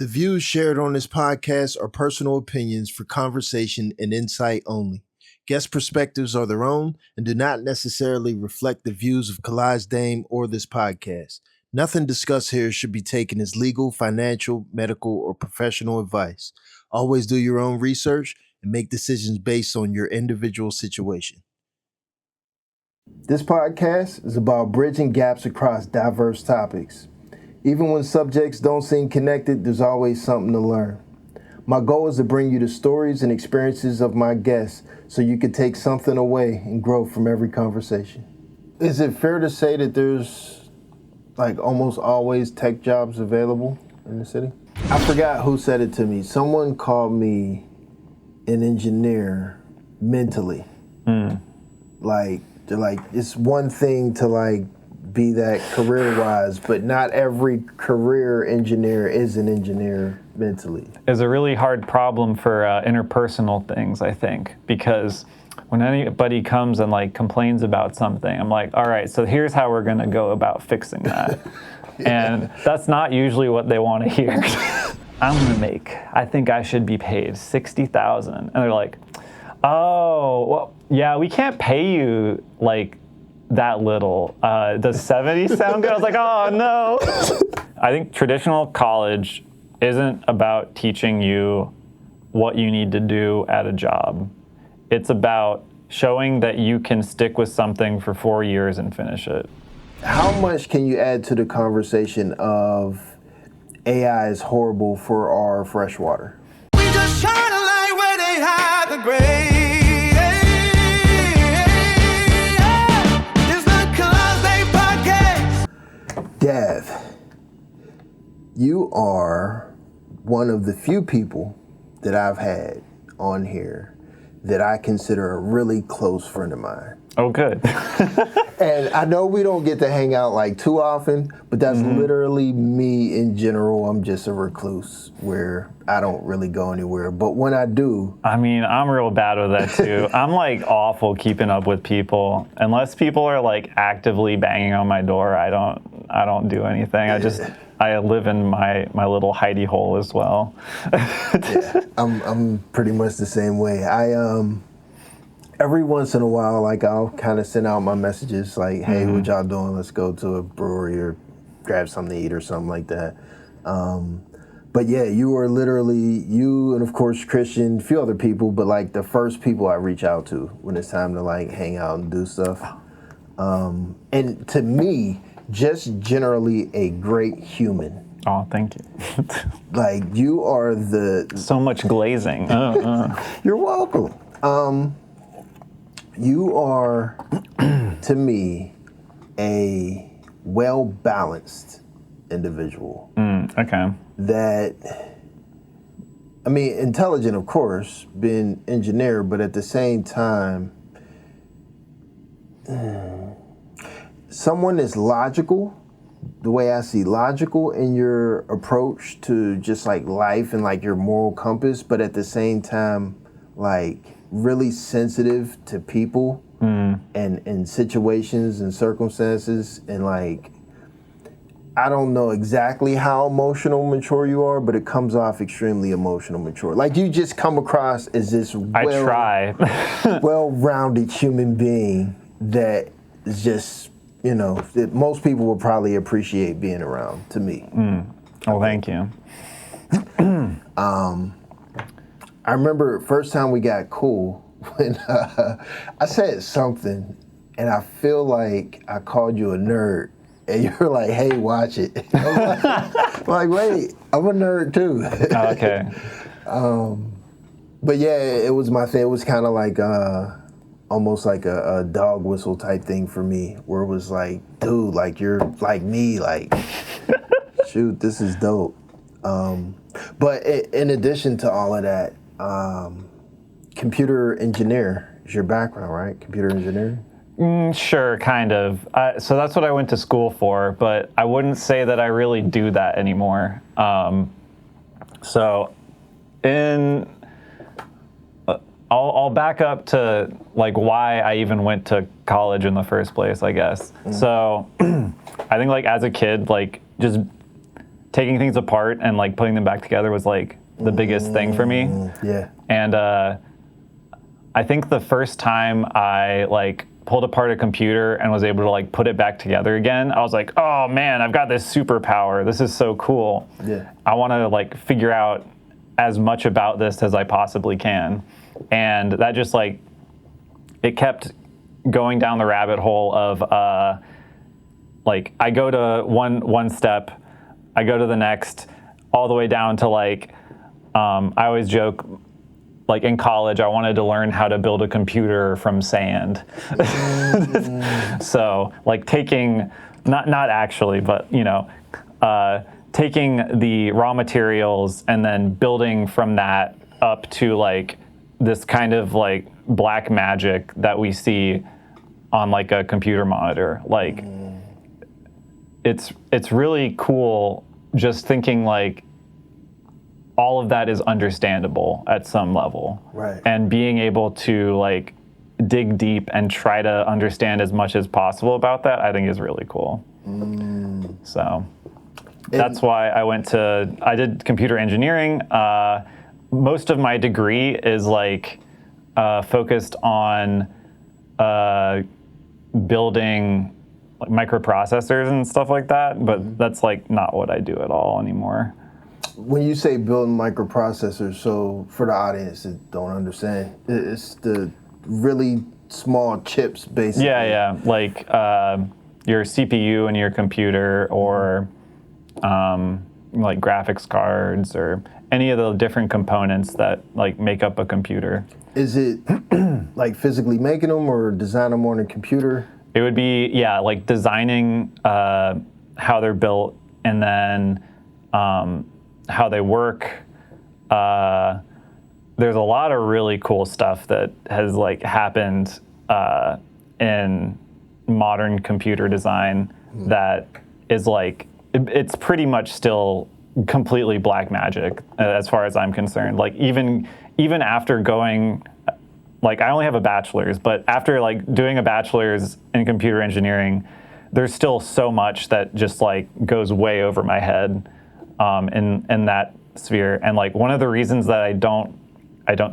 The views shared on this podcast are personal opinions for conversation and insight only. Guest perspectives are their own and do not necessarily reflect the views of Kalaj Dame or this podcast. Nothing discussed here should be taken as legal, financial, medical, or professional advice. Always do your own research and make decisions based on your individual situation. This podcast is about bridging gaps across diverse topics. Even when subjects don't seem connected, there's always something to learn. My goal is to bring you the stories and experiences of my guests so you can take something away and grow from every conversation. Is it fair to say that there's almost always tech jobs available in the city? I forgot who said it to me. Someone called me an engineer mentally. It's one thing to be that career-wise, but not every career engineer is an engineer mentally. It's a really hard problem for interpersonal things, I think, because when anybody comes and complains about something, I'm like, all right, so here's how we're gonna go about fixing that. And that's not usually what they want to hear. I think I should be paid $60,000. And they're like, oh, well, yeah, we can't pay you that little. Does 70 sound good? I was like, oh no. I think traditional college isn't about teaching you what you need to do at a job. It's about showing that you can stick with something for 4 years and finish it. How much can you add to the conversation of AI is horrible for our fresh water? We just shine a light where they hide the grave. Dev, you are one of the few people that I've had on here that I consider a really close friend of mine. Oh, good. And I know we don't get to hang out too often, but that's literally me in general. I'm just a recluse where I don't really go anywhere. But when I do... I mean, I'm real bad with that too. I'm awful keeping up with people. Unless people are actively banging on my door, I don't do anything. I live in my little hidey hole as well. Yeah, I'm pretty much the same way. Every once in a while, I'll kind of send out my messages hey, what y'all doing? Let's go to a brewery or grab something to eat or something like that. But yeah, you are literally, you and of course Christian, a few other people, but the first people I reach out to when it's time to hang out and do stuff. And to me, just generally a great human. Oh, thank you. You are so much glazing. You're welcome. You are, to me, a well-balanced individual. Okay. Intelligent, of course, being engineer, but at the same time, someone is logical, the way I see logical in your approach to just life and your moral compass, but at the same time, really sensitive to people and situations and circumstances. And I don't know exactly how emotional mature you are, but it comes off extremely emotional mature. You just come across as this well-rounded human being that is just, that most people would probably appreciate being around, to me. Oh, thank you. I remember first time we got cool when I said something, and I feel like I called you a nerd, and you were like, "Hey, watch it." I'm wait, I'm a nerd too. Okay. But yeah, it was my thing. It was kind of almost like a dog whistle type thing for me, where it was dude, you're like me, shoot, this is dope. But in addition to all of that, computer engineer is your background, right? Computer engineering? Sure, kind of. So that's what I went to school for, but I wouldn't say that I really do that anymore. I'll back up to why I even went to college in the first place, I guess. So I think as a kid, just taking things apart and like putting them back together was like the biggest thing for me. Yeah. And I think the first time I like pulled apart a computer and was able to like put it back together again, I was like, oh man, I've got this superpower. This is so cool. Yeah. I want to like figure out as much about this as I possibly can. And that just like, it kept going down the rabbit hole of like I go to one step, I go to the next, all the way down to like, I always joke, like in college, I wanted to learn how to build a computer from sand. So like taking, not actually, but you know, taking the raw materials and then building from that up to like this kind of like black magic that we see on like a computer monitor. Like it's really cool just thinking like all of that is understandable at some level. Right. And being able to like dig deep and try to understand as much as possible about that, I think is really cool. So that's why I did computer engineering. Most of my degree is like focused on building like microprocessors and stuff like that, but that's like not what I do at all anymore. When you say building microprocessors, so for the audience that don't understand, it's the really small chips, basically. Yeah, like your CPU in your computer, or like graphics cards, or any of the different components that like make up a computer. Is it like physically making them or designing them on a computer? It would be, yeah, like designing how they're built, and then how they work. There's a lot of really cool stuff that has like happened in modern computer design that is like, it's pretty much still completely black magic as far as I'm concerned. Like even after going, like I only have a bachelor's, but after like doing a bachelor's in computer engineering, there's still so much that just like goes way over my head in that sphere. And like one of the reasons that I don't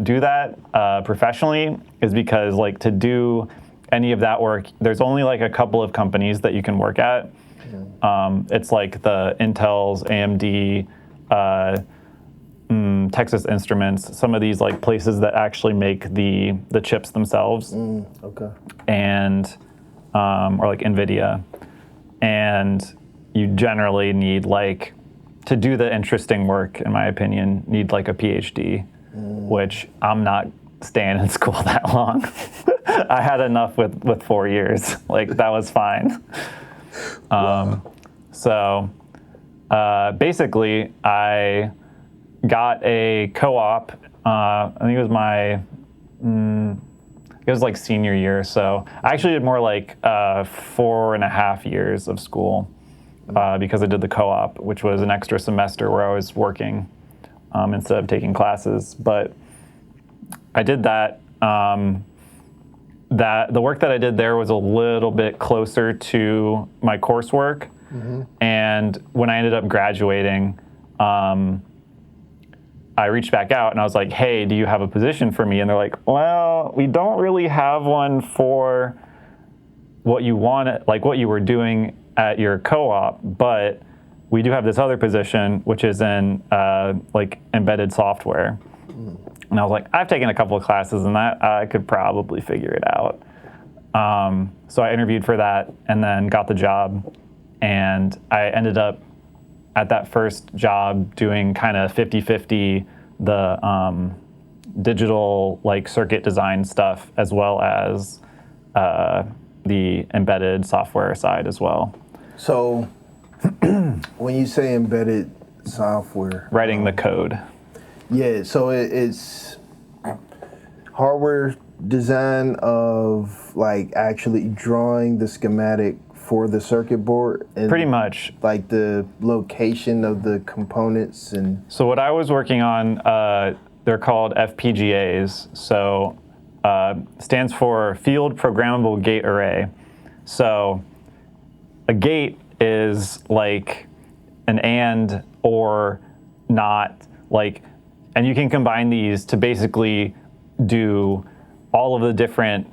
do that professionally is because like to do any of that work, there's only like a couple of companies that you can work at. It's like the Intel's, AMD, Texas Instruments, some of these like places that actually make the chips themselves. Okay. And or like NVIDIA. And you generally need like, to do the interesting work, in my opinion, need like a PhD, which I'm not staying in school that long. I had enough with 4 years. Like that was fine. So basically, I got a co-op. I think it was it was like senior year. So I actually did more like 4.5 years of school because I did the co-op, which was an extra semester where I was working instead of taking classes. But I did that. That the work that I did there was a little bit closer to my coursework. And when I ended up graduating, I reached back out and I was like, hey, do you have a position for me? And they're like, well, we don't really have one for what you want, like what you were doing at your co-op, but we do have this other position, which is in like embedded software. And I was like, I've taken a couple of classes in that. I could probably figure it out. So I interviewed for that and then got the job. And I ended up at that first job doing kind of 50-50 the digital like circuit design stuff as well as the embedded software side as well. So when you say embedded software, writing the code. Yeah, so it's hardware design of like actually drawing the schematic for the circuit board, and pretty much like the location of the components. And so what I was working on, they're called FPGAs. So stands for Field Programmable Gate Array. So a gate is like an and or not, like, and you can combine these to basically do all of the different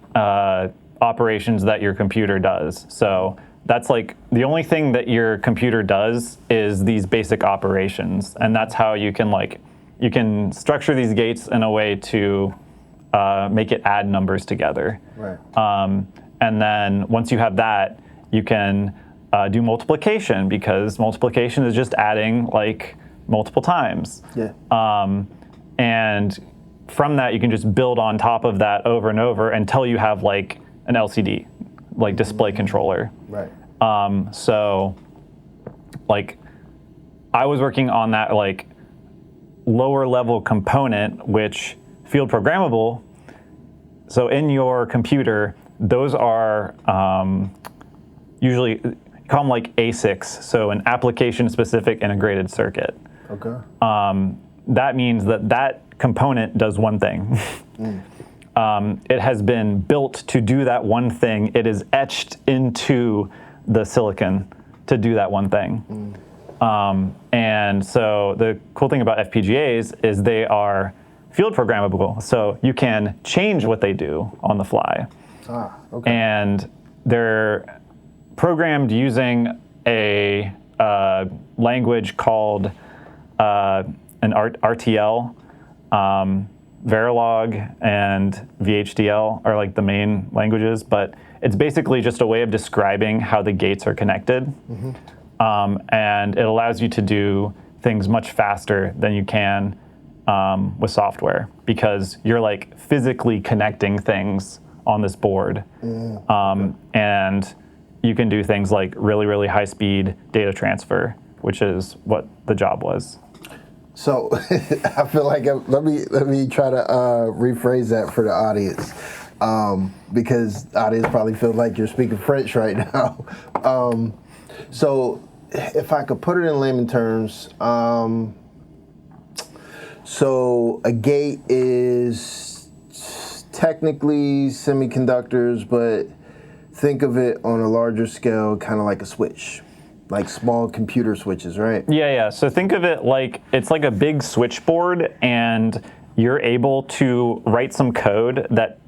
operations that your computer does. So that's like the only thing that your computer does is these basic operations, and that's how you can structure these gates in a way to make it add numbers together. Right. And then once you have that, you can do multiplication, because multiplication is just adding like multiple times. Yeah. And from that, you can just build on top of that over and over until you have like an LCD, like display controller. Right. So like I was working on that like lower level component, which field programmable. So in your computer, those are usually, you call them like ASICs, so an application specific integrated circuit. Okay. That means that that component does one thing. It has been built to do that one thing. It is etched into the silicon to do that one thing. And so the cool thing about FPGAs is they are field programmable. So you can change what they do on the fly. Okay. And they're programmed using a language called an RTL. Verilog and VHDL are like the main languages, but it's basically just a way of describing how the gates are connected. And it allows you to do things much faster than you can with software, because you're like physically connecting things on this board. And you can do things like really, really high speed data transfer, which is what the job was. So I feel like let me try to rephrase that for the audience, because the audience probably feels like you're speaking French right now. So if I could put it in layman terms, so a gate is technically semiconductors, but think of it on a larger scale, kind of like a switch. Like small computer switches, right? Yeah. So think of it like it's like a big switchboard, and you're able to write some code that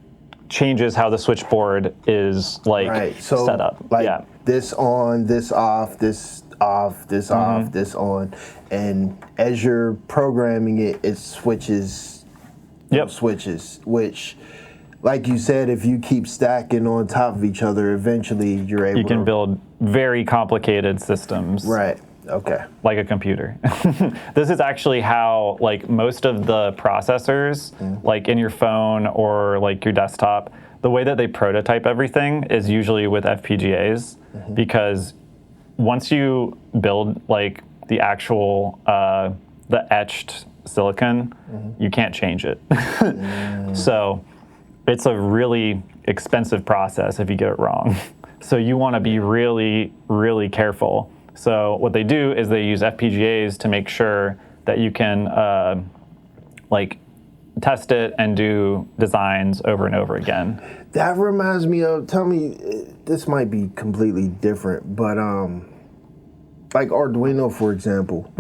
changes how the switchboard is like set up. Like this on, this off, this off, this off, this on, and as you're programming it, it switches. Switches, which, like you said, if you keep stacking on top of each other, eventually you're able. You can build very complicated systems. Right. Okay. Like a computer. This is actually how like most of the processors, like in your phone or like your desktop, the way that they prototype everything is usually with FPGAs, because once you build like the actual the etched silicon, you can't change it. So it's a really expensive process if you get it wrong. So you want to be really, really careful. So what they do is they use FPGAs to make sure that you can like test it and do designs over and over again. That reminds me of, tell me, this might be completely different, but like Arduino, for example,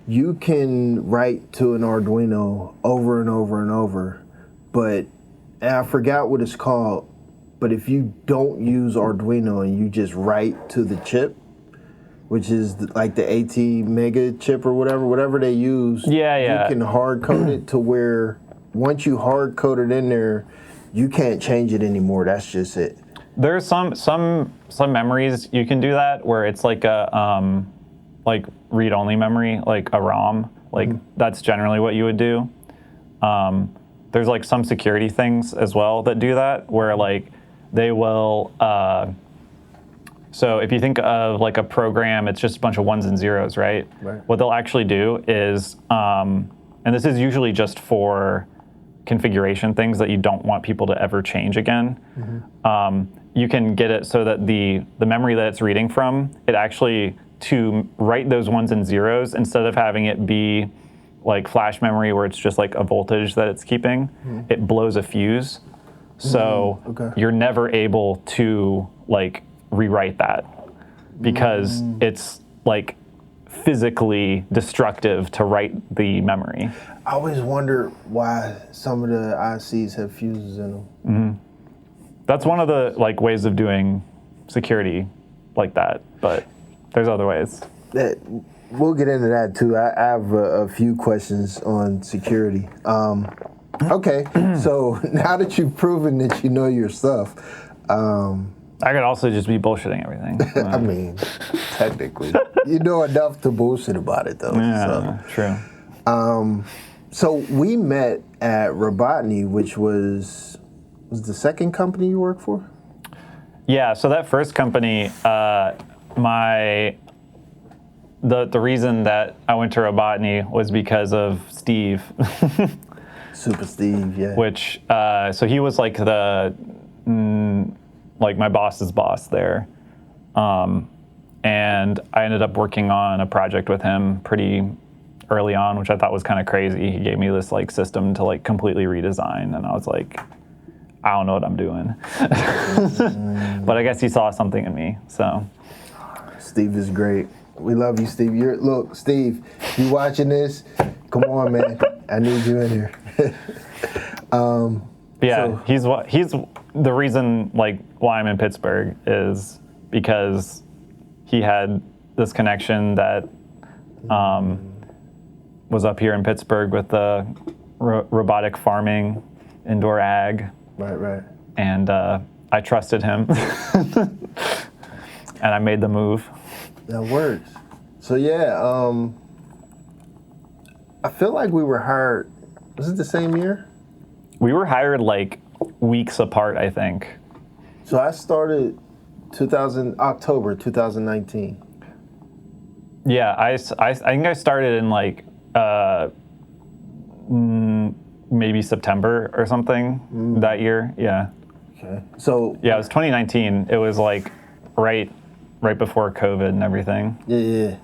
you can write to an Arduino over and over and over, but and I forgot what it's called, but if you don't use Arduino and you just write to the chip, which is like the AT Mega chip or whatever they use, you can hard code it to where once you hard code it in there, you can't change it anymore. That's just it. There's some memories you can do that where it's like a like read-only memory, like a ROM. Like that's generally what you would do. There's like some security things as well that do that, where like they will, so if you think of like a program, it's just a bunch of ones and zeros, right? What they'll actually do is, and this is usually just for configuration things that you don't want people to ever change again. You can get it so that the memory that it's reading from, it actually, to write those ones and zeros, instead of having it be like flash memory where it's just like a voltage that it's keeping, it blows a fuse. So you're never able to like rewrite that, because it's like physically destructive to write the memory. I always wonder why some of the ICs have fuses in them. That's one of the like ways of doing security like that, but there's other ways. We'll get into that too. I have a few questions on security. Okay, so now that you've proven that you know your stuff, I could also just be bullshitting everything. I mean, technically, you know enough to bullshit about it though. Yeah, true. So we met at Robotny, which was the second company you worked for? Yeah, so that first company, the reason that I went to Robotny was because of Steve. Super Steve, yeah. Which, so he was like like my boss's boss there. And I ended up working on a project with him pretty early on, which I thought was kind of crazy. He gave me this like system to like completely redesign, and I was like, I don't know what I'm doing. But I guess he saw something in me, so. Steve is great. We love you, Steve. Look, Steve, you watching this? Come on, man. I need you in here. Yeah, so, he's the reason like why I'm in Pittsburgh is because he had this connection that was up here in Pittsburgh with the robotic farming, indoor ag. Right. And I trusted him, and I made the move. That works. So yeah, I feel like we were hired. Was it the same year? We were hired like weeks apart, I think. So I started October 2019. Yeah, I think I started in like maybe September or something that year. Yeah. Okay. So yeah, it was 2019. It was like right before COVID and everything. Yeah.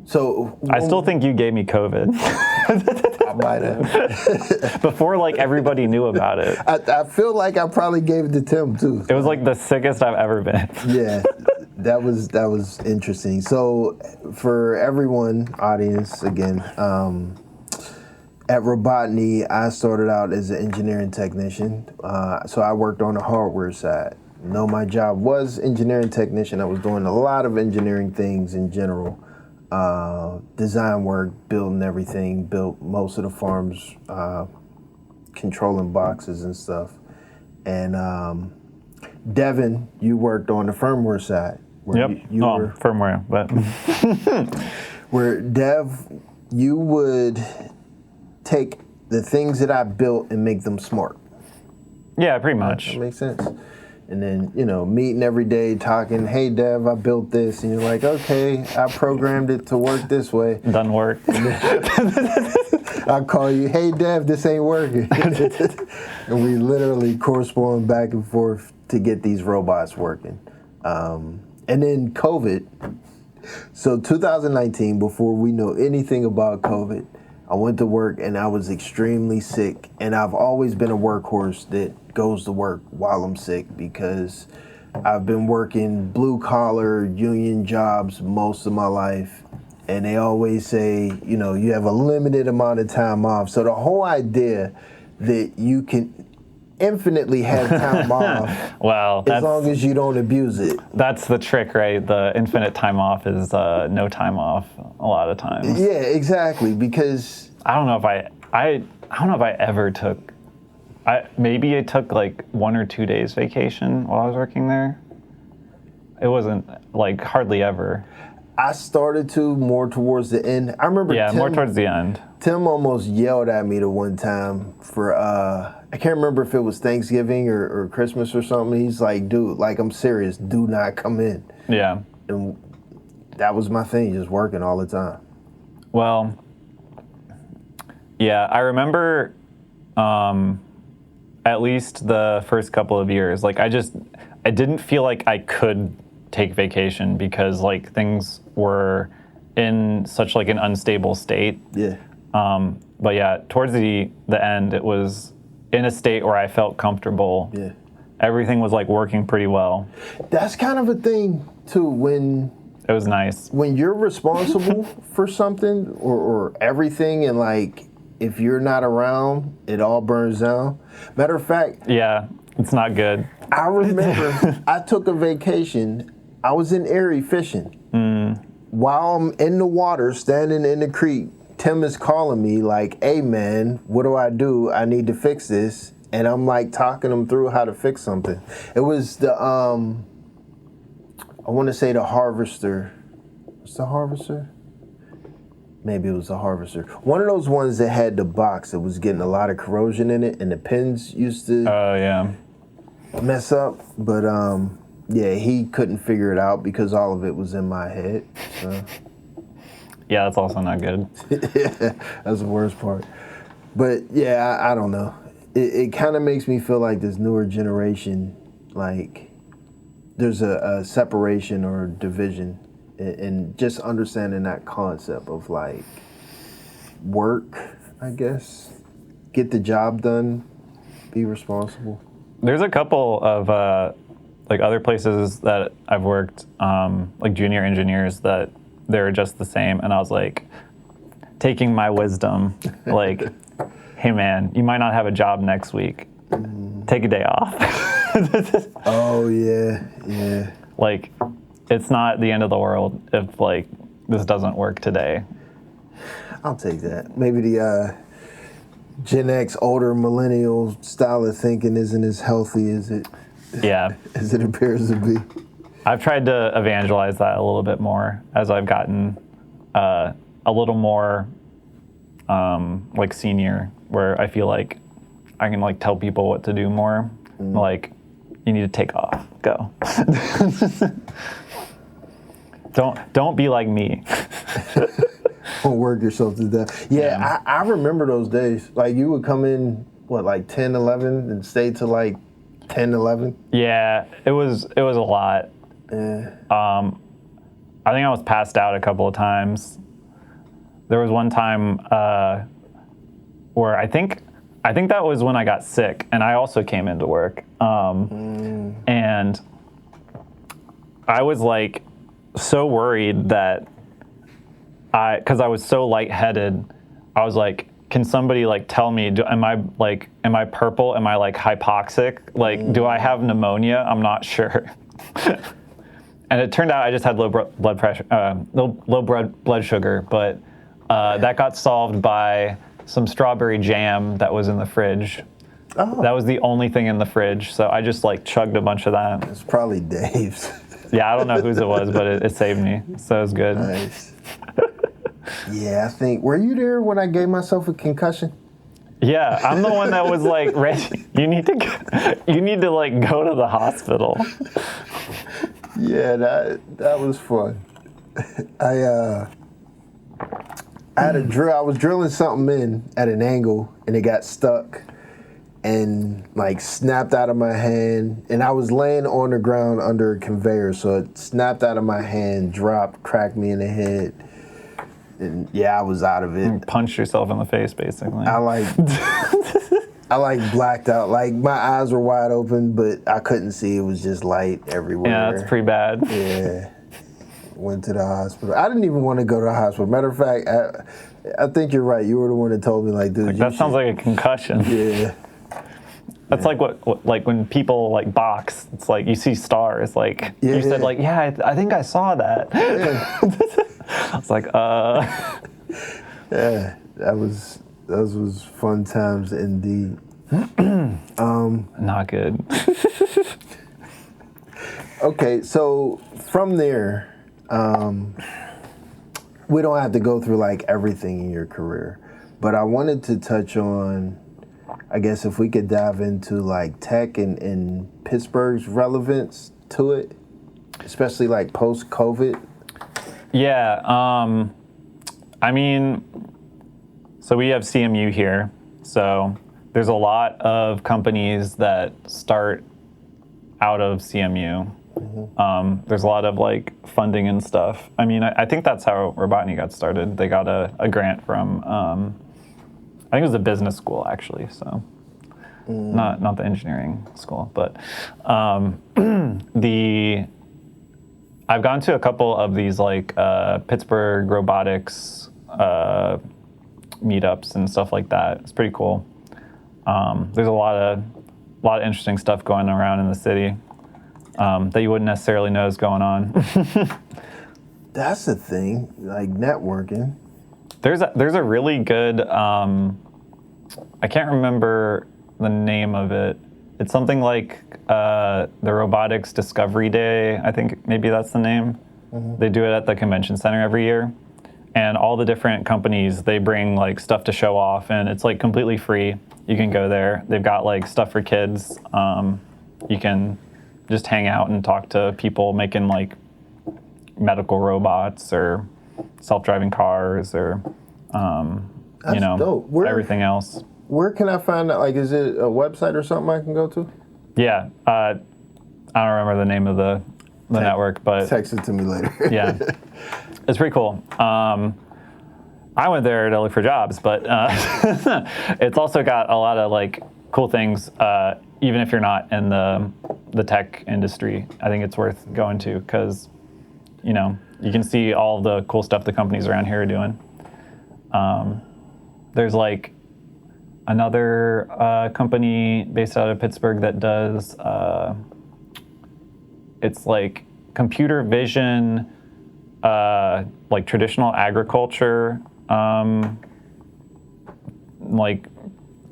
So I still think you gave me COVID. I might have. Before like everybody knew about it. I feel like I probably gave it to Tim too. It was like the sickest I've ever been. Yeah. That was interesting. So for everyone, audience, again, at Robotny, I started out as an engineering technician. So I worked on the hardware side. No, my job was engineering technician. I was doing a lot of engineering things in general. Design work, building everything, built most of the farms, controlling boxes and stuff. And Devon, you worked on the firmware side. Yep. You were firmware, but where Dev, you would take the things that I built and make them smart. Yeah, pretty much. That makes sense. And then, meeting every day, talking, hey, Dev, I built this. And you're like, okay, I programmed it to work this way. Done work. I call you, hey, Dev, this ain't working. And we literally correspond back and forth to get these robots working. And then COVID. So 2019, before we know anything about COVID, I went to work and I was extremely sick. And I've always been a workhorse that goes to work while I'm sick because I've been working blue collar union jobs most of my life. And they always say, you have a limited amount of time off. So the whole idea that you can infinitely have time off well, as long as you don't abuse it. That's the trick, right? The infinite time off is no time off a lot of times. Yeah, exactly. Because I don't know if I ever took. Maybe I took like 1 or 2 days vacation while I was working there. It wasn't like hardly ever. I started to more towards the end. I remember. Yeah, more towards the end. Tim almost yelled at me the one time for I can't remember if it was Thanksgiving or Christmas or something. He's like, dude, like I'm serious, do not come in. Yeah. And that was my thing, just working all the time. Well, yeah, I remember at least the first couple of years, like I didn't feel like I could take vacation because like things were in such like an unstable state. Yeah. But yeah, towards the end, it was in a state where I felt comfortable. Yeah. Everything was like working pretty well. That's kind of a thing too when it It was nice. When you're responsible for something or everything, and like if you're not around, it all burns down. Matter of fact, Yeah, it's not good. I remember I took a vacation. I was in Erie fishing. While I'm in the water, standing in the creek, Tim is calling me like, "Hey man, what do? I need to fix this." And I'm like talking him through how to fix something. It was the I want to say the harvester. What's the harvester? Maybe it was the harvester. One of those ones that had the box that was getting a lot of corrosion in it, and the pins used to mess up. But yeah, he couldn't figure it out because all of it was in my head. So. Yeah, that's also not good. Yeah, that's the worst part. But yeah, I don't know. It kind of makes me feel like this newer generation, like there's a separation or division, and just understanding that concept of like work, I guess, get the job done, be responsible. There's a couple of like other places that I've worked, like junior engineers that they're just the same, and I was like, taking my wisdom, like, hey man, you might not have a job next week. Take a day off. Oh yeah. Like, it's not the end of the world if like this doesn't work today. I'll take that. Maybe the Gen X older millennial style of thinking isn't as healthy as it appears to be. I've tried to evangelize that a little bit more as I've gotten a little more like senior, where I feel like I can like tell people what to do more. Like, you need to take off, go. Don't be like me. Don't work yourself to death. Yeah, I remember those days. Like you would come in, what, like 10, 11 and stay till like 10, 11? Yeah, it was a lot. Yeah. I think I was passed out a couple of times. There was one time where I think that was when I got sick, and I also came into work. And I was like so worried that because I was so lightheaded, I was like, can somebody like tell me, am I purple? Am I like hypoxic? Like, do I have pneumonia? I'm not sure. And it turned out I just had low blood pressure, low blood sugar, but that got solved by some strawberry jam that was in the fridge. Oh. That was the only thing in the fridge, so I just like chugged a bunch of that. It's probably Dave's. Yeah, I don't know whose it was, but it saved me, so it was good. Nice. Yeah, I think, were you there when I gave myself a concussion? Yeah, I'm the one that was like, Reggie, you need to like go to the hospital. Yeah, that was fun. I had a drill. I was drilling something in at an angle, and it got stuck and like snapped out of my hand. And I was laying on the ground under a conveyor, so it snapped out of my hand, dropped, cracked me in the head. And yeah, I was out of it. You punched yourself in the face, basically. I blacked out. Like my eyes were wide open, but I couldn't see. It was just light everywhere. Yeah, that's pretty bad. Yeah. Went to the hospital. I didn't even want to go to the hospital. Matter of fact, I think you're right. You were the one that told me, like, dude, that sounds like a concussion. Yeah. That's like what like when people like box. It's like you see stars. Like you said, like, yeah, I think I saw that. Yeah. I was like, Yeah, those was fun times indeed. Not good. Okay, so from there, we don't have to go through like everything in your career, but I wanted to touch on, I guess if we could dive into like tech and Pittsburgh's relevance to it, especially like post-COVID. Yeah, I mean, so we have CMU here, so there's a lot of companies that start out of CMU. Mm-hmm. There's a lot of like funding and stuff. I mean, I think that's how Robotnik got started. They got a grant from, I think it was a business school actually, so not the engineering school, but I've gone to a couple of these like Pittsburgh robotics meetups and stuff like that. It's pretty cool. There's a lot of interesting stuff going around in the city that you wouldn't necessarily know is going on. That's the thing, like networking. There's a really good, I can't remember the name of it. It's something like the Robotics Discovery Day. I think maybe that's the name. Mm-hmm. They do it at the convention center every year. And all the different companies, they bring like stuff to show off, and it's like completely free. You can go there. They've got like stuff for kids. You can just hang out and talk to people making like medical robots or self-driving cars or everything else. Where can I find that? Like, is it a website or something I can go to? Yeah, I don't remember the name of the network, but text it to me later. Yeah, it's pretty cool. I went there to look for jobs, but it's also got a lot of like cool things. Even if you're not in the tech industry, I think it's worth going to because you can see all the cool stuff the companies around here are doing. There's like another company based out of Pittsburgh that does it's like computer vision, like traditional agriculture, like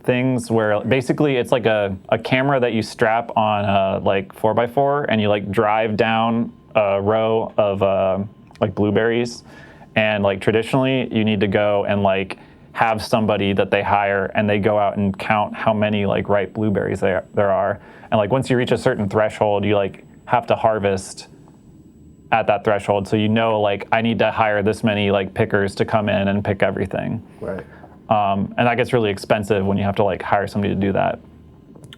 things where basically it's like a camera that you strap on a like 4x4 and you like drive down a row of like blueberries, and like traditionally you need to go and like have somebody that they hire and they go out and count how many like ripe blueberries there are, and like once you reach a certain threshold you like have to harvest at that threshold, so like I need to hire this many like pickers to come in and pick everything. Right. And that gets really expensive when you have to like hire somebody to do that.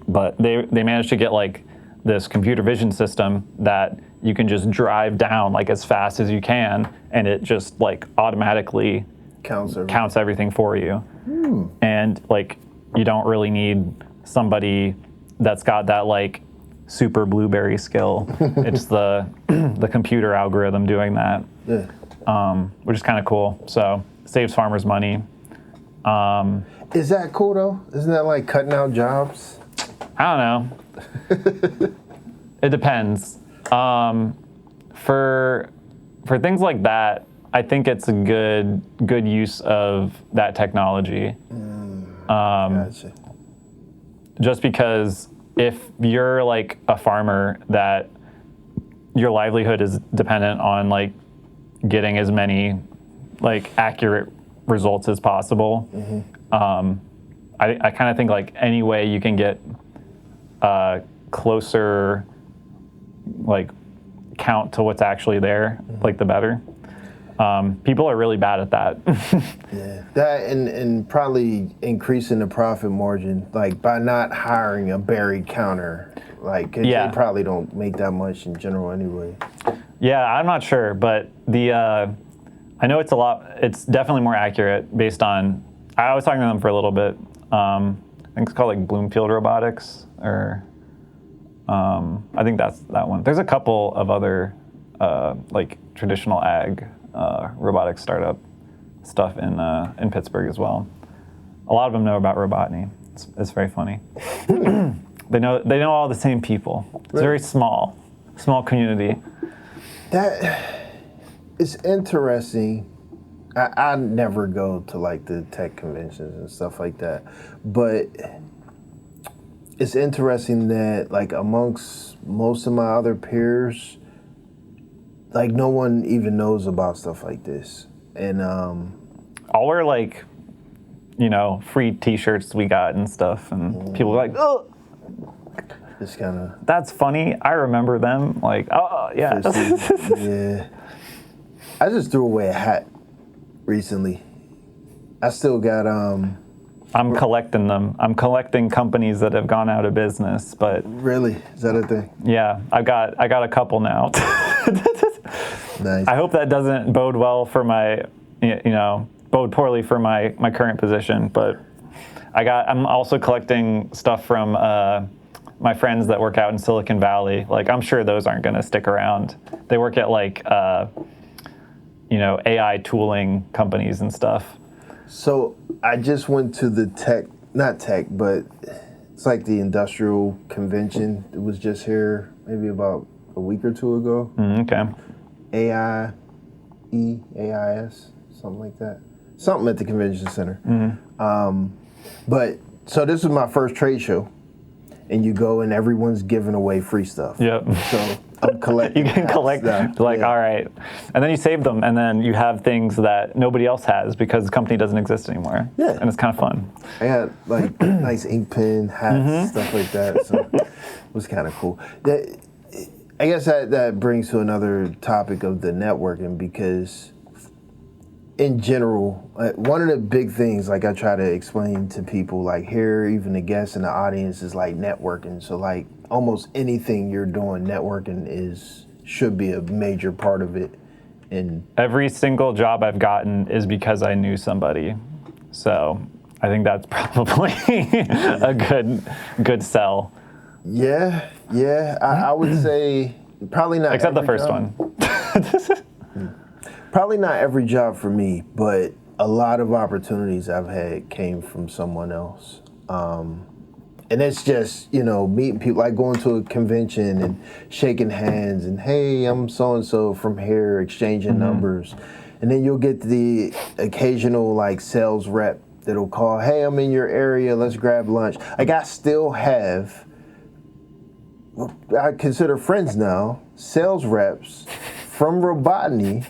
But they managed to get like this computer vision system that you can just drive down like as fast as you can, and it just like automatically counts everything for you. And like you don't really need somebody that's got that like super blueberry skill. It's the computer algorithm doing that. Yeah. Which is kind of cool. So saves farmers money. Is that cool though? Isn't that like cutting out jobs? I don't know. It depends. For things like that, I think it's a good use of that technology. Gotcha. Just because if you're like a farmer that your livelihood is dependent on like getting as many like accurate results as possible, I kind of think like any way you can get closer like count to what's actually there, like the better. People are really bad at that. Yeah, that and probably increasing the profit margin, like by not hiring a berry counter, like they probably don't make that much in general anyway. Yeah, I'm not sure, but I know it's definitely more accurate based on, I was talking to them for a little bit. I think it's called like Bloomfield Robotics, or I think that's that one. There's a couple of other like traditional ag robotics startup stuff in Pittsburgh as well. A lot of them know about Robotny. It's very funny. They know all the same people. It's very small community. That is interesting. I never go to like the tech conventions and stuff like that, but it's interesting that like amongst most of my other peers, like no one even knows about stuff like this. And I'll wear like, free t-shirts we got and stuff, and people are like, oh, it's kind of, that's funny. I remember them. Like, oh yeah. Yeah. I just threw away a hat recently. I still got I'm collecting them. I'm collecting companies that have gone out of business, but really, is that a thing? Yeah, I got a couple now. Nice. I hope that doesn't bode well for my, bode poorly for my current position. But I'm also collecting stuff from my friends that work out in Silicon Valley, like I'm sure those aren't going to stick around. They work at like, AI tooling companies and stuff. So I just went to the not tech, but it's like the industrial convention. It was just here maybe about a week or two ago. Okay. AIS, something like that. Something at the convention center. Mm-hmm. But so this was my first trade show, and you go and everyone's giving away free stuff. Yep. So I'm collecting. You can collect, stuff. like, all right. And then you save them, and then you have things that nobody else has because the company doesn't exist anymore. Yeah. And it's kind of fun. I got like nice ink pen, hats, stuff like that. So it was kind of cool. I guess that brings to another topic of the networking, because in general, one of the big things, like I try to explain to people, like here, even the guests in the audience, is like networking. So like almost anything you're doing, networking should be a major part of it. And every single job I've gotten is because I knew somebody. So I think that's probably a good sell. Yeah. I would say probably not. Except the first job. one. Probably not every job for me, but a lot of opportunities I've had came from someone else. And it's just, meeting people, like going to a convention and shaking hands and, hey, I'm so-and-so from here, exchanging numbers. And then you'll get the occasional like sales rep that'll call, hey, I'm in your area, let's grab lunch. Like I still have, I consider friends now, sales reps from Robotany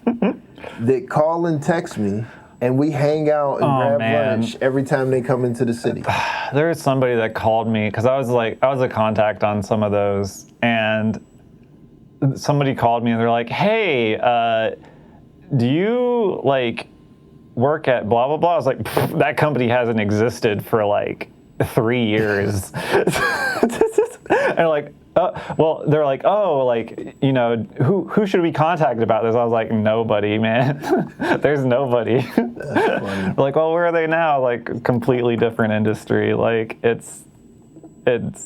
that call and text me, and we hang out and grab lunch every time they come into the city. There was somebody that called me because I was a contact on some of those, and somebody called me and they're like, hey, do you like work at blah blah blah? I was like, that company hasn't existed for like 3 years. And they're like, they're like, oh, like, who should we contact about this? I was like, nobody, man. There's nobody. Like, well, where are they now? Like, completely different industry. Like, it's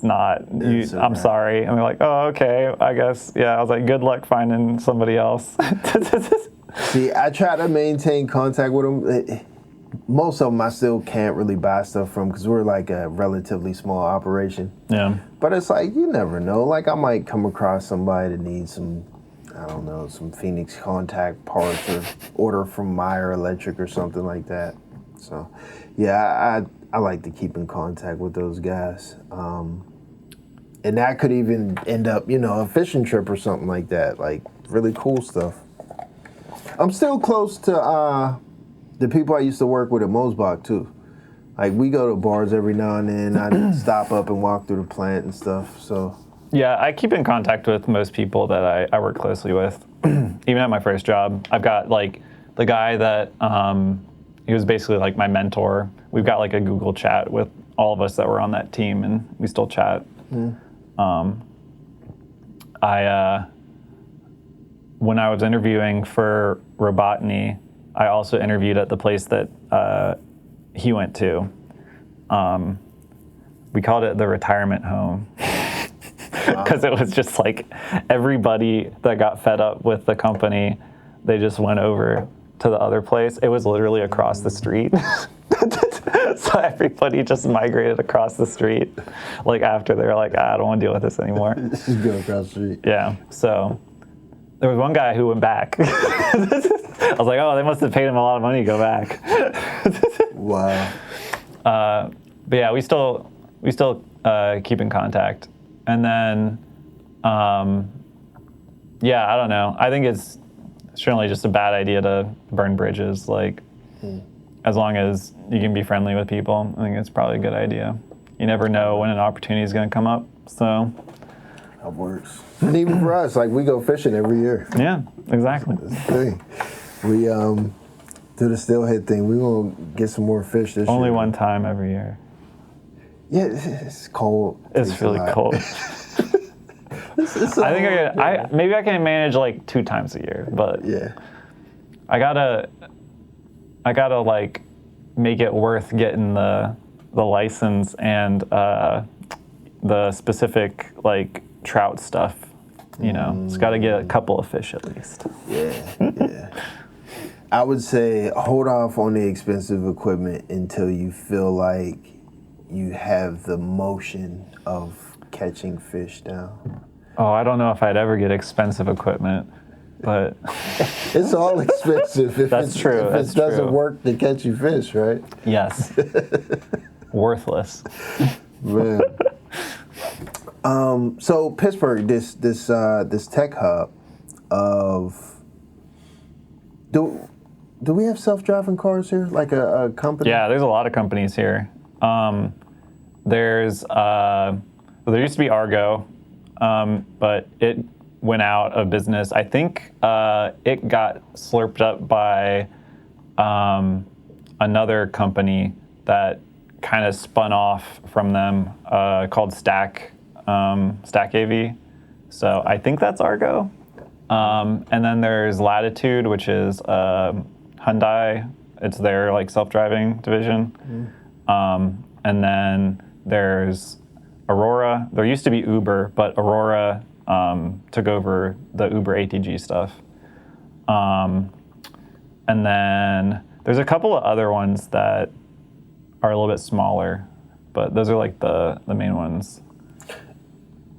not. I'm sorry. And they're like, oh, okay, I guess. Yeah, I was like, good luck finding somebody else. See, I try to maintain contact with them. Most of them I still can't really buy stuff from because we're like a relatively small operation. Yeah. But it's like, you never know. Like I might come across somebody that needs some, I don't know, some Phoenix contact parts or order from Meyer Electric or something like that. So, yeah, I like to keep in contact with those guys. And that could even end up, a fishing trip or something like that. Like really cool stuff. I'm still close to the people I used to work with at Mosbach too. Like we go to bars every now and then. I stop up and walk through the plant and stuff. So yeah, I keep in contact with most people that I work closely with. Even at my first job, I've got like the guy that he was basically like my mentor. We've got like a Google chat with all of us that were on that team, and we still chat. When I was interviewing for Robotany, I also interviewed at the place that he went to. We called it the retirement home because it was just like everybody that got fed up with the company, they just went over to the other place. It was literally across the street. So everybody just migrated across the street. Like after they were like, I don't want to deal with this anymore. Just go across the street. Yeah. So there was one guy who went back. I was like, oh, they must have paid him a lot of money to go back. Wow. But yeah, we still keep in contact. And then, yeah, I don't know. I think it's certainly just a bad idea to burn bridges. Like, as long as you can be friendly with people, I think it's probably a good idea. You never know when an opportunity is going to come up. So that works. And even for us, like we go fishing every year. Yeah, exactly. That's the thing. We do the steelhead thing. We gonna get some more fish this year. Only one time every year. Yeah, it's cold. It's really cold. I think maybe I can manage like 2 times a year, but yeah, I gotta like make it worth getting the license and the specific like trout stuff. You know, it's got to get a couple of fish at least. Yeah. I would say hold off on the expensive equipment until you feel like you have the motion of catching fish down. Oh, I don't know if I'd ever get expensive equipment, but It's all expensive if That's true. If it doesn't work to catch you fish, right? yes, worthless. Man. So Pittsburgh, this tech hub of do we have self-driving cars here, like a company? Yeah, there's a lot of companies here. There used to be Argo, but it went out of business. I think it got slurped up by another company that kind of spun off from them called Stack AV. So I think that's Argo. And then there's Latitude, which is Hyundai. It's their like self-driving division. And then there's Aurora. There used to be Uber, but Aurora took over the Uber ATG stuff. And then there's a couple of other ones that are a little bit smaller, but those are like the main ones.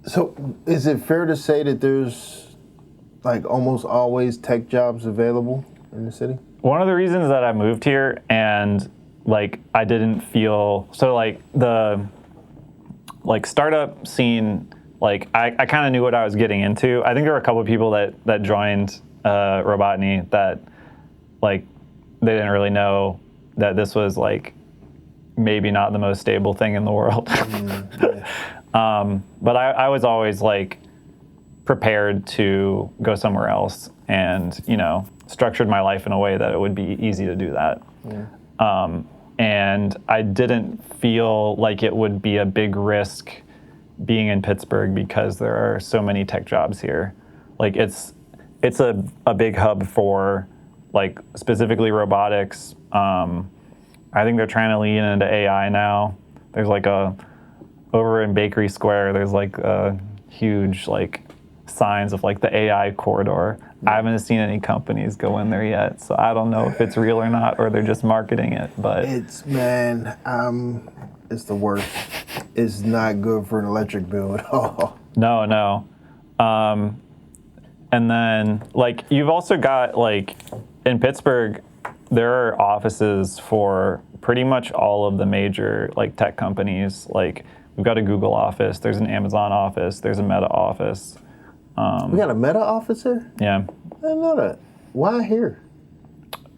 So is it fair to say that there's like almost always tech jobs available in the city? One of the reasons that I moved here and like I didn't feel so like the like startup scene, like I kind of knew what I was getting into. I think there were a couple of people that joined Robotny that like they didn't really know that this was like maybe not the most stable thing in the world. But I was always like prepared to go somewhere else and, you know, structured my life in a way that it would be easy to do that. And I didn't feel like it would be a big risk being in Pittsburgh because there are so many tech jobs here. Like it's a big hub for like specifically robotics. I think they're trying to lean into AI now. There's like over in Bakery Square, there's like a huge like signs of like the AI corridor. I haven't seen any companies go in there yet, so I don't know if it's real or not, or they're just marketing it. But it's the worst. It's not good for an electric bill at all. No. And then like you've also got like in Pittsburgh, there are offices for pretty much all of the major like tech companies. Like we've got a Google office, there's an Amazon office, there's a Meta office. We got a Meta office here? Yeah. I didn't know that. Why here?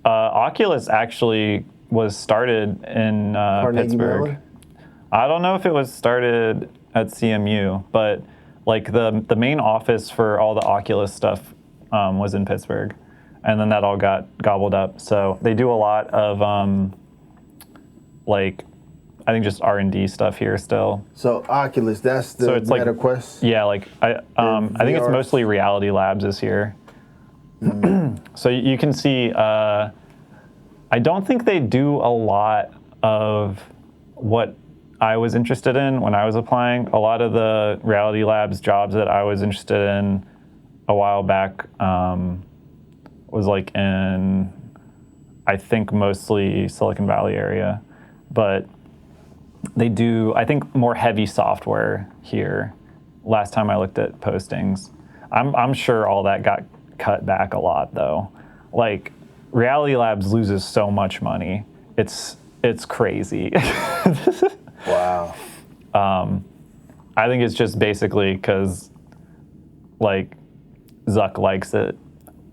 Oculus actually was started in Pittsburgh. Maryland? I don't know if it was started at CMU, but like the main office for all the Oculus stuff was in Pittsburgh, and then that all got gobbled up. So they do a lot of like I think just R&D stuff here still. So Oculus, that's the it's Meta like, Quest? Yeah, like I think it's mostly Reality Labs is here. So you can see, I don't think they do a lot of what I was interested in when I was applying. A lot of the Reality Labs jobs that I was interested in a while back was like in, I think mostly Silicon Valley area, but they do, I think, more heavy software here. Last time I looked at postings, I'm sure all that got cut back a lot though. Like Reality Labs loses so much money. It's crazy. Wow. I think it's just basically because like Zuck likes it,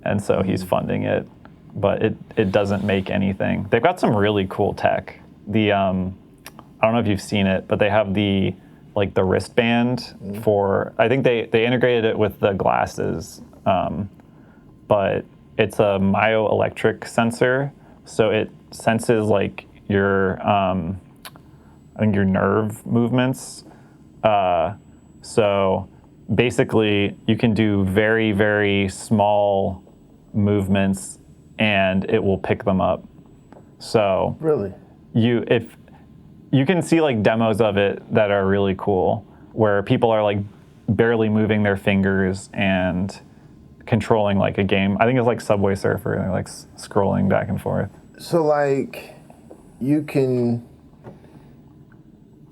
and so he's funding it, but it doesn't make anything. They've got some really cool tech. I don't know if you've seen it, but they have the wristband for, I think they integrated it with the glasses, but it's a myoelectric sensor, so it senses like your I think your nerve movements. So basically you can do very, very small movements and it will pick them up. So really, you can see like demos of it that are really cool. where people are like barely moving their fingers and controlling like a game. I think it's like Subway Surfer, and they're like scrolling back and forth. So like you can,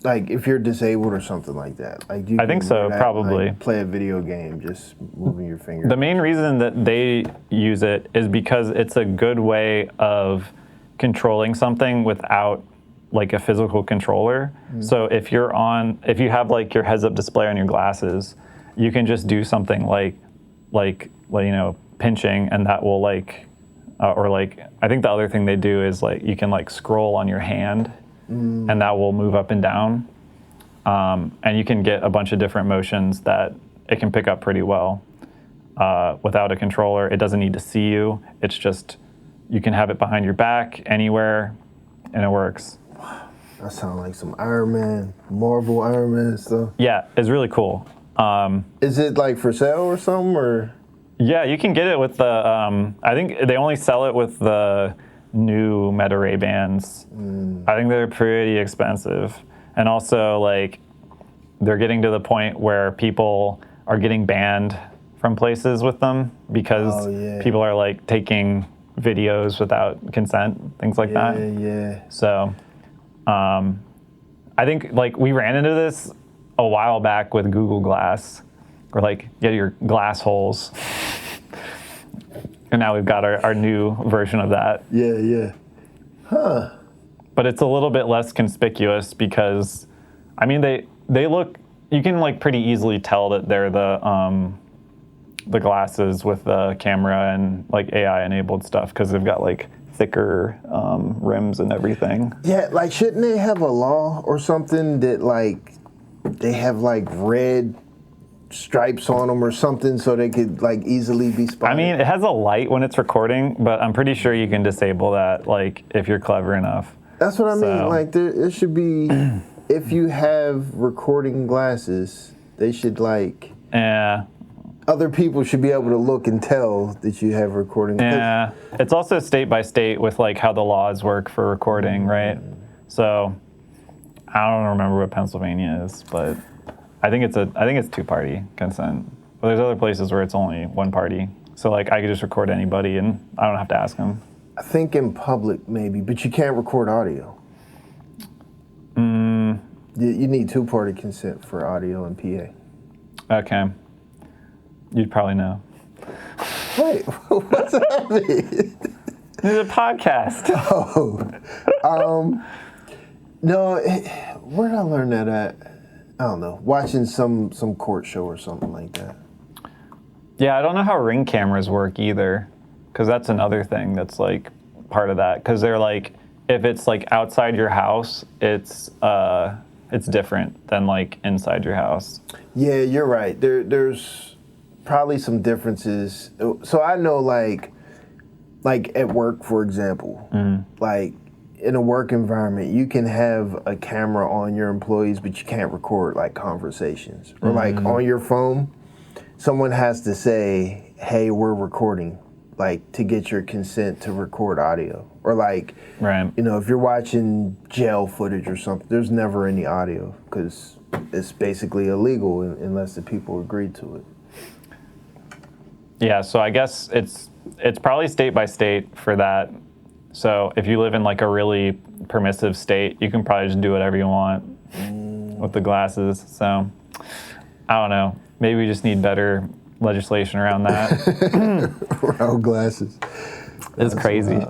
like if you're disabled or something like that, like you I think so, probably. like, play a video game just moving your fingers. The main reason that they use it is because it's a good way of controlling something without like a physical controller. So if you have like your heads-up display on your glasses, you can just do something like pinching, and that will like, or like I think the other thing they do is like you can like scroll on your hand, and that will move up and down, and you can get a bunch of different motions that it can pick up pretty well. Without a controller, it doesn't need to see you. It's just you can have it behind your back anywhere, and it works. That sounds like some Iron Man, Marvel Iron Man stuff. Yeah, it's really cool. Is it like for sale or something, or? Yeah, you can get it with the, I think they only sell it with the new Meta Ray-Bans. I think they're pretty expensive. And also, like, they're getting to the point where people are getting banned from places with them because people are, like, taking videos without consent, things like that. Yeah. So, I think, like, we ran into this a while back with Google Glass, or like get your glass holes. And now we've got our new version of that. Yeah. Huh. But it's a little bit less conspicuous because, I mean, they look, you can like pretty easily tell that they're the glasses with the camera and like AI enabled stuff because they've got like thicker rims and everything. Yeah, like shouldn't they have a law or something that like they have like red stripes on them or something so they could like easily be spotted? I mean, it has a light when it's recording, but I'm pretty sure you can disable that like if you're clever enough. That's what I mean. Like there should be, if you have recording glasses, they should like, other people should be able to look and tell that you have recording. Yeah, it's also state by state with like how the laws work for recording, right? So I don't remember what Pennsylvania is, but I think it's two-party consent. But there's other places where it's only one party. So like I could just record anybody and I don't have to ask them. I think in public maybe, but you can't record audio. You need two-party consent for audio and PA. Okay. You'd probably know. Wait, what's that mean? It's a podcast. No, where did I learn that at? I don't know. Watching some court show or something like that. Yeah, I don't know how Ring cameras work either, because that's another thing that's like part of that. Because they're like, if it's like outside your house, it's different than like inside your house. Yeah, you're right. There's probably some differences. So I know like at work, for example, like in a work environment, you can have a camera on your employees, but you can't record like conversations. Or like on your phone, someone has to say, hey, we're recording, like to get your consent to record audio. Or like, you know, if you're watching jail footage or something, there's never any audio because it's basically illegal unless the people agree to it. Yeah, so I guess it's probably state by state for that. So if you live in like a really permissive state, you can probably just do whatever you want with the glasses. So I don't know. Maybe we just need better legislation around that. Around glasses. It's crazy.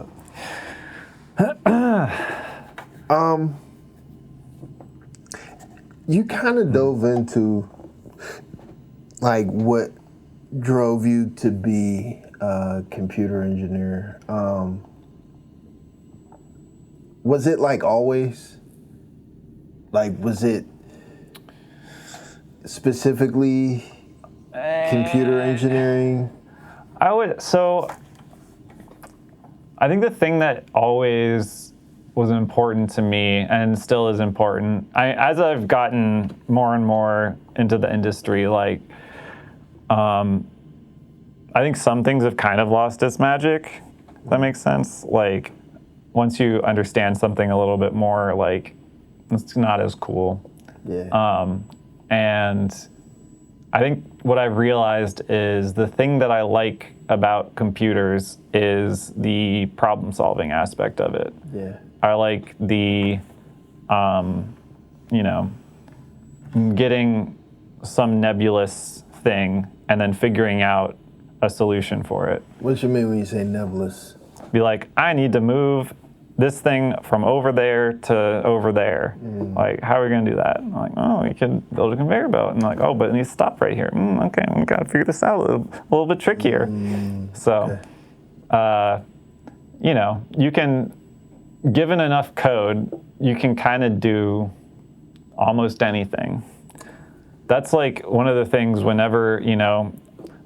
You kind of dove into like what drove you to be a computer engineer. Was it like always? Like, was it specifically computer engineering? I think the thing that always was important to me and still is important, as I've gotten more and more into the industry, like, I think some things have kind of lost its magic, if that makes sense. Like, once you understand something a little bit more, like, it's not as cool. Yeah. And I think what I've realized is the thing that I like about computers is the problem-solving aspect of it. Yeah. I like the, getting some nebulous thing and then figuring out a solution for it. What you mean when you say nebulous? Be like, I need to move this thing from over there to over there. Like, how are we going to do that? I'm like, oh, we can build a conveyor belt. And like, oh, but it needs to stop right here. Okay, we got to figure this out a little bit trickier. So, you can, given enough code, you can kind of do almost anything. That's like one of the things whenever,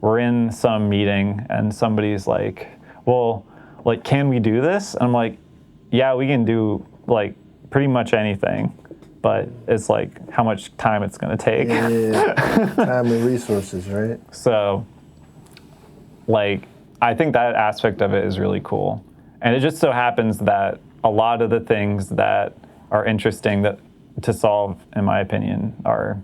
we're in some meeting and somebody's like, well, like, can we do this? And I'm like, yeah, we can do like pretty much anything, but it's like how much time it's going to take. Yeah. Time and resources, right? So, like, I think that aspect of it is really cool. And it just so happens that a lot of the things that are interesting to solve, in my opinion, are,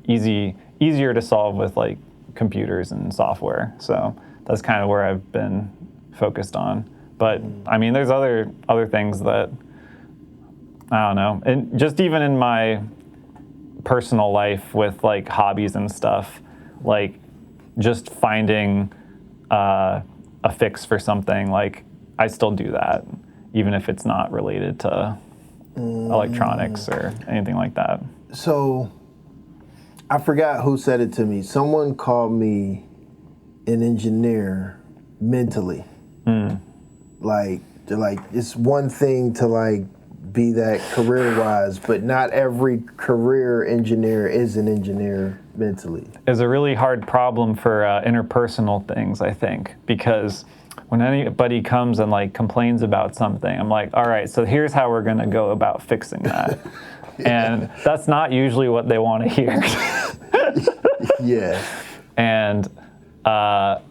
easier to solve with like computers and software. So that's kind of where I've been focused on. But I mean, there's other things that, I don't know, and just even in my personal life with like hobbies and stuff, like just finding a fix for something, like I still do that, even if it's not related to electronics or anything like that. So I forgot who said it to me. Someone called me an engineer mentally. Like, they're like, it's one thing to like be that career-wise, but not every career engineer is an engineer mentally. It's a really hard problem for interpersonal things, I think, because when anybody comes and like complains about something, I'm like, all right, so here's how we're gonna go about fixing that. And that's not usually what they want to hear. Yeah. And I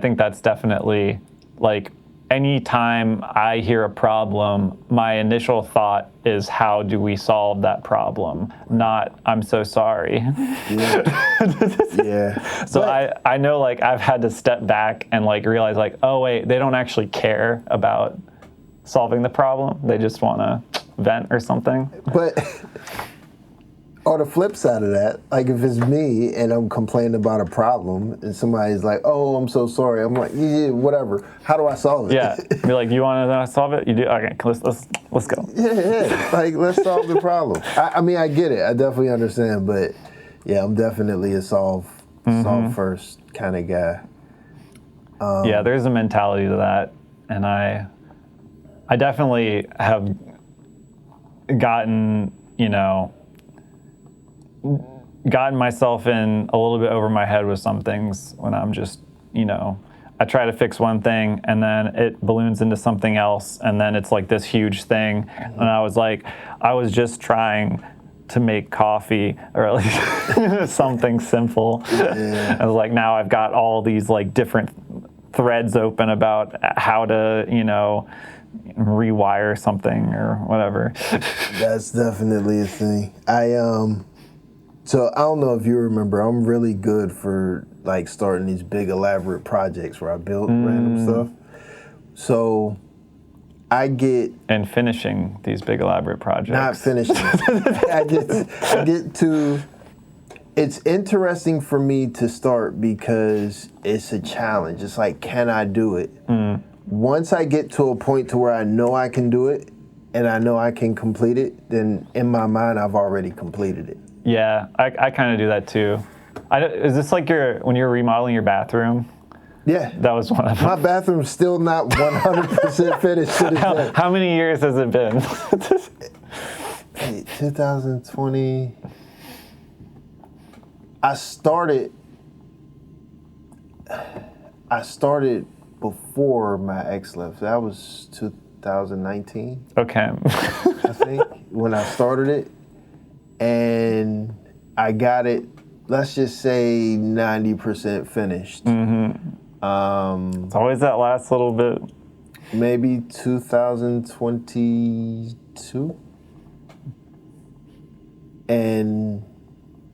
think that's definitely like, anytime I hear a problem, my initial thought is, how do we solve that problem? Not, I'm so sorry. Yeah. So I know, like, I've had to step back and like realize, like, oh wait, they don't actually care about solving the problem. They just want to vent or something. But on the flip side of that, like if it's me and I'm complaining about a problem and somebody's like, oh, I'm so sorry. I'm like, yeah, whatever. How do I solve it? Yeah. Be like, you want to solve it? You do? Okay, let's go. Yeah. Like, let's solve the problem. I mean, I get it. I definitely understand. But yeah, I'm definitely a solve first kind of guy. Yeah, there's a mentality to that. And I definitely have gotten myself in a little bit over my head with some things when I'm just, I try to fix one thing and then it balloons into something else and then it's like this huge thing. And I was just trying to make coffee or at least something simple. Yeah. I was like, now I've got all these like different threads open about how to, rewire something or whatever. That's definitely a thing. So I don't know if you remember, I'm really good for like starting these big elaborate projects where I build random stuff. So I get... And finishing these big elaborate projects. Not finishing. I get to... It's interesting for me to start because it's a challenge. It's like, can I do it? Once I get to a point to where I know I can do it and I know I can complete it, then in my mind I've already completed it. Yeah, I kind of do that too. Is this like when you're remodeling your bathroom? Yeah. That was one of them. My bathroom's still not 100% finished to this day. How many years has it been? 2020. I started before my ex left. That was 2019. Okay. I think, when I started it. And I got it, let's just say 90% finished. It's always that last little bit. Maybe 2022. And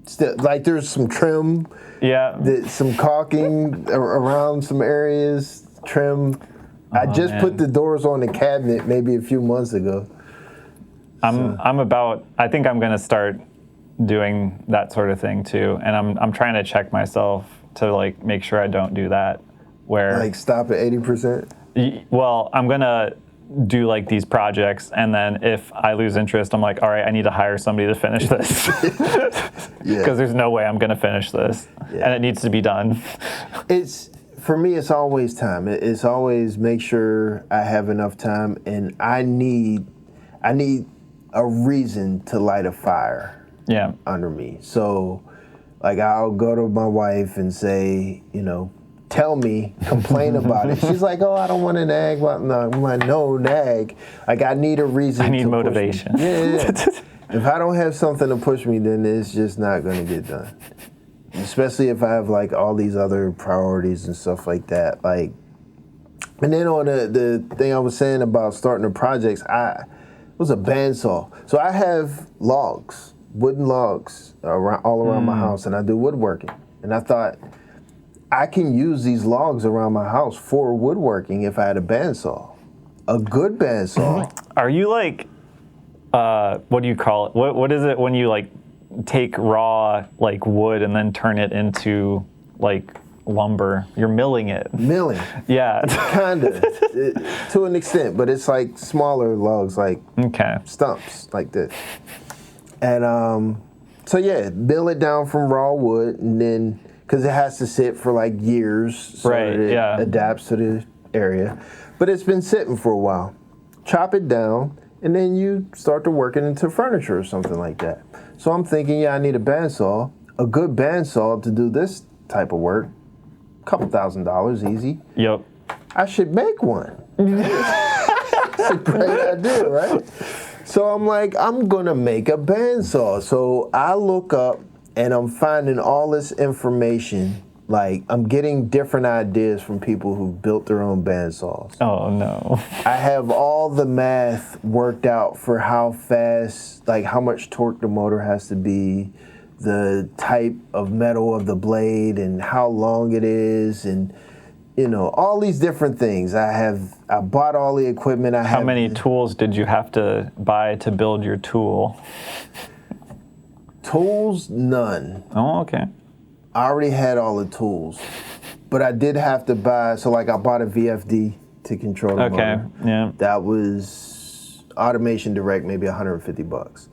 Still, like there's some trim, Yeah. some caulking around some areas, trim. I just put the doors on the cabinet maybe a few months ago. I think I'm gonna start doing that sort of thing too, and I'm trying to check myself to like make sure I don't do that. Where Like stop at 80%. Well, I'm gonna do like these projects, and then if I lose interest, I'm like, all right, I need to hire somebody to finish this because there's no way I'm gonna finish this, and it needs to be done. It's for me. It's always time. It's always make sure I have enough time, and I need a reason to light a fire. Under me. So, like, I'll go to my wife and say, tell me, complain about it. She's like, oh, I don't want to nag. Well, no, I'm like, no, nag. Like, I need a reason. I need motivation. Yeah. If I don't have something to push me, then it's just not going to get done. Especially if I have, like, all these other priorities and stuff like that. Like, and then on the thing I was saying about starting the projects, it was a bandsaw. So I have logs, wooden logs all around my house, and I do woodworking. And I thought, I can use these logs around my house for woodworking if I had a bandsaw, a good bandsaw. Are you like, what do you call it? What is it when you like take raw like wood and then turn it into like lumber? You're milling it. Milling. Yeah. Kinda, to an extent, but it's like smaller logs, like stumps like this. And so yeah, mill it down from raw wood, and then because it has to sit for like years so that it adapts to the area. But it's been sitting for a while. Chop it down, and then you start to work it into furniture or something like that. So I'm thinking, I need a bandsaw, a good bandsaw to do this type of work. Couple $1,000 easy. Yep. I should make one. It's a great idea, right? So I'm like, I'm gonna make a bandsaw. So I look up, and I'm finding all this information. Like, I'm getting different ideas from people who've built their own bandsaws. Oh, no. I have all the math worked out for how fast, like how much torque the motor has to be, the type of metal of the blade, and how long it is, and, all these different things. I bought all the equipment. How many tools did you have to buy to build your tool? Tools, none. Oh, okay. I already had all the tools, but I did have to buy. So, like, I bought a VFD to control the motor. Yeah. That was Automation Direct, maybe $150.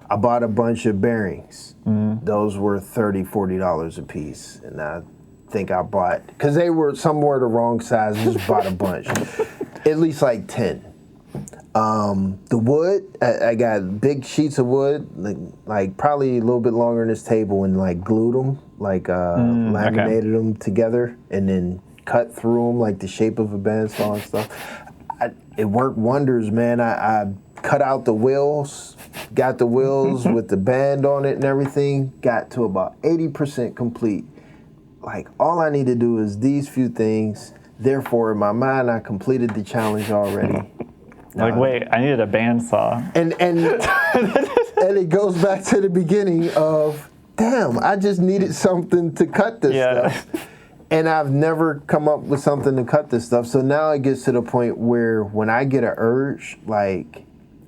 I bought a bunch of bearings. Those were $30-$40 a piece, and I think I bought, because they were somewhere the wrong size. I just bought a bunch, at least like 10. The wood, I got big sheets of wood, like probably a little bit longer than this table, and like glued them, like laminated them together, and then cut through them like the shape of a bandsaw and stuff. It worked wonders, man. I cut out the wheels, got the wheels with the band on it and everything, got to about 80% complete. Like, all I need to do is these few things. Therefore, in my mind, I completed the challenge already. Like, wait, I needed a bandsaw. And and it goes back to the beginning of, damn, I just needed something to cut this stuff. And I've never come up with something to cut this stuff. So now it gets to the point where when I get an urge, like,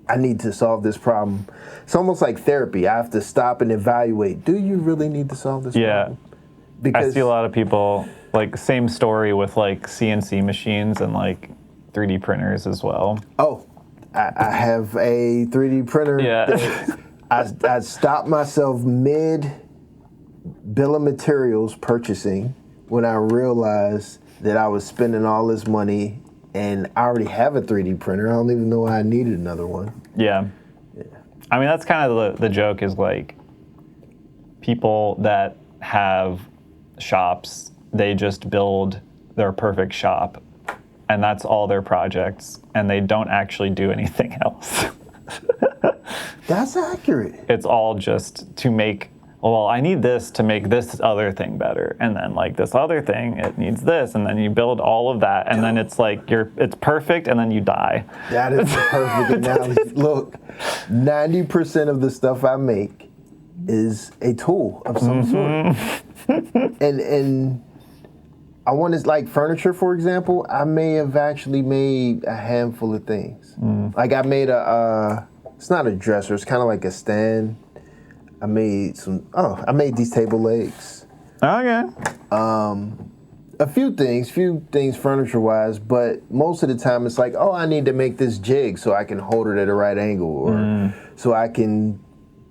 I need to solve this problem. It's almost like therapy. I have to stop and evaluate. Do you really need to solve this problem? Because I see a lot of people, like, same story with, like, CNC machines and, like, 3D printers as well. Oh, I have a 3D printer. Yeah. I stopped myself mid bill of materials purchasing when I realized that I was spending all this money, and I already have a 3D printer. I don't even know why I needed another one. Yeah. I mean, that's kind of the joke is, like, people that have shops, they just build their perfect shop, and that's all their projects, and they don't actually do anything else. That's accurate. It's all just to make, well, I need this to make this other thing better, and then, like, this other thing, it needs this, and then you build all of that, and then it's like it's perfect, and then you die. That is the perfect analogy. Look, 90% of the stuff I make is a tool of some sort. And I want to, like furniture, for example, I may have actually made a handful of things. Like I made it's not a dresser, it's kind of like a stand. I made these table legs. Okay. A few things furniture-wise, but most of the time it's like, oh, I need to make this jig so I can hold it at a right angle, or so I can,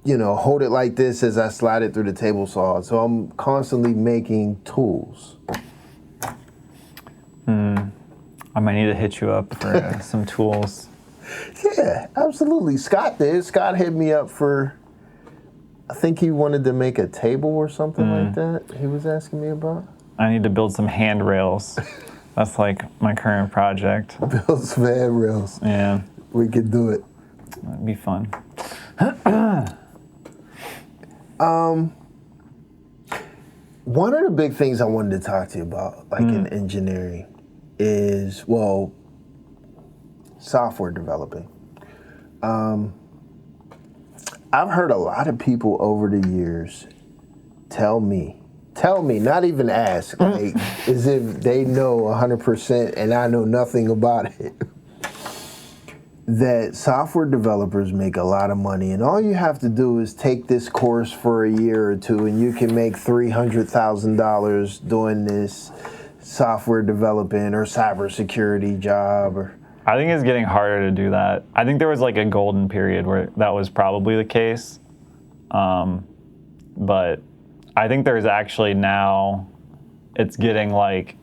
hold it like this as I slide it through the table saw. So I'm constantly making tools. I might need to hit you up for some tools. Yeah, absolutely. Scott did. Scott hit me up for, I think he wanted to make a table or something like that. He was asking me about. I need to build some handrails. That's like my current project. Build some handrails. Yeah. We could do it. That'd be fun. One of the big things I wanted to talk to you about, like in engineering, is, software developing. I've heard a lot of people over the years tell me, not even ask, like, as if they know 100% and I know nothing about it, that software developers make a lot of money, and all you have to do is take this course for a year or two and you can make $300,000 doing this software development or cybersecurity job. Or I think it's getting harder to do that. I think there was like a golden period where that was probably the case. But I think there's actually now, it's getting like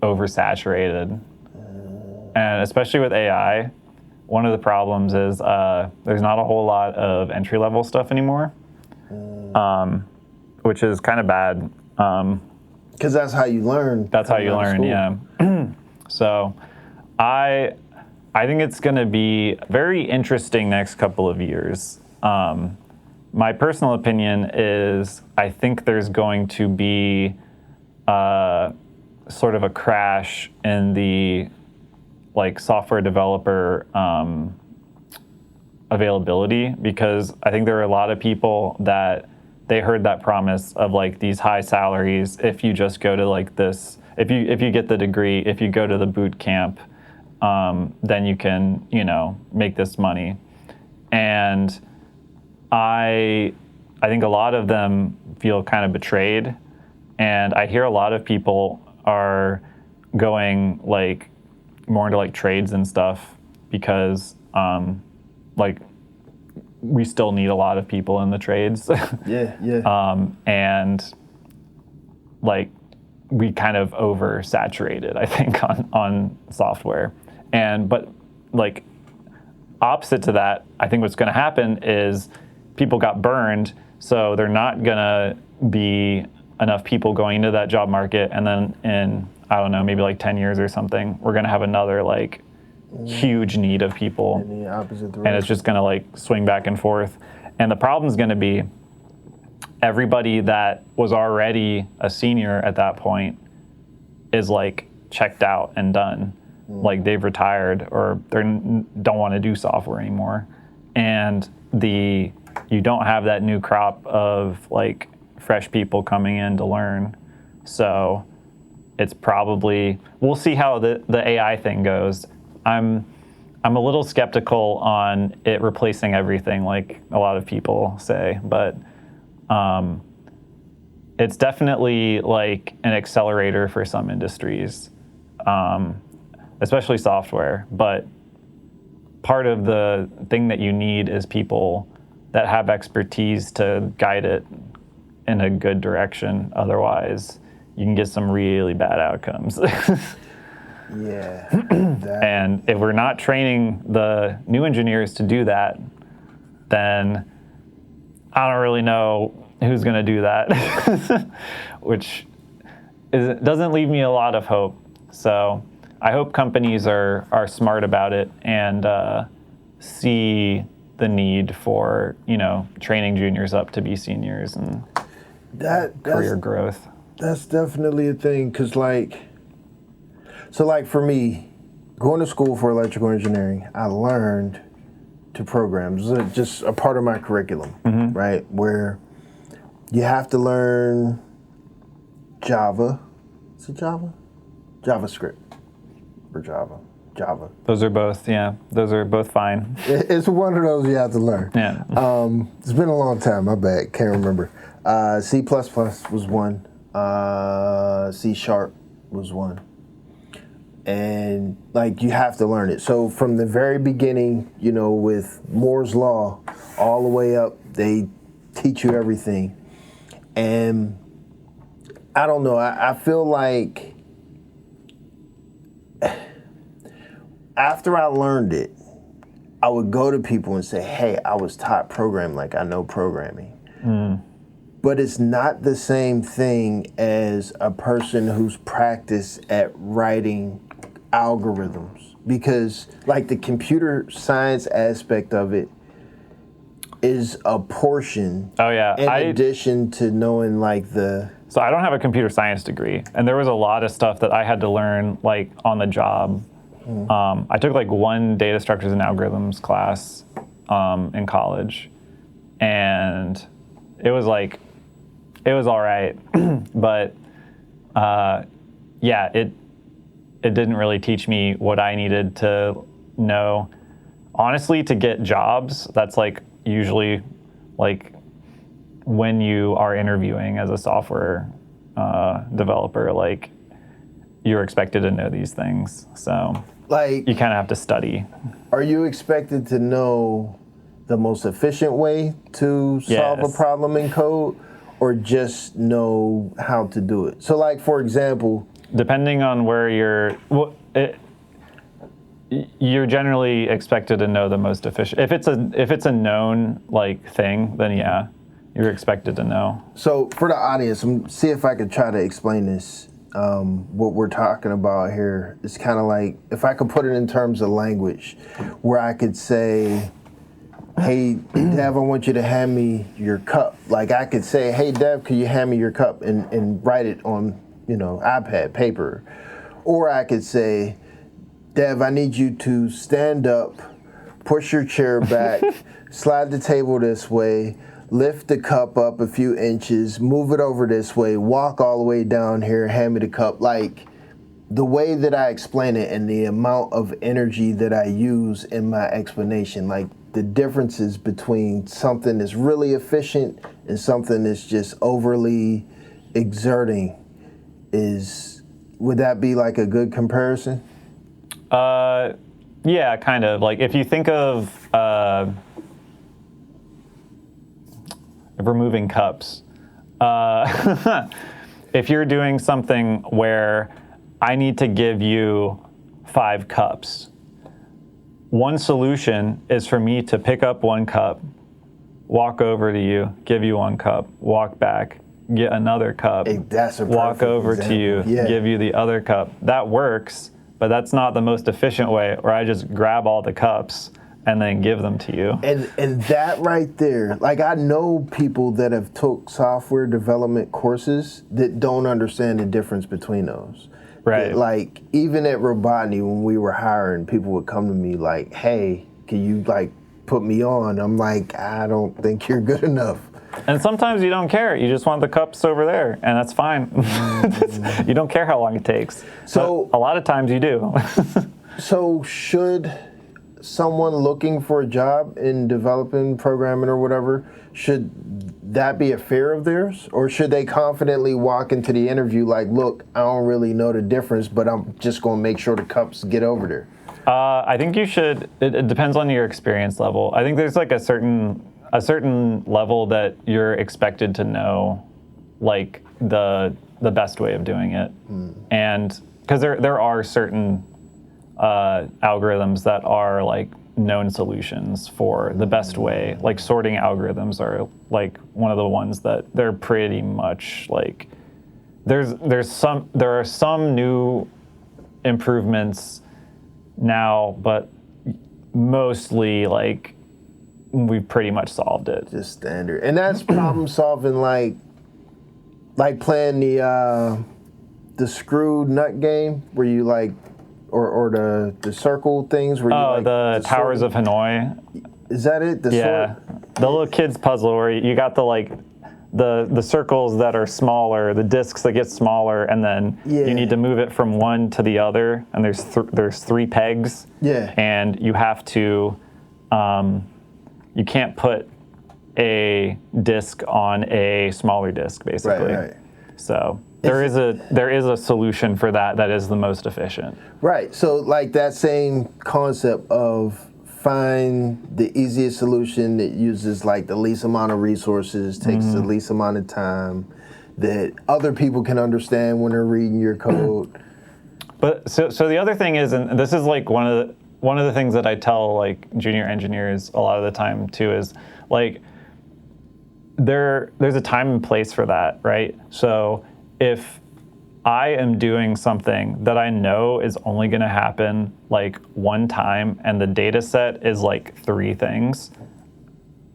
oversaturated. And especially with AI, one of the problems is there's not a whole lot of entry-level stuff anymore, which is kind of bad. Because that's how you learn. That's how you learn, yeah. So I think it's going to be very interesting next couple of years. My personal opinion is I think there's going to be sort of a crash in the software developer availability, because I think there are a lot of people that they heard that promise of these high salaries if you just go to this, if you get the degree, if you go to the boot camp, then you can make this money. And I think a lot of them feel kind of betrayed, and I hear a lot of people are going more into trades and stuff because we still need a lot of people in the trades. And we kind of oversaturated, I think, on software. But opposite to that, I think what's going to happen is people got burned, so they're not going to be enough people going into that job market, and then in, I don't know, maybe 10 years or something, we're going to have another huge need of people. In the opposite direction. And it's just going to swing back and forth. And the problem is going to be everybody that was already a senior at that point is checked out and done. They've retired, or they don't want to do software anymore. And you don't have that new crop of fresh people coming in to learn. So it's probably, we'll see how the AI thing goes. I'm a little skeptical on it replacing everything, like a lot of people say, but it's definitely an accelerator for some industries, especially software. But part of the thing that you need is people that have expertise to guide it in a good direction. Otherwise, you can get some really bad outcomes. Yeah. And if we're not training the new engineers to do that, then I don't really know who's going to do that, which doesn't leave me a lot of hope. So I hope companies are smart about it and see the need for training juniors up to be seniors and career growth. That's definitely a thing, because for me, going to school for electrical engineering, I learned to program. It was just a part of my curriculum, right? Where You have to learn Java. Is it Java? JavaScript or Java? Java. Those are both, yeah. Those are both fine. It's one of those you have to learn. Yeah. It's been a long time. My bad. Can't remember. C++ was one. C# was one. And like you have to learn it. So from the very beginning, you know, with Moore's Law all the way up, they teach you everything. And I don't know, I feel like after I learned it, I would go to people and say, hey, I was taught programming, like I know programming. But it's not the same thing as a person who's practiced at writing algorithms, because like the computer science aspect of it is a portion. Oh yeah. In addition to knowing like the. So I don't have a computer science degree, and there was a lot of stuff that I had to learn like on the job. I took like one data structures and algorithms class in college, and it was all right, but yeah, it didn't really teach me what I needed to know. Honestly, to get jobs, that's like usually like when you are interviewing as a software developer, like you're expected to know these things. So like you kind of have to study. Are you expected to know the most efficient way to solve a problem in code, or just know how to do it? So like, for example, depending on where you're generally expected to know the most efficient. If it's a known like thing, then yeah, you're expected to know. So for the audience, see if I could try to explain this. What we're talking about here is kind of like, if I could put it in terms of language, where I could say, hey, Dev, I want you to hand me your cup. Like I could say, hey, Dev, could you hand me your cup, and write it on, you know, iPad, paper. Or I could say, Dev, I need you to stand up, push your chair back, slide the table this way, lift the cup up a few inches, move it over this way, walk all the way down here, hand me the cup. Like the way that I explain it and the amount of energy that I use in my explanation, like the differences between something that's really efficient and something that's just overly exerting would that be like a good comparison? Yeah, kind of. Like if you think of removing cups, if you're doing something where I need to give you 5 cups, one solution is for me to pick up 1 cup, walk over to you, give you 1 cup, walk back, get another cup, walk over to you, give you the other cup. That works, but that's not the most efficient way, where I just grab all the cups and then give them to you. And that right there, like I know people that have took software development courses that don't understand the difference between those. Right. That, like even at Robotnik when we were hiring, people would come to me like, hey, can you like put me on? I'm like, I don't think you're good enough. And sometimes you don't care. You just want the cups over there, and that's fine. You don't care how long it takes. So but a lot of times you do. So should someone looking for a job in developing, programming, or whatever, should that be a fear of theirs? Or should they confidently walk into the interview like, look, I don't really know the difference, but I'm just going to make sure the cups get over there? I think you should. It depends on your experience level. I think there's like a certain level that you're expected to know, like the best way of doing it. And because there are certain algorithms that are like known solutions for the best way. Like sorting algorithms are like one of the ones that they're pretty much like there are some new improvements now, but mostly like we've pretty much solved it. Just standard. And that's problem solving like playing the screw nut game where you like or the circle things where you like the Towers of Hanoi. Is that it? The little kids puzzle where you got the like the circles that are smaller, the discs that get smaller, and then you need to move it from one to the other, and there's 3 pegs. Yeah. And you have to, you can't put a disc on a smaller disc, basically. Right. So there is a solution for that is the most efficient. Right. So like that same concept of find the easiest solution that uses like the least amount of resources, takes the least amount of time, that other people can understand when they're reading your code. But so the other thing is, and this is like one of the things that I tell like junior engineers a lot of the time too, is like there's a time and place for that, right? So if I am doing something that I know is only going to happen like one time, and the data set is like 3 things,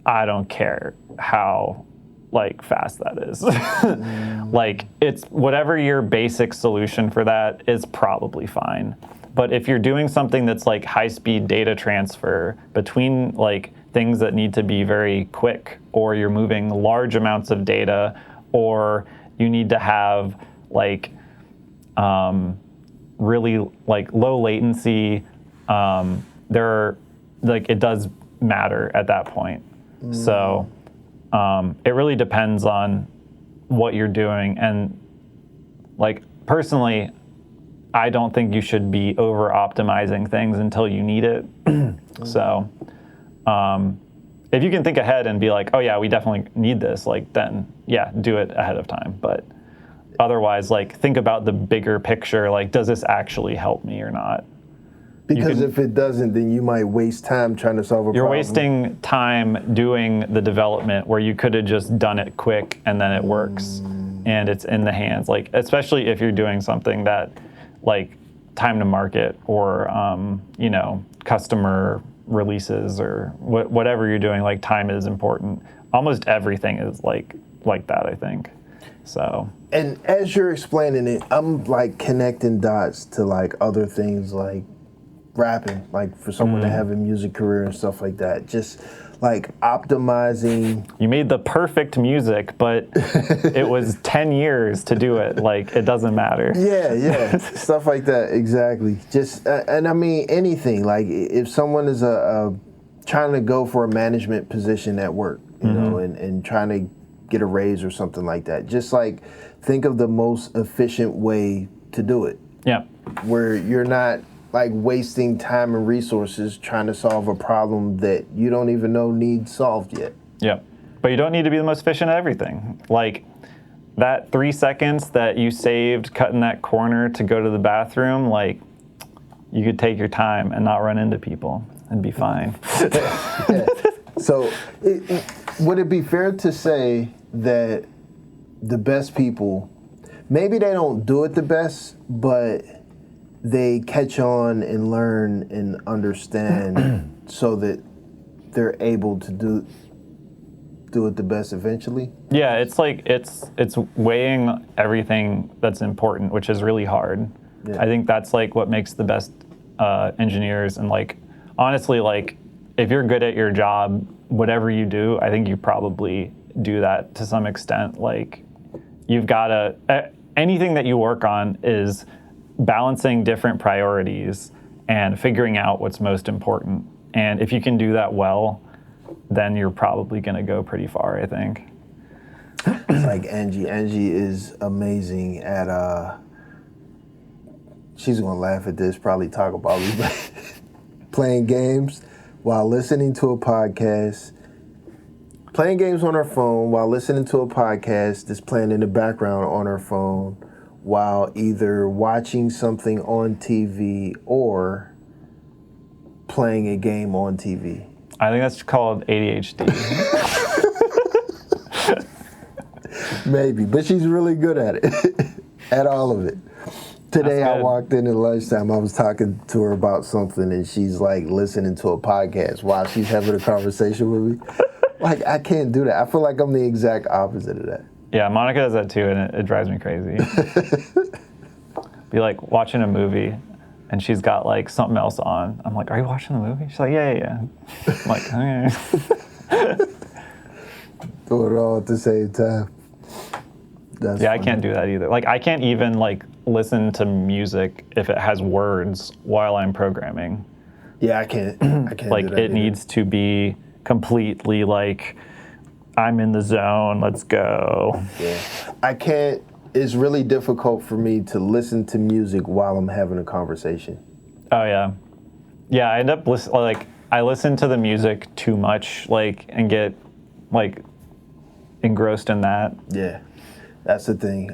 I don't care how like fast that is. Like it's whatever your basic solution for that is probably fine. But if you're doing something that's like high-speed data transfer between like things that need to be very quick, or you're moving large amounts of data, or you need to have like really like low latency, it does matter at that point. So it really depends on what you're doing. And like personally, I don't think you should be over optimizing things until you need it. So if you can think ahead and be like, oh yeah, we definitely need this, like then yeah, do it ahead of time. But otherwise, like think about the bigger picture, like does this actually help me or not? Because if it doesn't, then you might waste time trying to solve a problem. You're wasting time doing the development where you could have just done it quick and then it works and it's in the hands. Like especially if you're doing something that like time to market or customer releases or whatever you're doing, like time is important. Almost everything is like that, I think. So. And as you're explaining it, I'm like connecting dots to like other things like rapping, like for someone to have a music career and stuff like that. Just like optimizing. You made the perfect music, but it was 10 years to do it. Like it doesn't matter. Yeah, stuff like that. Exactly. Just and I mean anything. Like if someone is trying to go for a management position at work, you know, and trying to get a raise or something like that. Just like think of the most efficient way to do it. Yeah. Where you're not like wasting time and resources trying to solve a problem that you don't even know needs solved yet. Yeah. But you don't need to be the most efficient at everything. Like that 3 seconds that you saved cutting that corner to go to the bathroom, like you could take your time and not run into people and be fine. Yeah. So would it be fair to say that the best people, maybe they don't do it the best, but they catch on and learn and understand so that they're able to do it the best eventually? Yeah, it's like it's weighing everything that's important, which is really hard. Yeah. I think that's like what makes the best engineers. And like honestly, like if you're good at your job, whatever you do, I think you probably do that to some extent. Like you've got to, anything that you work on is balancing different priorities and figuring out what's most important. And if you can do that well, then you're probably going to go pretty far, I think. It's like Angie. Angie is amazing at, she's going to laugh at this, probably talk about me, but playing games while listening to a podcast, playing games on her phone while listening to a podcast that's playing in the background on her phone while either watching something on TV or playing a game on TV. I think that's called ADHD. Maybe, but she's really good at it, at all of it. Today I walked in at lunchtime, I was talking to her about something and she's like listening to a podcast while she's having a conversation with me. Like, I can't do that. I feel like I'm the exact opposite of that. Yeah, Monica does that too, and it drives me crazy. Be like watching a movie, and she's got like something else on. I'm like, "Are you watching the movie?" She's like, "Yeah." I'm like, "Okay." Do it all at the same time. That's Yeah, funny. I can't do that either. Like, I can't even like listen to music if it has words while I'm programming. Yeah, I can't. I can't Like, do that it either. needs to be completely like, I'm in the zone. Let's go. Yeah, I can't. It's really difficult for me to listen to music while I'm having a conversation. Oh yeah, yeah. I end up I listen to the music too much, like, and get like engrossed in that. Yeah, that's the thing.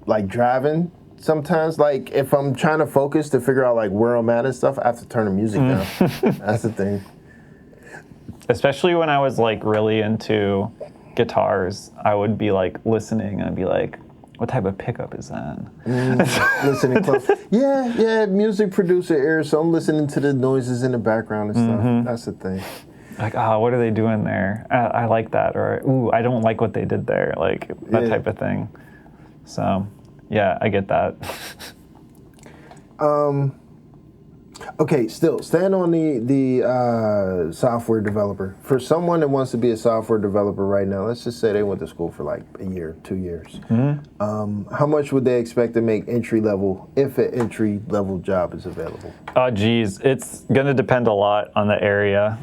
Like driving, sometimes, like if I'm trying to focus to figure out like where I'm at and stuff, I have to turn the music down. That's the thing. Especially when I was like really into guitars, I would be like listening and I'd be like, what type of pickup is that? Listening close. Yeah, music producer ear, so I'm listening to the noises in the background and stuff. That's the thing. Like, oh, what are they doing there? I like that. Or, ooh, I don't like what they did there. Like, that type of thing. So, yeah, I get that. Okay, still staying on the software developer. For someone that wants to be a software developer right now, let's just say they went to school for like a year, 2 years. How much would they expect to make entry level if an entry level job is available? Oh, geez. It's going to depend a lot on the area.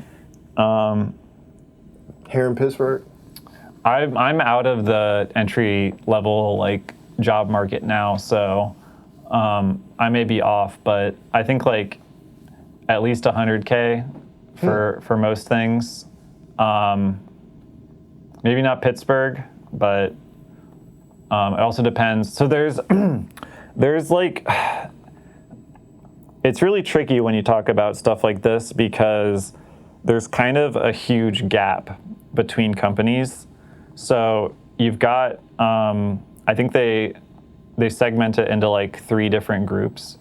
Here in Pittsburgh? I'm out of the entry level like job market now, so I may be off, but I think like at least 100K for most things. Maybe not Pittsburgh, but it also depends. So there's there's like, it's really tricky when you talk about stuff like this because there's kind of a huge gap between companies. So you've got, I think they segment it into like 3 different groups.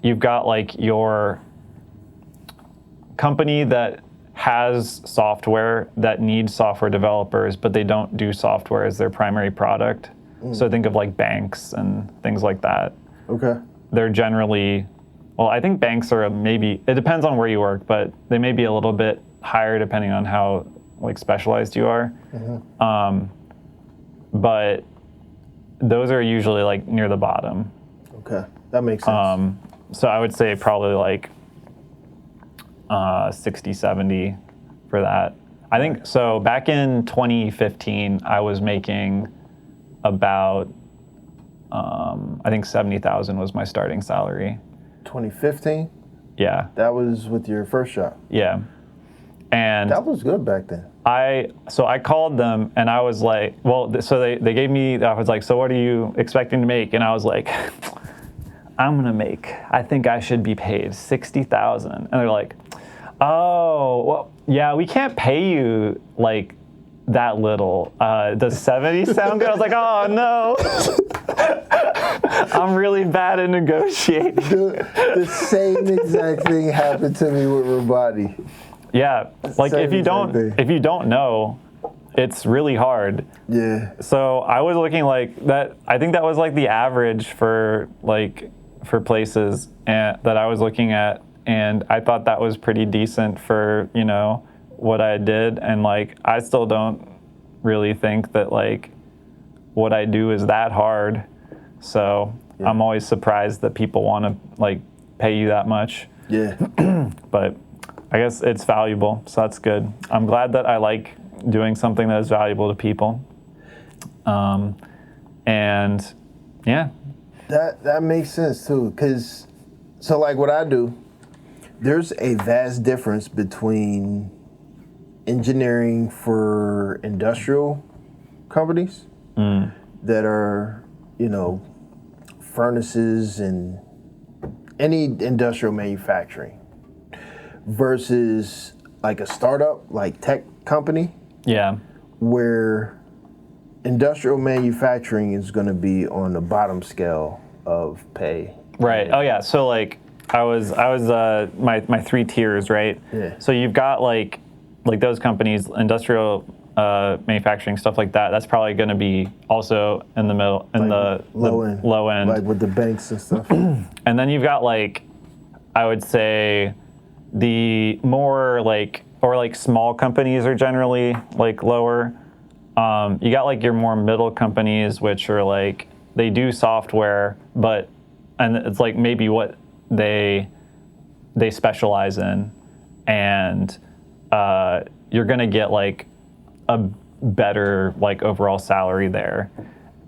You've got like your company that has software that needs software developers, but they don't do software as their primary product. So think of like banks and things like that. Okay. They're generally, well, I think banks are maybe, it depends on where you work, but they may be a little bit higher depending on how like specialized you are. But those are usually like near the bottom. Okay, that makes sense. So I would say probably like 60, 70 for that. I think, so back in 2015, I was making about, I think 70,000 was my starting salary. 2015? Yeah. That was with your first job? Yeah. And That was good back then. I called them and I was like, well, so they gave me, I was like, so what are you expecting to make? And I was like, I'm gonna make, I think I should be paid 60,000. And they're like, oh, well, yeah, we can't pay you like that little. Does 70 sound good? I was like, oh no. I'm really bad at negotiating. The same exact thing happened to me with Robati. Yeah, like Same if you don't know, it's really hard. Yeah. So I was looking like that. I think that was like the average for places that I was looking at, and I thought that was pretty decent for what I did. And like I still don't really think that like what I do is that hard. So yeah. I'm always surprised that people want to like pay you that much. Yeah. But I guess it's valuable, so that's good. I'm glad that I like doing something that is valuable to people. And yeah. That makes sense too, because so like what I do, there's a vast difference between engineering for industrial companies that are, furnaces and any industrial manufacturing versus like a startup, like tech company. Yeah. Where industrial manufacturing is going to be on the bottom scale of pay. Right. Oh yeah. So like I was my 3 tiers, right? Yeah. So you've got like those companies, industrial manufacturing, stuff like that. That's probably going to be also in the middle, in like the low end, like with the banks and stuff. And then you've got like, I would say, the more like small companies are generally like lower. You got like your more middle companies, which are like, they do software, and it's like maybe what they specialize in, and you're gonna get like a better like overall salary there.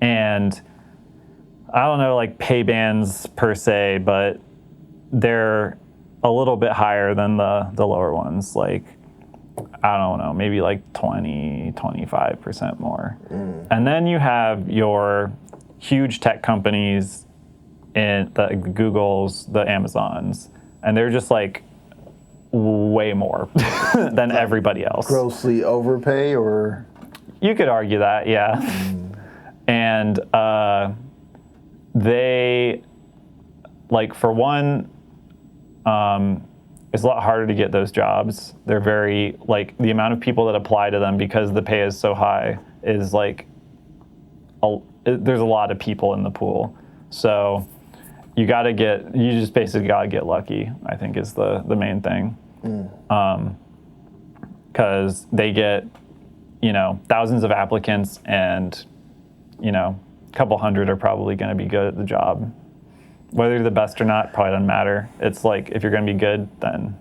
And I don't know like pay bands per se, but they're a little bit higher than the lower ones. Like, I don't know, maybe like 25% more. And then you have your huge tech companies in the Googles, the Amazons, and they're just like way more than everybody else. Grossly overpay, or? You could argue that, yeah. And they, like, for one, it's a lot harder to get those jobs. They're very, like, the amount of people that apply to them because the pay is so high is like, there's a lot of people in the pool. So you just basically gotta get lucky, I think is the main thing. Because they get, thousands of applicants, and, a couple hundred are probably gonna be good at the job. Whether you're the best or not probably doesn't matter. It's like, if you're gonna be good, then,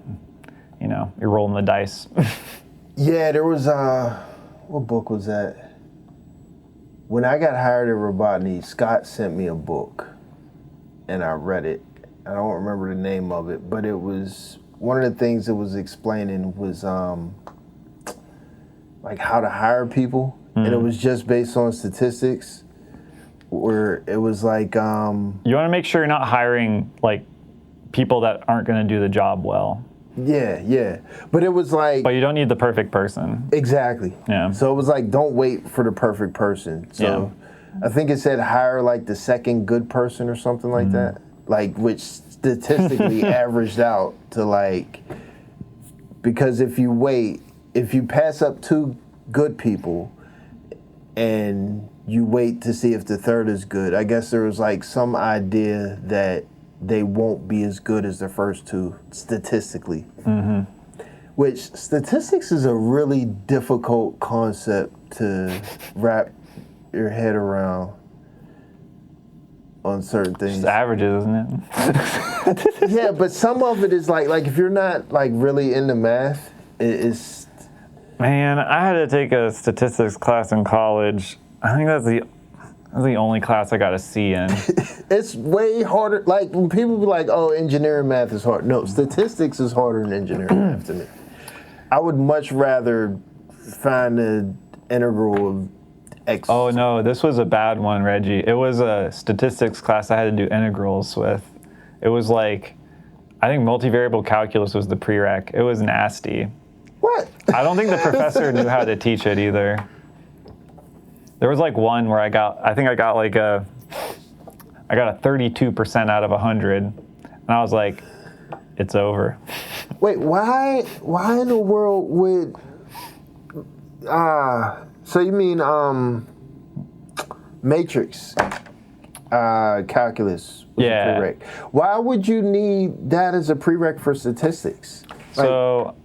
you're rolling the dice. Yeah, there was, what book was that? When I got hired at Robotnik, Scott sent me a book, and I read it. I don't remember the name of it, but it was, one of the things it was explaining was like how to hire people, and it was just based on statistics, where it was like... You want to make sure you're not hiring like people that aren't going to do the job well. Yeah. But it was like... But you don't need the perfect person. Exactly. Yeah. So it was like, don't wait for the perfect person. So I think it said hire like the second good person or something like that. Like, which statistically averaged out to like... Because if you pass up 2 good people and you wait to see if the third is good, I guess there was like some idea that they won't be as good as the first 2 statistically. Which statistics is a really difficult concept to wrap your head around on certain things. It's averages, isn't it? Yeah, but some of it is like if you're not like really into math, it's... Man, I had to take a statistics class in college. I think that's the only class I got a C in. It's way harder. Like, when people be like, oh, engineering math is hard. No, statistics is harder than engineering math to me. I would much rather find the integral of X. Oh, no, this was a bad one, Reggie. It was a statistics class I had to do integrals with. It was like, I think multivariable calculus was the prereq. It was nasty. What? I don't think the professor knew how to teach it either. There was like one where I got a 32% out of 100, and I was like, it's over. Wait, why in the world would, so you mean, matrix, calculus was a prereq. Why would you need that as a prereq for statistics? So,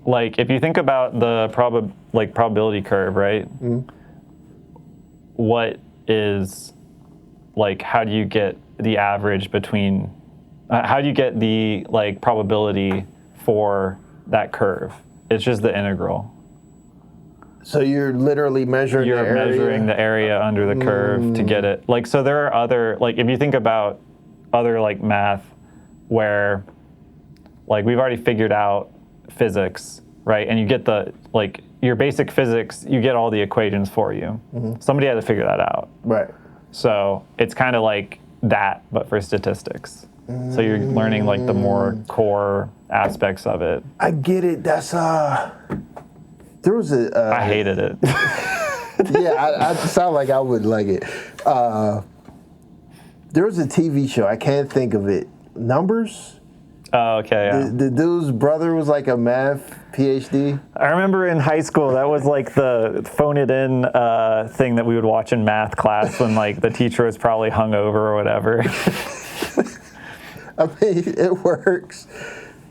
like, if you think about the probability curve, right? What is, like, how do you get the average between, how do you get the, like, probability for that curve? It's just the integral. So you're literally measuring the area? You're measuring the area under the curve to get it. Like, so there are other, like, if you think about other, like, math where, like, we've already figured out physics, right? And you get the, like, your basic physics, you get all the equations for you. Somebody had to figure that out. Right. So it's kind of like that, but for statistics. So you're learning like the more core aspects of it. I get it. That's there was a. I hated it. Yeah, I sound like I would like it. There was a TV show. I can't think of it. Numbers. Oh, okay. Yeah. The dude's brother was like a math PhD. I remember in high school that was like the phone it in thing that we would watch in math class when like the teacher was probably hungover or whatever. I mean, it works.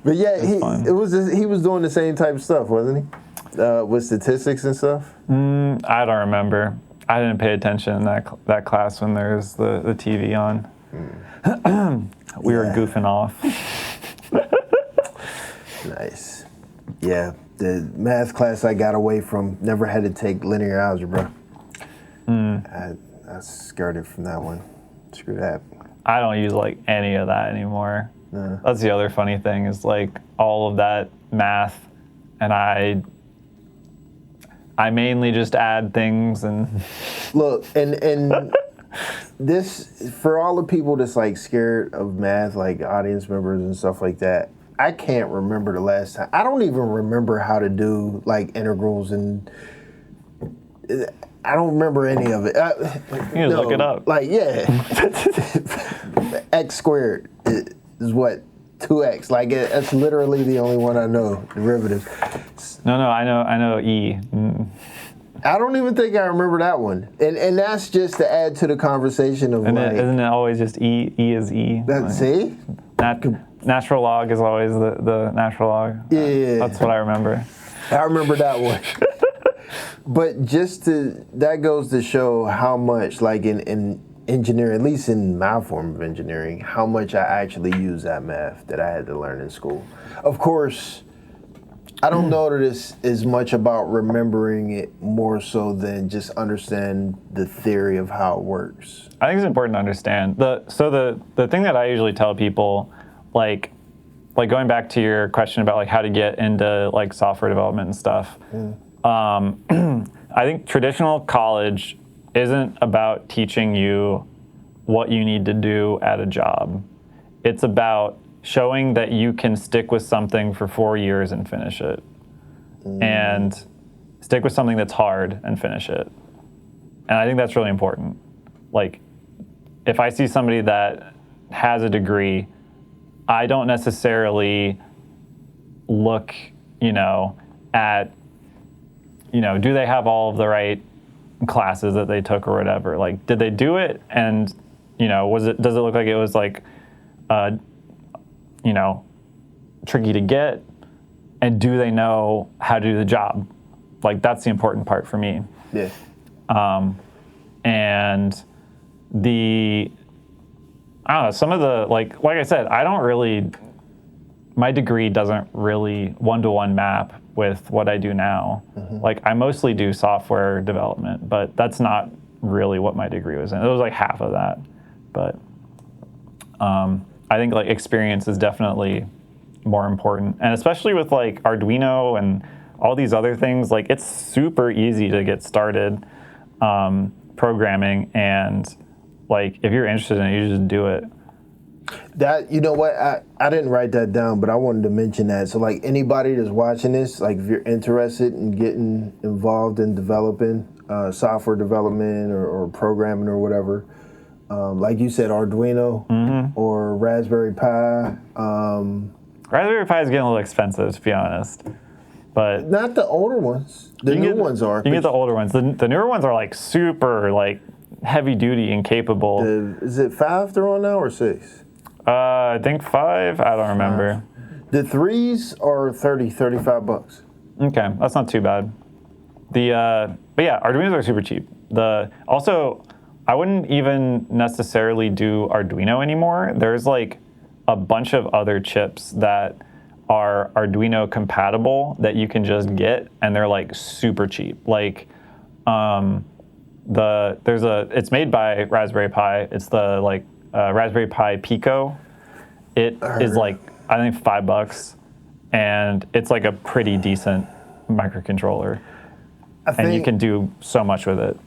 But yeah, he was doing the same type of stuff, wasn't he? with statistics and stuff? I don't remember. I didn't pay attention in that class when there was the TV on. We were goofing off. Nice. Yeah, the math class I got away from, never had to take linear algebra. I skirted from that one. Screw that. I don't use like any of that anymore. That's the other funny thing is like all of that math, and I mainly just add things and look and this for all the people that's like scared of math, like audience members and stuff like that. I can't remember the last time. I don't even remember how to do like integrals, and I don't remember any of it. You look it up. Like, yeah. X squared is what? 2x. Like, that's literally the only one I know, derivatives. No, I know E. I don't even think I remember that one. And that's just to add to the conversation of isn't it always just E? E is E. See? Natural log is always the natural log. Yeah. That's what I remember. I remember that one. But that goes to show how much, like in engineering, at least in my form of engineering, how much I actually use that math that I had to learn in school. Of course, I don't know that it's as much about remembering it more so than just understand the theory of how it works. I think it's important to understand. The thing that I usually tell people, like going back to your question about like how to get into like software development and stuff, I think traditional college isn't about teaching you what you need to do at a job. It's about showing that you can stick with something for 4 years and finish it. And stick with something that's hard and finish it. And I think that's really important. Like, if I see somebody that has a degree, I don't necessarily look, at, do they have all of the right classes that they took or whatever? Like, did they do it? And, does it look like it was like, tricky to get? And do they know how to do the job? Like, that's the important part for me. Yeah. And I don't know, some of the, like I said, my degree doesn't really one-to-one map with what I do now. Like, I mostly do software development, but that's not really what my degree was in. It was like half of that. But I think like experience is definitely more important. And especially with like Arduino and all these other things, like it's super easy to get started programming, and like if you're interested in it, you just do it. That, you know what, I didn't write that down, but I wanted to mention that. So like anybody that's watching this, like if you're interested in getting involved in developing software development or programming or whatever, like you said, Arduino or Raspberry Pi. Raspberry Pi is getting a little expensive, to be honest. But not the older ones. The new ones are. You can get the older ones. The newer ones are like super like heavy duty and capable. Is it 5 they're on now or 6? I think 5. I don't remember. The 3s are $35. Okay, that's not too bad. But yeah, Arduinos are super cheap. Also, I wouldn't even necessarily do Arduino anymore. There's like a bunch of other chips that are Arduino compatible that you can just get, and they're like super cheap. Like, it's made by Raspberry Pi. It's the like Raspberry Pi Pico. It is like, I think $5, and it's like a pretty decent microcontroller. And you can do so much with it.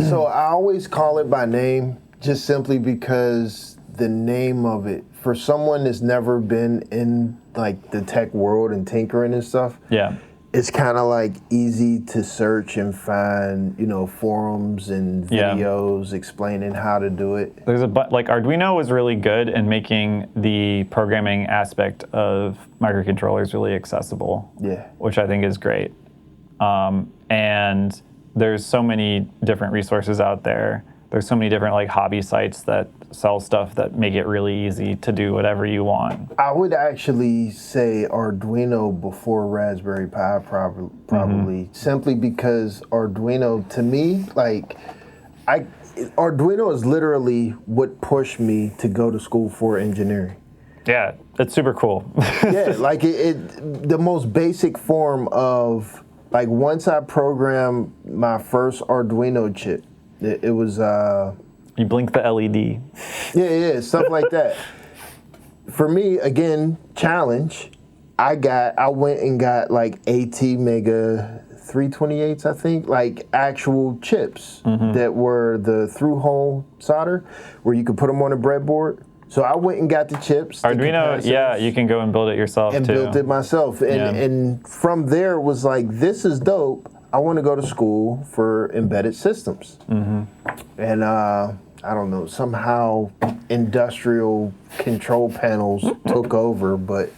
So I always call it by name, just simply because the name of it, for someone that's never been in like the tech world and tinkering and stuff, yeah, it's kind of like easy to search and find, forums and videos explaining how to do it. There's like Arduino was really good in making the programming aspect of microcontrollers really accessible. Yeah, which I think is great. And there's so many different resources out there. there's so many different like hobby sites that sell stuff that make it really easy to do whatever you want. I would actually say Arduino before Raspberry Pi, probably simply because Arduino, to me, like, Arduino is literally what pushed me to go to school for engineering. Yeah, it's super cool. Yeah, like the most basic form of, like, once I programmed my first Arduino chip, it was You blink the LED. yeah, stuff like that. For me, again, challenge. I went and got like AT-Mega 328s, I think, like actual chips that were the through-hole solder, where you could put them on a breadboard. So I went and got the chips. Arduino, yeah, you can go and build it yourself and too. built it myself. And from there it was like, this is dope. I want to go to school for embedded systems. And I don't know, somehow industrial control panels took over, but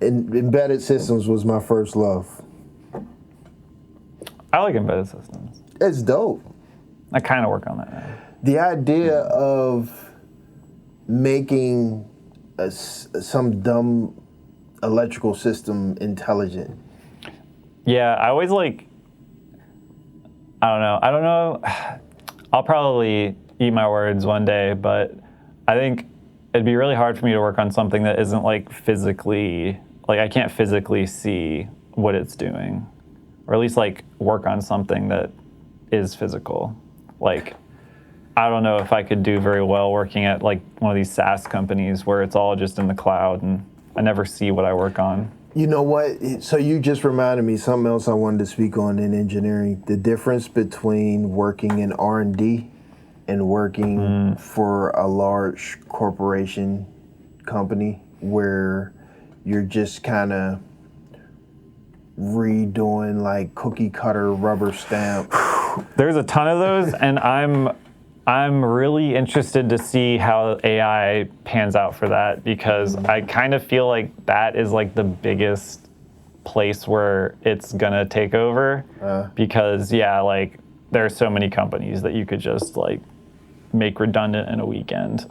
embedded systems was my first love. I like embedded systems. It's dope. I kind of work on that now. The idea of making some dumb electrical system intelligent. Yeah, I always like, I don't know. I'll probably eat my words one day, but I think it'd be really hard for me to work on something that isn't like physically, like I can't physically see what it's doing, or at least like work on something that is physical. Like, I don't know if I could do very well working at like one of these SaaS companies where it's all just in the cloud and I never see what I work on. You know what? So you just reminded me something else I wanted to speak on in engineering. The difference between working in R&D and working for a large corporation company where you're just kind of redoing like cookie cutter rubber stamp. There's a ton of those, and I'm really interested to see how AI pans out for that, because I kind of feel like that is like the biggest place where it's gonna take over. Because like there are so many companies that you could just like make redundant in a weekend.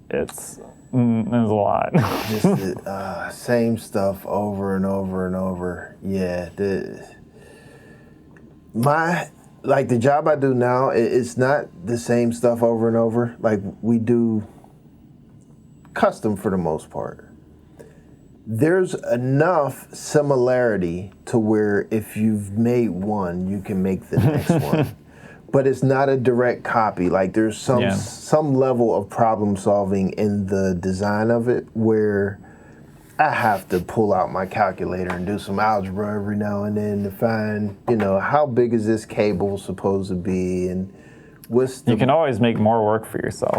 There's a lot. Just the same stuff over and over and over. Yeah. Like the job I do now, it's not the same stuff over and over. Like we do custom for the most part. There's enough similarity to where if you've made one, you can make the next one. But it's not a direct copy. Like there's some level of problem solving in the design of it where I have to pull out my calculator and do some algebra every now and then to find, how big is this cable supposed to be, and what's the... You can always make more work for yourself.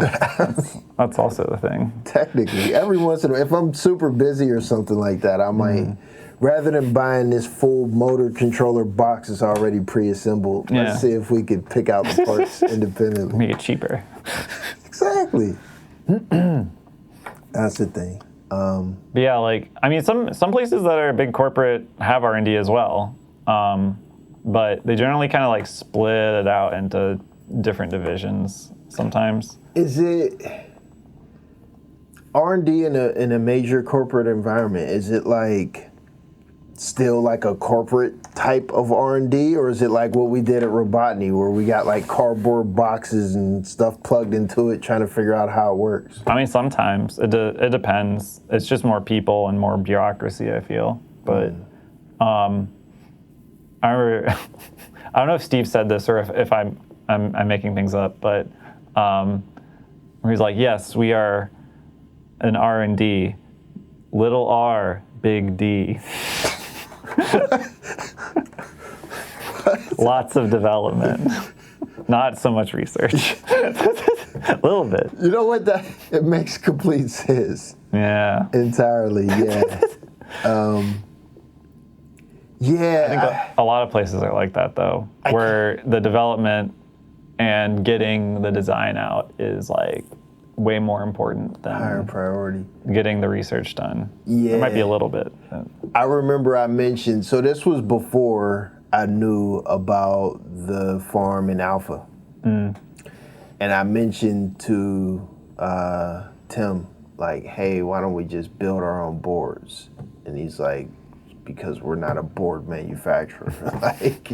That's also the thing. Technically, every once in a while, if I'm super busy or something like that, I might, rather than buying this full motor controller box that's already pre-assembled, let's see if we could pick out the parts independently. Make it cheaper. Exactly. That's the thing. But yeah, like, I mean, some places that are big corporate have R&D as well, but they generally kind of like split it out into different divisions sometimes. Is it R&D in a major corporate environment? Is it like still like a corporate type of R&D, or is it like what we did at Robotnik, where we got like cardboard boxes and stuff plugged into it, trying to figure out how it works? I mean, sometimes it depends. It's just more people and more bureaucracy, I feel. But I remember, I don't know if Steve said this or if I'm making things up, but he's like, yes, we are an R&D, little r, big D. Lots of development, not so much research. A little bit. You know what? It makes complete sense. Yeah. Entirely. Yeah. Yeah. I think a lot of places are like that, though, where the development and getting the design out is like way more important than higher priority. Getting the research done. Yeah. It might be a little bit. I remember I mentioned, so this was before I knew about the farm in Alpha. And I mentioned to Tim, like, hey, why don't we just build our own boards? And he's like, because we're not a board manufacturer. Like,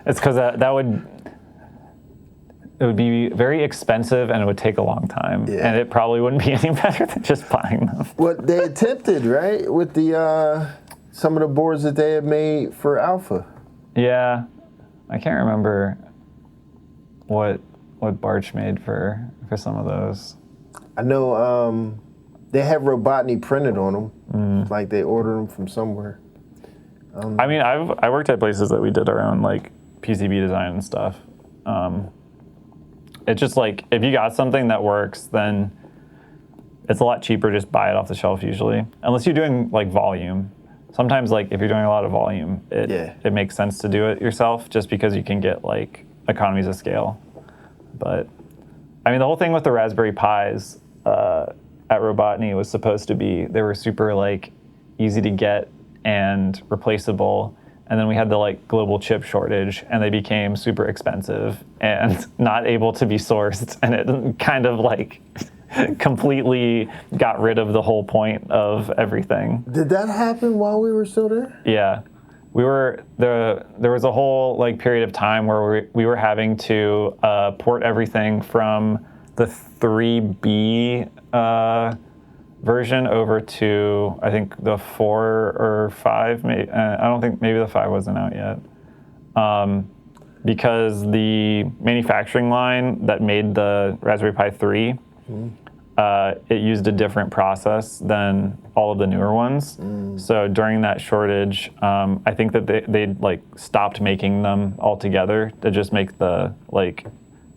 it's because it would be very expensive and it would take a long time. Yeah. And it probably wouldn't be any better than just buying them. what they attempted, right, with the some of the boards that they had made for Alpha. Yeah, I can't remember what Barch made for some of those. I know they have Robotnik printed on them, like they ordered them from somewhere. I mean, I worked at places that we did our own like PCB design and stuff. It's just like if you got something that works, then it's a lot cheaper to just buy it off the shelf usually, unless you're doing like volume. Sometimes like if you're doing a lot of volume, it makes sense to do it yourself just because you can get like economies of scale. But I mean, the whole thing with the Raspberry Pis at Robotnik was supposed to be they were super like easy to get and replaceable. And then we had the like global chip shortage and they became super expensive and not able to be sourced. And it kind of like completely got rid of the whole point of everything. Did that happen while we were still there? Yeah. There was a whole like period of time where we were having to port everything from the 3B version over to I think the 4 or 5. I don't think maybe the 5 wasn't out yet, because the manufacturing line that made the Raspberry Pi 3, it used a different process than all of the newer ones. So during that shortage, I think that they like stopped making them altogether to just make the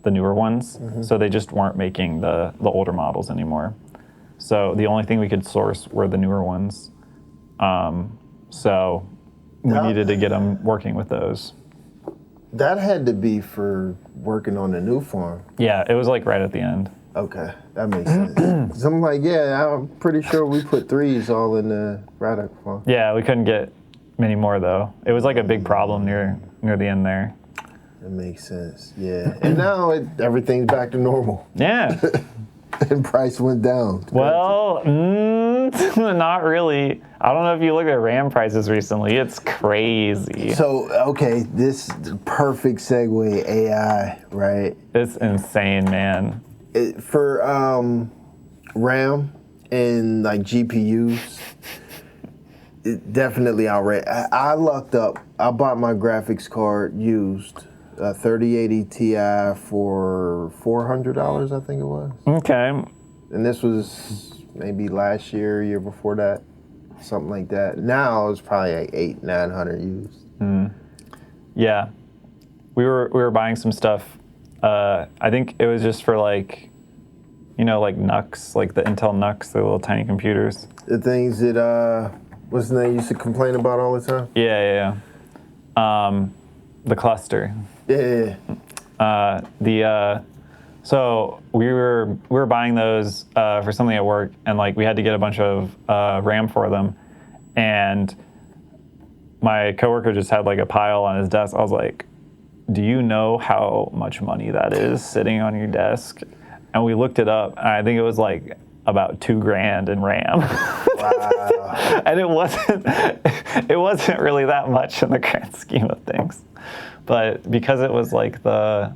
newer ones. So they just weren't making the older models anymore. So the only thing we could source were the newer ones. So we needed to get them working with those. That had to be for working on the new farm. Yeah, it was like right at the end. Okay, that makes sense. So I'm like, yeah, I'm pretty sure we put 3s all in the Braddock farm. Yeah, we couldn't get many more though. It was like a big problem near the end there. That makes sense, yeah. And now everything's back to normal. Yeah. And price went down. Well, not really. I don't know if you looked at RAM prices recently. It's crazy. So, okay, this perfect segue, AI, right? It's insane, man. For RAM and like GPUs, it definitely outrageous. I lucked up. I bought my graphics card used, 3080 Ti for $400, I think it was. Okay. And this was maybe last year before that, something like that. Now it's probably like $800-900 used. Yeah, we were buying some stuff. I think it was just for like, like NUCs, like the Intel NUCs, the little tiny computers. The things that what's the name you used to complain about all the time? Yeah. The cluster. Yeah. So we were buying those for something at work, and like we had to get a bunch of RAM for them, and my coworker just had like a pile on his desk. I was like, do you know how much money that is sitting on your desk? And we looked it up, and I think it was like about $2,000 in RAM. Wow. And it wasn't really that much in the grand scheme of things. But because it was like the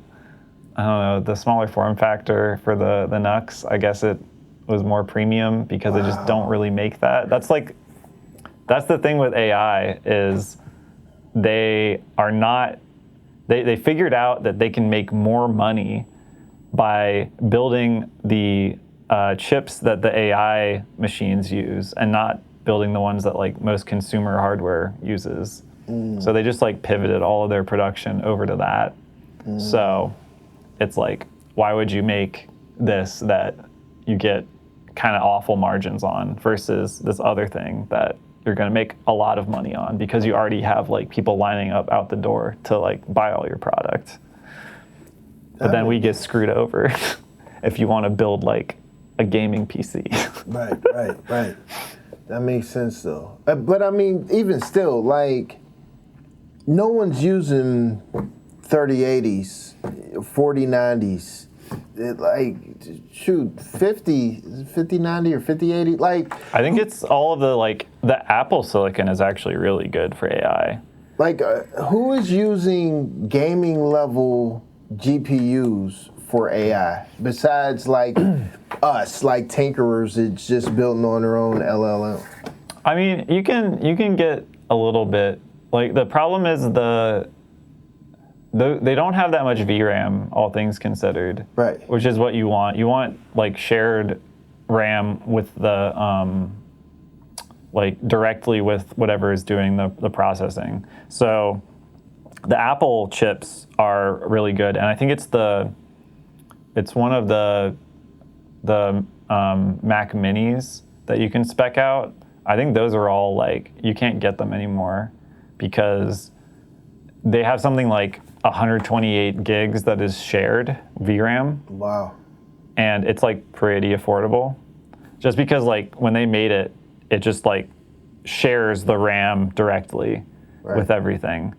smaller form factor for the NUCs, I guess it was more premium because they just don't really make that. That's the thing with AI is they figured out that they can make more money by building the chips that the AI machines use and not building the ones that like most consumer hardware uses. So they just like pivoted all of their production over to that. So it's like, why would you make this that you get kind of awful margins on versus this other thing that you're going to make a lot of money on because you already have like people lining up out the door to like buy all your product. But then we get screwed over if you want to build like a gaming PC. Right. That makes sense though. But I mean, even still, like, no one's using 3080s 4090s. Like, shoot, 5090 or 5080. Like, I think it's all of the Apple silicon is actually really good for AI. Like, who is using gaming level GPUs for AI besides like us, like tinkerers? It's just building on their own LLM. I mean, you can get a little bit. Like, the problem is they don't have that much VRAM, all things considered. Right. Which is what you want. You want like shared RAM with the like directly with whatever is doing the processing. So the Apple chips are really good, and I think it's one of the Mac Minis that you can spec out. I think those are all like, you can't get them anymore because they have something like 128 gigs that is shared VRAM. Wow. And it's like pretty affordable. Just because like when they made it, it just like shares the RAM directly with everything.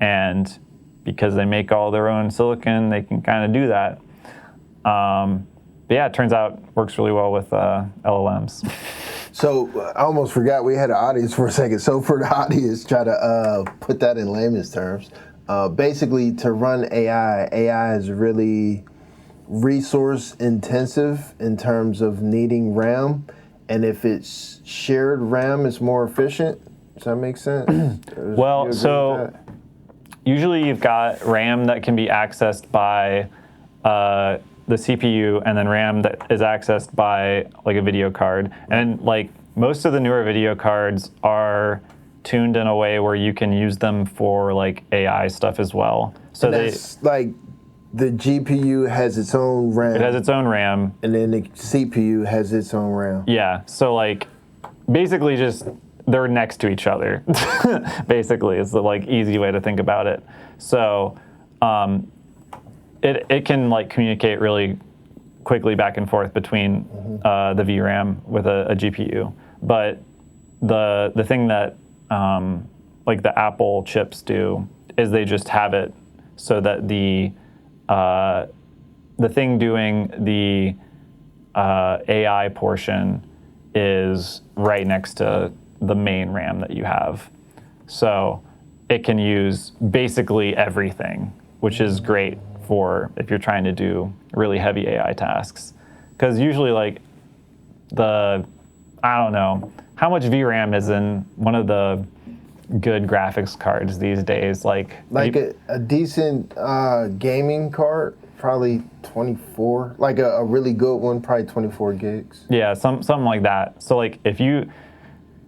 And because they make all their own silicon, they can kind of do that. But yeah, it turns out works really well with LLMs. So I almost forgot we had an audience for a second. So for the audience, try to put that in layman's terms. Basically, to run AI is really resource intensive in terms of needing RAM. And if it's shared RAM, it's more efficient. Does that make sense? Well, so usually you've got RAM that can be accessed by the CPU, and then RAM that is accessed by like a video card. And like most of the newer video cards are tuned in a way where you can use them for like AI stuff as well. So that's like the GPU has its own RAM. It has its own RAM. And then the CPU has its own RAM. Yeah. So like basically just they're next to each other. Basically, is the like easy way to think about it. So it can like communicate really quickly back and forth between the VRAM with a GPU. But the thing that like the Apple chips do is they just have it so that the thing doing the AI portion is right next to the main RAM that you have. So it can use basically everything, which is great for if you're trying to do really heavy AI tasks. Because usually like I don't know, how much VRAM is in one of the good graphics cards these days? Like a decent gaming card, probably 24. Like a really good one, probably 24 gigs. Yeah, something like that. So like if you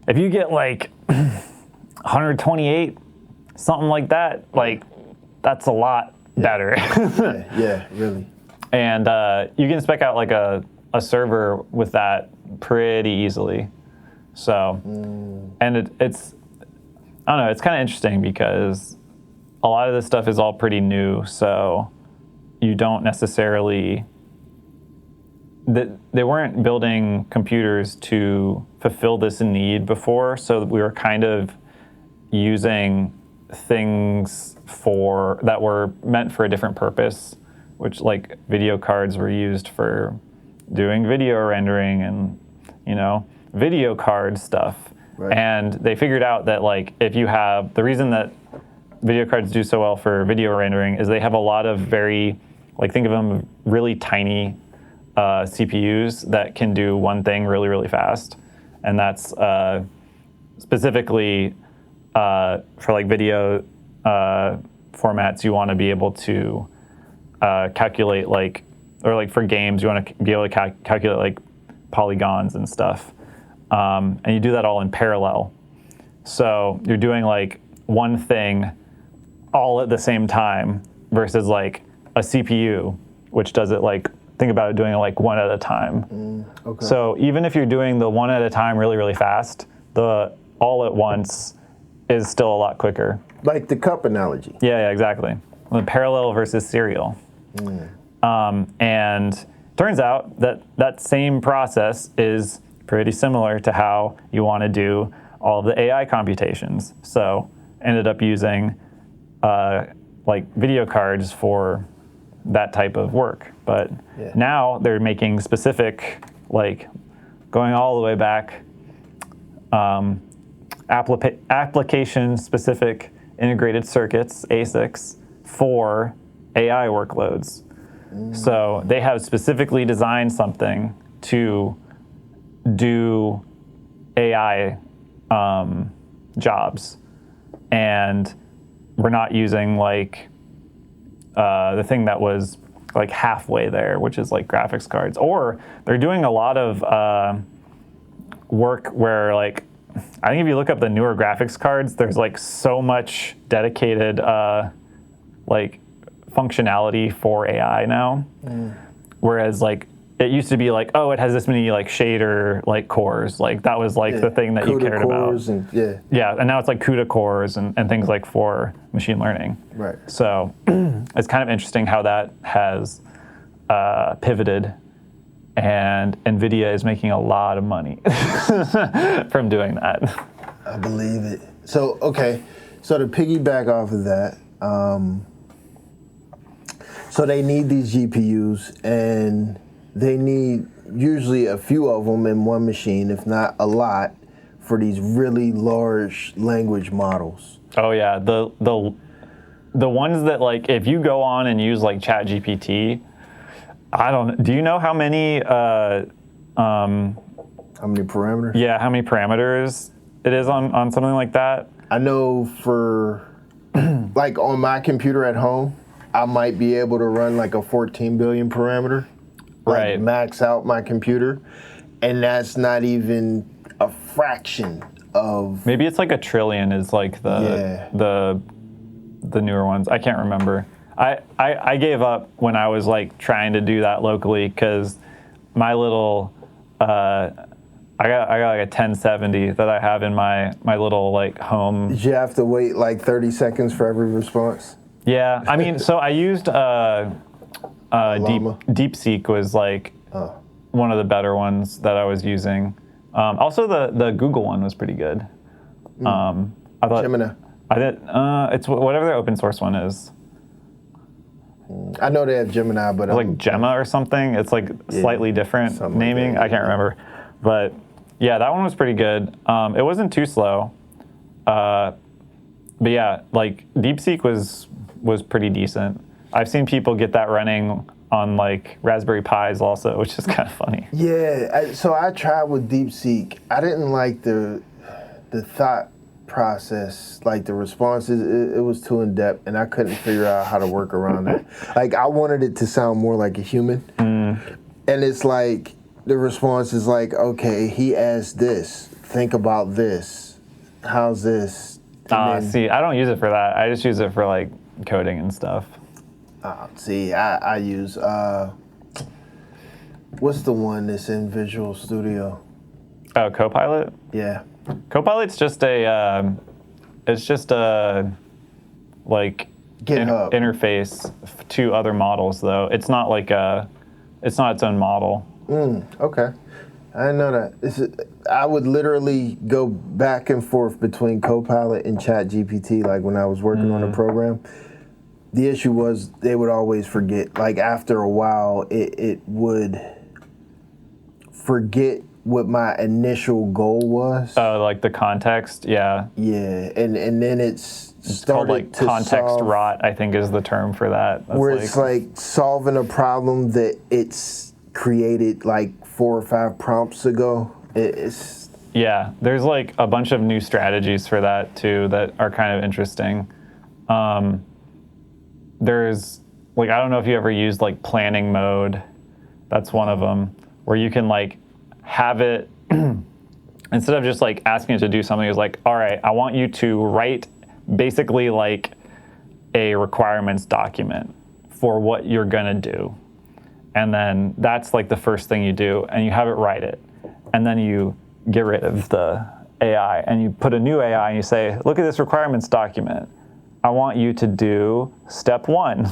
get like 128, something like that, like that's a lot better. yeah, really. And you can spec out like a server with that pretty easily. So, and it's I don't know, it's kind of interesting because a lot of this stuff is all pretty new, so you don't necessarily, they weren't building computers to fulfill this need before, so we were kind of using things that were meant for a different purpose, which like video cards were used for doing video rendering and, you know, video card stuff. Right. And they figured out that like if you have, the reason that video cards do so well for video rendering is they have a lot of very, like think of them really tiny CPUs that can do one thing really, really fast. And that's specifically for like video formats, you want to be able to calculate like, or like for games, you want to be able to calculate like polygons and stuff. And you do that all in parallel. So you're doing like one thing all at the same time versus like a CPU, which does it like, think about it doing it like one at a time. Okay. So even if you're doing the one at a time really, really fast, the all at once is still a lot quicker. Like the cup analogy. Yeah, exactly. The parallel versus serial. And turns out that that same process is pretty similar to how you want to do all of the AI computations. So ended up using like video cards for that type of work. But now they're making specific, like going all the way back, application-specific integrated circuits, ASICs, for AI workloads. So they have specifically designed something to do AI jobs, and we're not using like the thing that was like halfway there, which is like graphics cards. Or they're doing a lot of work where, like, I think if you look up the newer graphics cards, there's like so much dedicated like functionality for AI now. Whereas like it used to be like, oh, it has this many like shader like cores, like that was like the thing that you cared about. And, and now it's like CUDA cores and things like for machine learning. Right. So it's kind of interesting how that has pivoted, and NVIDIA is making a lot of money from doing that. I believe it. So, okay, so to piggyback off of that, so they need these GPUs, and they need usually a few of them in one machine, if not a lot, for these really large language models. Oh yeah, the ones that, like, if you go on and use like ChatGPT, do you know how many how many parameters? Yeah, how many parameters it is on something like that? I know for like on my computer at home, I might be able to run like a 14 billion parameter, right? Max out my computer, and that's not even a fraction of. Maybe it's like a trillion is like the newer ones. I can't remember. I gave up when I was like trying to do that locally, because my little I got like a 1070 that I have in my little like home. Did you have to wait like 30 seconds for every response? Yeah, I mean, so I used DeepSeek was like one of the better ones that I was using. Also, the Google one was pretty good. I thought Gemini. It's whatever their open source one is. I know they have Gemini, but like Gemma or something. It's like slightly different naming. Like I can't remember, but yeah, that one was pretty good. It wasn't too slow, but yeah, like DeepSeek was pretty decent. I've seen people get that running on like Raspberry Pis also, which is kind of funny. Yeah, so I tried with DeepSeek. I didn't like the thought process, like the responses. It was too in depth, and I couldn't figure out how to work around it. Like I wanted it to sound more like a human, and it's like the response is like, okay, he asked this. Think about this. How's this? See, I don't use it for that. I just use it for like coding and stuff. See, I use what's the one that's in Visual Studio? Oh, Copilot? Yeah. Copilot's just a like GitHub interface to other models, though. It's not like it's not its own model. Okay. I didn't know that. I would literally go back and forth between Copilot and ChatGPT, like when I was working on a program. The issue was they would always forget. Like after a while, it would forget what my initial goal was. Oh, like the context, yeah. Yeah, and then it's called like context rot, I think is the term for that. That's where it's like solving a problem that it's created like 4 or 5 prompts ago. Yeah, there's like a bunch of new strategies for that too that are kind of interesting. There's like, I don't know if you ever used like planning mode. That's one of them, where you can like have it instead of just like asking it to do something, it's like, all right, I want you to write basically like a requirements document for what you're gonna do. And then that's like the first thing you do, and you have it write it. And then you get rid of the AI and you put a new AI and you say, look at this requirements document. I want you to do step 1.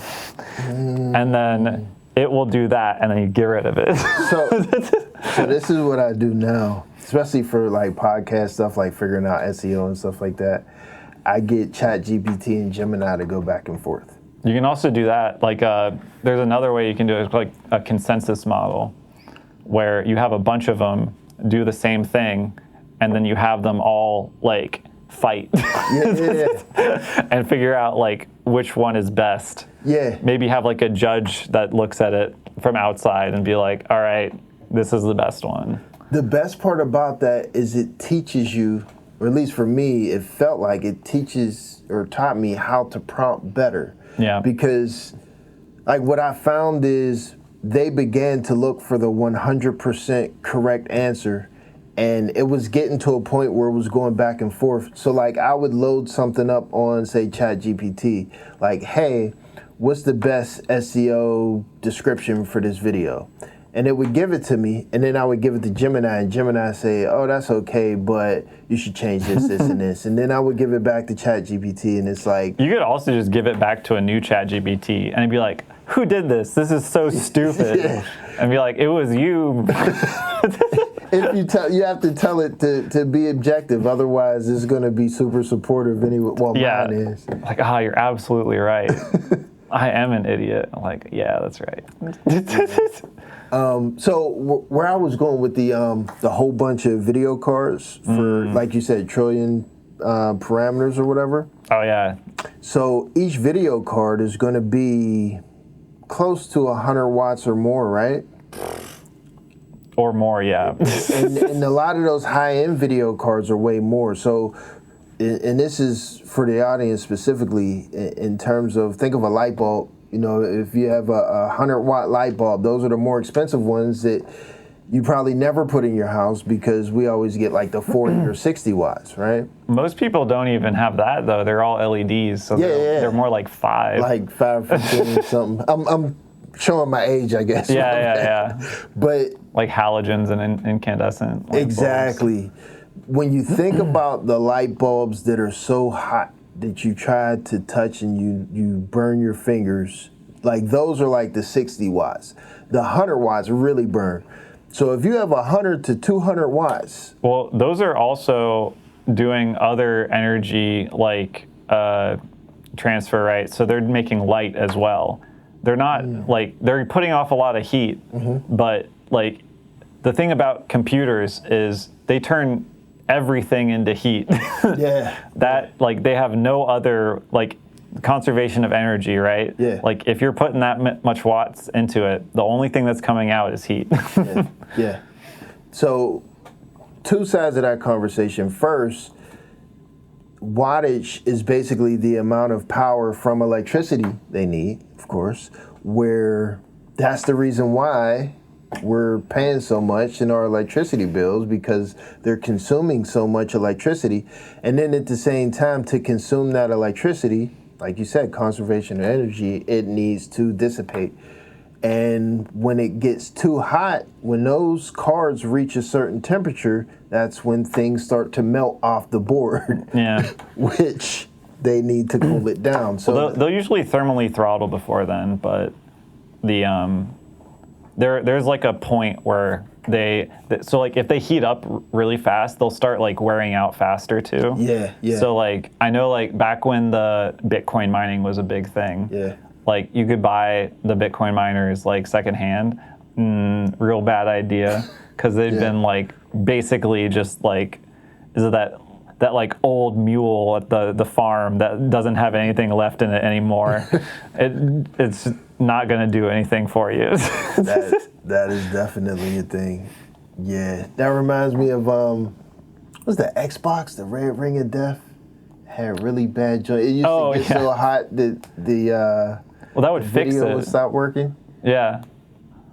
And then it will do that, and then you get rid of it. So this is what I do now, especially for like podcast stuff, like figuring out SEO and stuff like that. I get ChatGPT and Gemini to go back and forth. You can also do that. Like, there's another way you can do it, like a consensus model, where you have a bunch of them do the same thing, and then you have them all like fight and figure out like which one is best. Yeah. Maybe have like a judge that looks at it from outside and be like, all right, this is the best one. The best part about that is it teaches you, or at least for me, it felt like it teaches or taught me how to prompt better. Yeah. Because like what I found is they began to look for the 100% correct answer, and it was getting to a point where it was going back and forth. So like I would load something up on, say, ChatGPT, like, hey, what's the best SEO description for this video? And it would give it to me, and then I would give it to Gemini, and Gemini say, oh, that's okay, but you should change this, this, and this. And then I would give it back to ChatGPT, and it's like... You could also just give it back to a new ChatGPT, and it'd be like, who did this? This is so stupid. Yeah. And be like, it was you. If you have to tell it to be objective, otherwise it's going to be super supportive anyway. Well, mine is. Like, you're absolutely right. I am an idiot. I'm like, yeah, that's right. So where I was going with the whole bunch of video cards for, like you said, trillion parameters or whatever. Oh, yeah. So each video card is going to be close to 100 watts or more, right? Or more, yeah. and a lot of those high-end video cards are way more. So, and this is for the audience specifically in terms of, think of a light bulb. You know, if you have a 100-watt light bulb, those are the more expensive ones that you probably never put in your house because we always get like the 40 or 60 watts, right? Most people don't even have that, though. They're all LEDs, so they're more like 5. Like 5, 15, something. I'm showing my age, I guess. Yeah. But like halogens and incandescent light exactly. bulbs. When you think about the light bulbs that are so hot that you try to touch and you burn your fingers, like those are like the 60 watts. The 100 watts really burn. So if you have 100 to 200 watts. Well, those are also doing other energy like transfer, right? So they're making light as well. They're not like, they're putting off a lot of heat, but like the thing about computers is they turn everything into heat. That like they have no other like conservation of energy, right? Yeah. Like if you're putting that much watts into it, the only thing that's coming out is heat. Yeah. So two sides of that conversation. First, wattage is basically the amount of power from electricity they need, of course, where that's the reason why we're paying so much in our electricity bills, because they're consuming so much electricity. And then at the same time, to consume that electricity, like you said, conservation of energy, it needs to dissipate. And when it gets too hot, when those cards reach a certain temperature, that's when things start to melt off the board. Yeah. Which they need to cool it down. So well, they'll usually thermally throttle before then, but the there's like a point where so like if they heat up really fast, they'll start like wearing out faster too. Yeah. So like I know like back when the Bitcoin mining was a big thing. Yeah. Like you could buy the Bitcoin miners like secondhand. Real bad idea, because they've been like basically just like, is it that like old mule at the farm that doesn't have anything left in it anymore? It's not going to do anything for you. that is definitely a thing. Yeah, that reminds me of what's the Xbox, the Red Ring of Death? Had really bad joint. It used to get so hot that the well, that would fix it. Video would stop working. Yeah.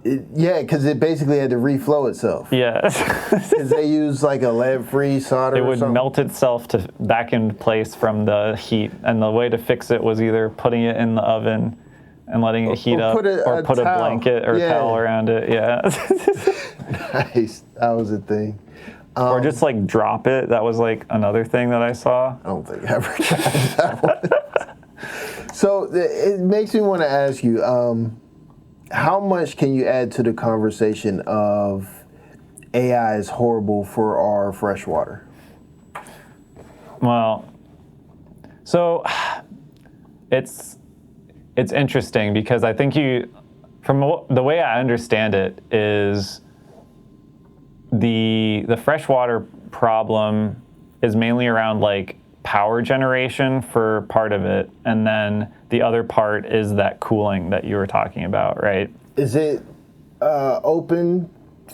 Yeah, because it basically had to reflow itself. Yeah. Because they use like a lead-free solder. It would melt itself back in place from the heat, and the way to fix it was either putting it in the oven and letting it heat up, or put a blanket or towel around it. Yeah. Nice. That was a thing. Or just like drop it. That was like another thing that I saw. I don't think I ever tried that one. So it makes me want to ask you, how much can you add to the conversation of AI is horrible for our fresh water? Well, so it's it's interesting because I think from the way I understand it is the freshwater problem is mainly around like power generation for part of it, and then the other part is that cooling that you were talking about, right? Is it open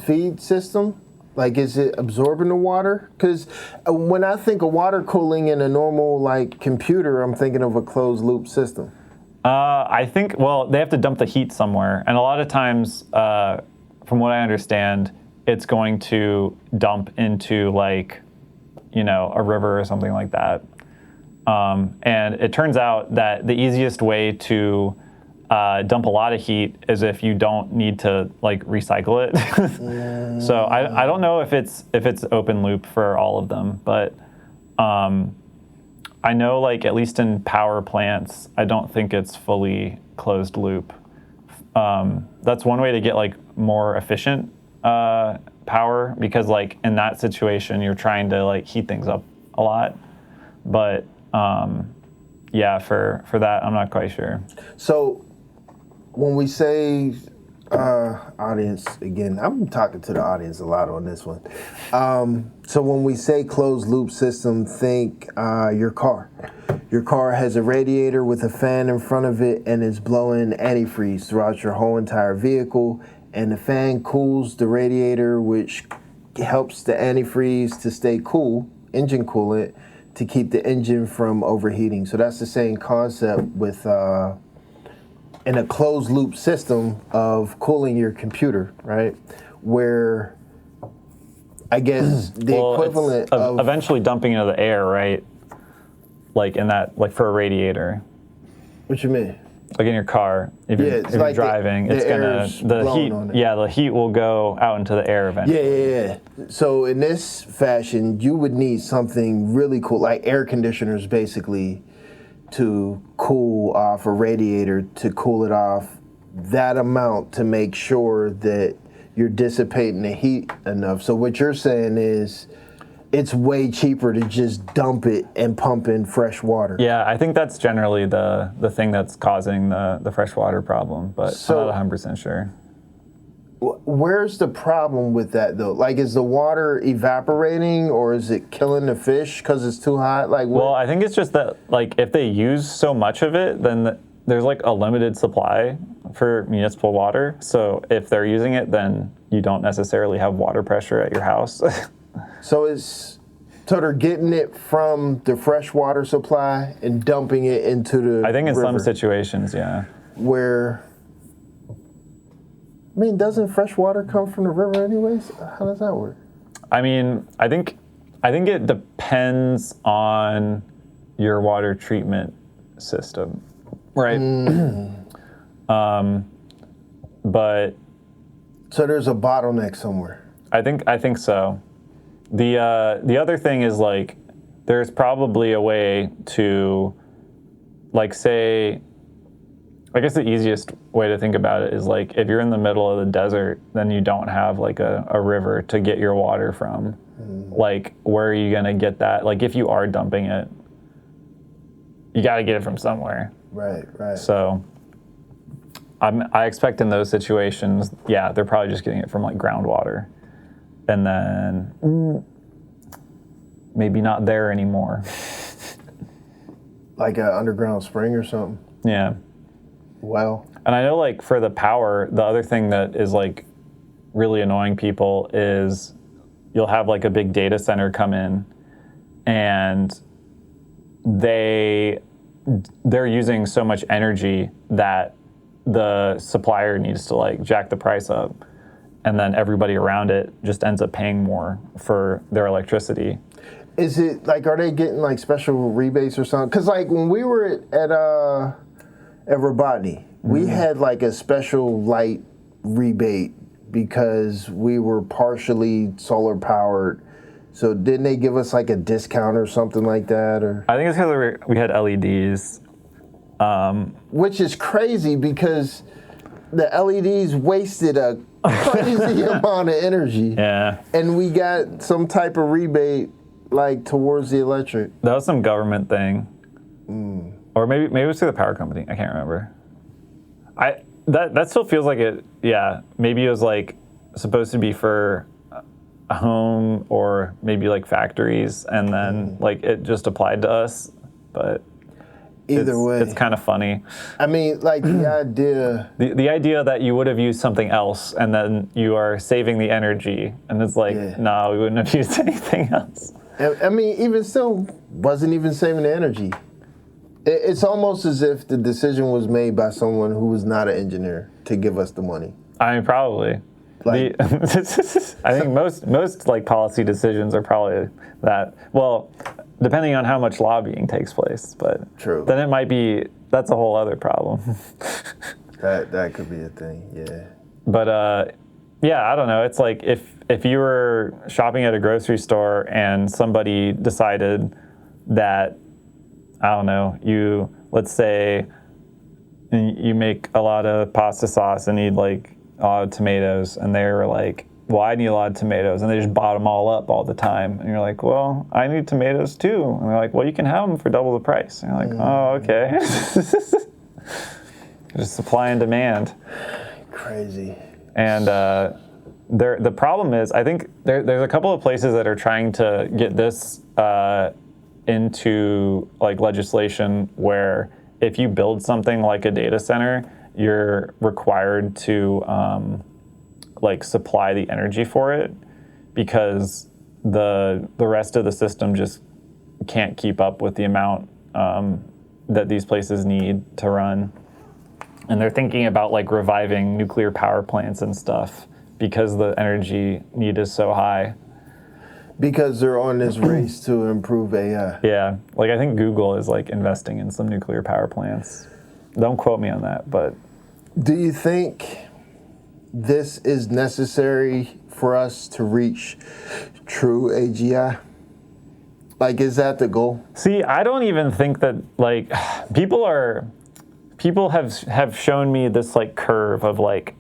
feed system? Like, is it absorbing the water? Because when I think of water cooling in a normal like computer, I'm thinking of a closed loop system. I think, well, they have to dump the heat somewhere, and a lot of times, from what I understand, it's going to dump into like, a river or something like that. And it turns out that the easiest way to dump a lot of heat is if you don't need to like recycle it. So I don't know if it's open loop for all of them, but I know like at least in power plants, I don't think it's fully closed loop. That's one way to get like more efficient power, because like in that situation you're trying to like heat things up a lot, but yeah, for that I'm not quite sure. So when we say audience, again, I'm talking to the audience a lot on this one. So when we say closed loop system, think your car. Your car has a radiator with a fan in front of it and is blowing antifreeze throughout your whole entire vehicle, and the fan cools the radiator, which helps the antifreeze to stay cool, engine coolant, to keep the engine from overheating. So that's the same concept with in a closed loop system of cooling your computer, right? Where I guess the equivalent of eventually dumping into the air, right? Like in that, like for a radiator. What you mean? Like in your car, if you're like driving, it's gonna the heat. Yeah, the heat will go out into the air eventually. Yeah. So in this fashion, you would need something really cool, like air conditioners, basically, to cool off a radiator, to cool it off that amount to make sure that you're dissipating the heat enough. So what you're saying is it's way cheaper to just dump it and pump in fresh water. Yeah, I think that's generally the thing that's causing the freshwater problem, but I'm not 100% sure. Where's the problem with that, though? Like, is the water evaporating, or is it killing the fish because it's too hot? Like, what? Well, I think it's just that, like, if they use so much of it, then there's, like, a limited supply for municipal water. So if they're using it, then you don't necessarily have water pressure at your house. So they're getting it from the fresh water supply and dumping it into the I think in river, some situations, yeah. Where, I mean, doesn't fresh water come from the river anyways? How does that work? I mean, I think it depends on your water treatment system, right? But so there's a bottleneck somewhere. I think so. The other thing is, like, there's probably a way to, like, say, I guess the easiest way to think about it is, like, if you're in the middle of the desert, then you don't have, like, a river to get your water from. Like, where are you going to get that? Like, if you are dumping it, you got to get it from somewhere. Right. So I expect in those situations, yeah, they're probably just getting it from, like, groundwater. And then maybe not there anymore. Like an underground spring or something? Yeah. Well. And I know, like, for the power, the other thing that is, like, really annoying people is you'll have, like, a big data center come in, and they're using so much energy that the supplier needs to, like, jack the price up. And then everybody around it just ends up paying more for their electricity. Is it, like, are they getting, like, special rebates or something? Because, like, when we were at Robotny, we had, like, a special light rebate because we were partially solar powered. So didn't they give us, like, a discount or something like that? Or I think it's because we had LEDs. Which is crazy because the LEDs wasted a crazy amount of energy. Yeah. And we got some type of rebate, like, towards the electric. That was some government thing. Or maybe it was through the power company. I can't remember. That still feels like it. Yeah, maybe it was like supposed to be for a home or maybe like factories, and then like it just applied to us. But Either way, it's kind of funny. I mean, like the idea. The idea that you would have used something else, and then you are saving the energy, and it's like, no, we wouldn't have used anything else. I mean, even still, wasn't even saving the energy. It's almost as if the decision was made by someone who was not an engineer to give us the money. I mean, probably. Like, I think most like policy decisions are probably that. Well, depending on how much lobbying takes place, but true. Then it might be, that's a whole other problem. that could be a thing, yeah. But yeah, I don't know. It's like if you were shopping at a grocery store and somebody decided that, I don't know, let's say you make a lot of pasta sauce and need like a lot of tomatoes, and they were like, well, I need a lot of tomatoes, and they just bought them all up all the time. And you're like, well, I need tomatoes too. And they're like, well, you can have them for double the price. And you're like, oh, okay. Just supply and demand. Crazy. And the problem is, I think there's a couple of places that are trying to get this into like legislation where if you build something like a data center, you're required to like supply the energy for it, because the rest of the system just can't keep up with the amount that these places need to run. And they're thinking about like reviving nuclear power plants and stuff because the energy need is so high. Because they're on this race to improve AI. Yeah, like I think Google is like investing in some nuclear power plants. Don't quote me on that, but. Do you think this is necessary for us to reach true AGI? Like, is that the goal? See, I don't even think that, like, people have shown me this like curve of like,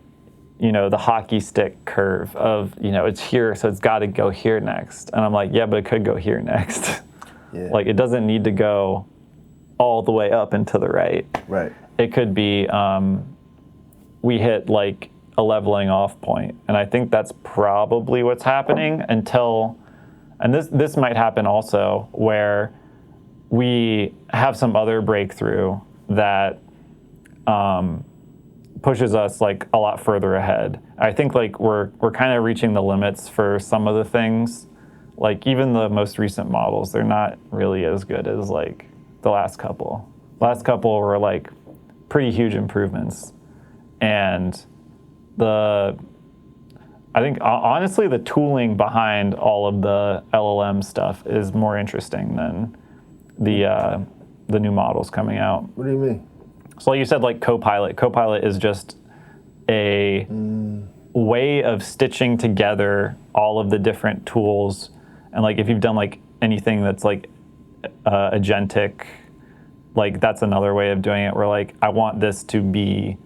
you know, the hockey stick curve of, you know, it's here, so it's got to go here next. And I'm like, yeah, but it could go here next. Yeah. Like, it doesn't need to go all the way up and to the right. Right. It could be, we hit like a leveling off point. And I think that's probably what's happening until, and this might happen also, where we have some other breakthrough that pushes us like a lot further ahead. I think like we're kind of reaching the limits for some of the things. Like even the most recent models, they're not really as good as like the last couple. Last couple were like pretty huge improvements. And I think honestly the tooling behind all of the LLM stuff is more interesting than the new models coming out. What do you mean? So like you said, like Copilot. Copilot is just a way of stitching together all of the different tools. And like if you've done like anything that's like agentic, like that's another way of doing it, where like I want this to be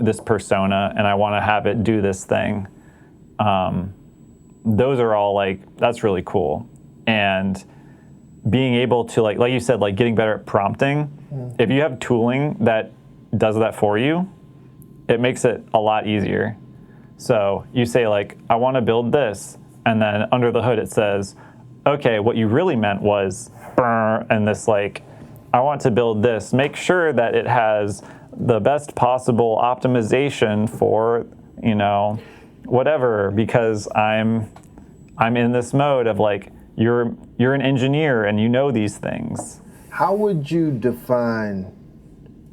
this persona and I want to have it do this thing. Those are all like, that's really cool. And being able to like you said, like getting better at prompting, if you have tooling that does that for you, it makes it a lot easier. So you say like, I want to build this. And then under the hood, it says, okay, what you really meant was, and this like, I want to build this. Make sure that it has the best possible optimization for, you know, whatever, because I'm in this mode of like, you're an engineer and you know these things. How would you define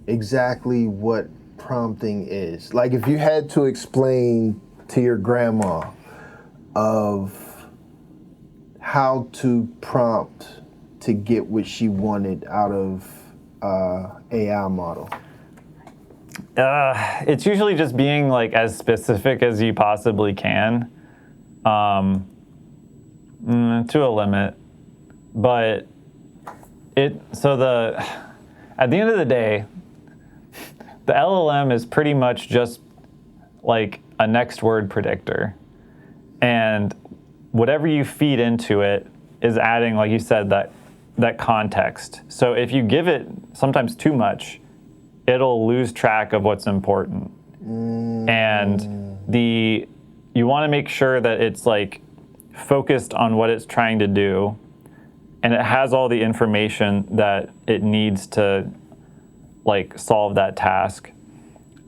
exactly what prompting is? Like if you had to explain to your grandma of how to prompt to get what she wanted out of AI model. It's usually just being like as specific as you possibly can, to a limit. But at the end of the day, the LLM is pretty much just like a next word predictor. And whatever you feed into it is adding, like you said, that context. So if you give it sometimes too much, it'll lose track of what's important. And you want to make sure that it's like focused on what it's trying to do, and it has all the information that it needs to like solve that task.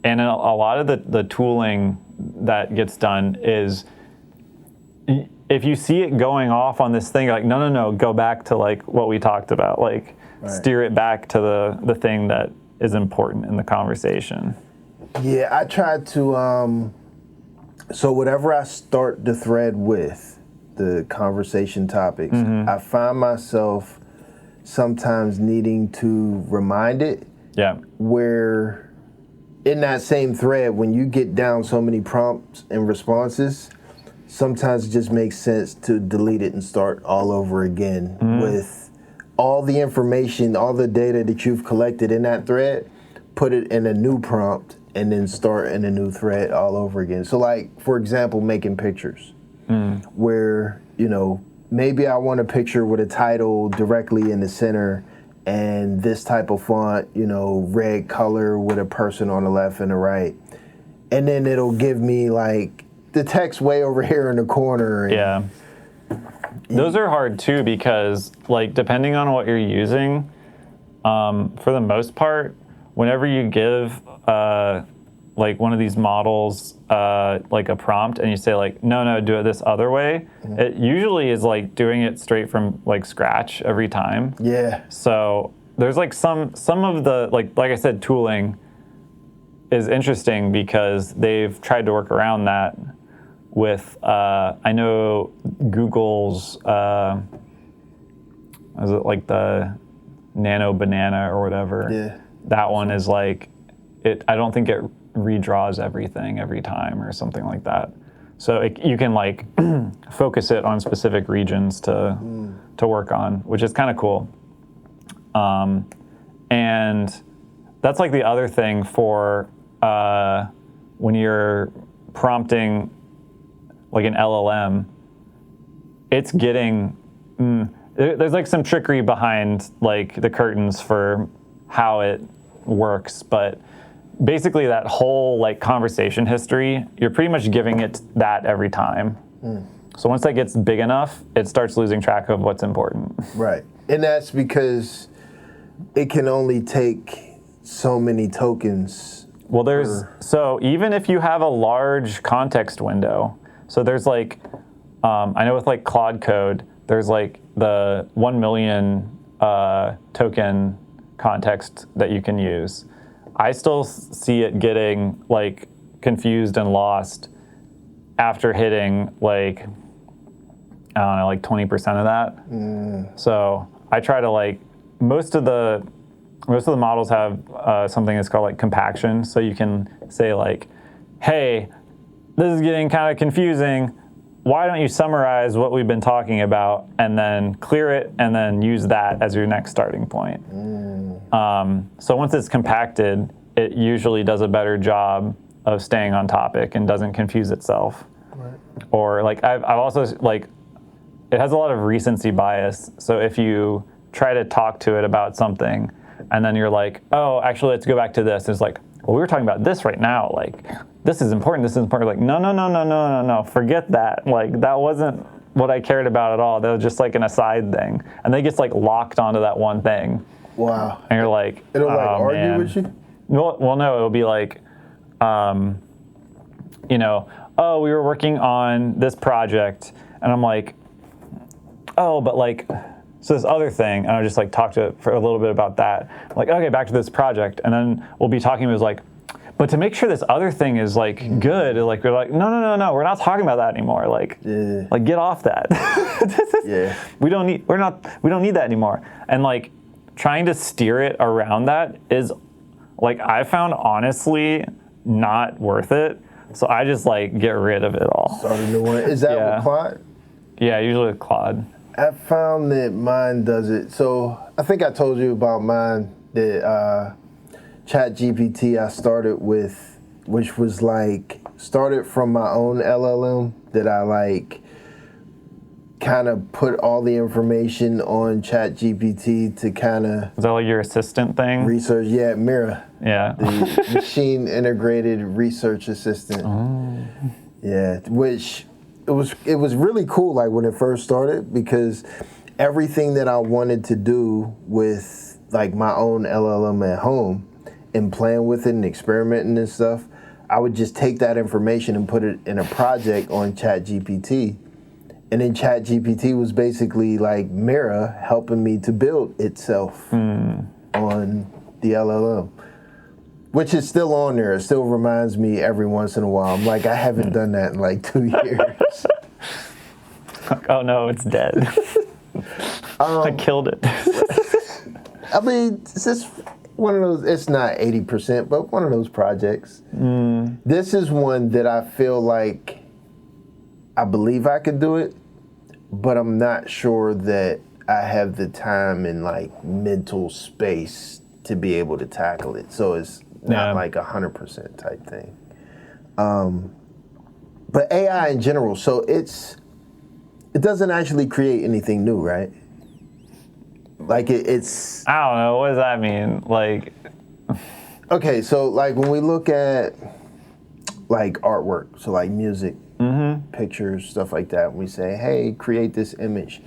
And a lot of the tooling that gets done is, if you see it going off on this thing, you're like, no, go back to like what we talked about, like steer it back to the thing that is important in the conversation. Yeah, I try to, so whatever I start the thread with, the conversation topics, I find myself sometimes needing to remind it. Yeah. Where in that same thread, when you get down so many prompts and responses, sometimes it just makes sense to delete it and start all over again with all the information, all the data that you've collected in that thread, put it in a new prompt, and then start in a new thread all over again. So like, for example, making pictures, where, you know, maybe I want a picture with a title directly in the center and this type of font, you know, red color with a person on the left and the right. And then it'll give me like the text way over here in the corner. And, yeah. Those are hard too, because like depending on what you're using, for the most part, whenever you give like one of these models like a prompt and you say like, no, do it this other way, it usually is like doing it straight from like scratch every time. Yeah. So there's like some of the, like I said, tooling is interesting because they've tried to work around that with, I know Google's, is it like the Nano Banana or whatever? Yeah. That one is like, I don't think it redraws everything every time or something like that. So you can like focus it on specific regions to work on, which is kind of cool. And that's like the other thing for when you're prompting like an LLM, it's getting, there's like some trickery behind like the curtains for how it works, but basically that whole like conversation history, you're pretty much giving it that every time. So once that gets big enough, it starts losing track of what's important. Right. And that's because it can only take so many tokens. Well, so even if you have a large context window, so there's like, I know with like Claude Code, there's like the 1 million token context that you can use. I still see it getting like confused and lost after hitting like, I don't know, like 20% of that. So I try to like, most of the models have something that's called like compaction. So you can say like, hey, this is getting kind of confusing. Why don't you summarize what we've been talking about and then clear it and then use that as your next starting point. So once it's compacted, it usually does a better job of staying on topic and doesn't confuse itself. Right. Or like I've also like, it has a lot of recency bias. So if you try to talk to it about something and then you're like, oh, actually, let's go back to this. It's like, well, we were talking about this right now. Like, this is important. This is important. Like, no. Forget that. Like, that wasn't what I cared about at all. That was just like an aside thing. And they just like locked onto that one thing. Wow. And you're like, it'll like argue man. with you? Well, no, it'll be like, you know, oh, we were working on this project. And I'm like, oh, but like, so this other thing, and I'll just like talk to it for a little bit about that. Like, okay, back to this project. And then we'll be talking, it was like, but to make sure this other thing is like good, like we're like, no, we're not talking about that anymore. Like, like get off that. We don't need that anymore. And like trying to steer it around that is like, I found honestly not worth it. So I just like get rid of it all. Start a new one. Is that with Claude? Yeah, usually with Claude. I found that mine does it. So I think I told you about mine, that ChatGPT I started with, which was like, started from my own LLM that I like kind of put all the information on ChatGPT to kind of Is that like your assistant thing? research. Yeah, Mira, Yeah. the machine integrated research assistant. Oh. Yeah, which it was really cool. Like when it first started, because everything that I wanted to do with like my own LLM at home and playing with it and experimenting and stuff, I would just take that information and put it in a project on ChatGPT. And then ChatGPT was basically like Mira helping me to build itself on the LLM, which is still on there. It still reminds me every once in a while. I'm like, I haven't done that in like 2 years. Oh no, it's dead. I killed it. I mean, it's just one of those, it's not 80%, but one of those projects. This is one that I feel like I believe I could do it, but I'm not sure that I have the time and like mental space to be able to tackle it. So it's not like 100% type thing. But AI in general, so it doesn't actually create anything new, right? Like it's... I don't know. What does that mean? Like... Okay, so like when we look at like artwork, so like music, pictures, stuff like that, we say, hey, create this image.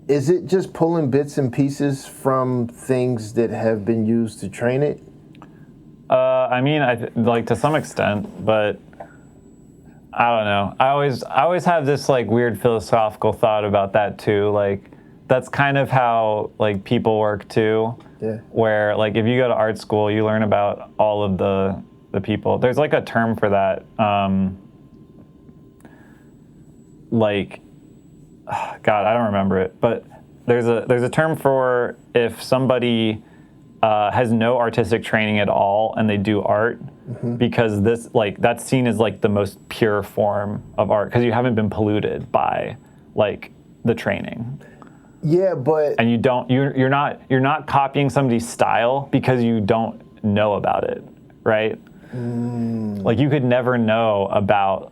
Is it just pulling bits and pieces from things that have been used to train it? I mean, like to some extent, but I don't know. I always have this like weird philosophical thought about that too. Like that's kind of how like people work too. Yeah. Where like if you go to art school, you learn about all of the people. There's like a term for that. Like, God, I don't remember it, but there's a term for if somebody has no artistic training at all and they do art, because this like that's seen as like the most pure form of art because you haven't been polluted by like the training. Yeah, but And you're not copying somebody's style because you don't know about it, right? Like you could never know about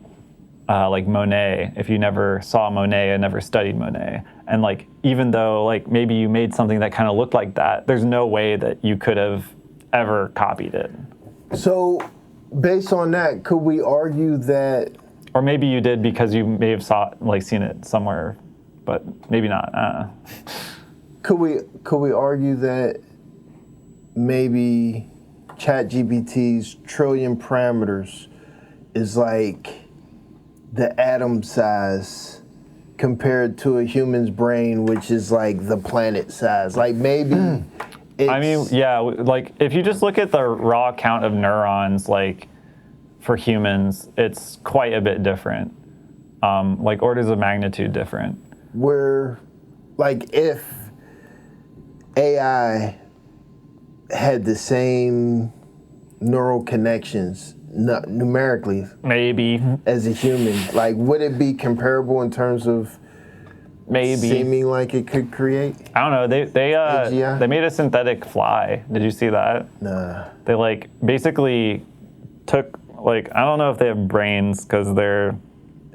like Monet if you never saw Monet and never studied Monet. And like even though like maybe you made something that kind of looked like that, there's no way that you could have ever copied it. so based on that, could we argue that... Or maybe you did because you may have seen it somewhere, but maybe not. Could we argue that maybe ChatGPT's trillion parameters is like the atom size compared to a human's brain, which is like the planet size? Like maybe I mean, yeah, like if you just look at the raw count of neurons, like for humans, it's quite a bit different, like orders of magnitude different. Where, like, if AI had the same neural connections numerically Maybe. as a human, like, would it be comparable in terms of Maybe. seeming like it could create? I don't know. AGI? They made a synthetic fly. Did you see that? Nah. They like basically took like I don't know if they have brains because they're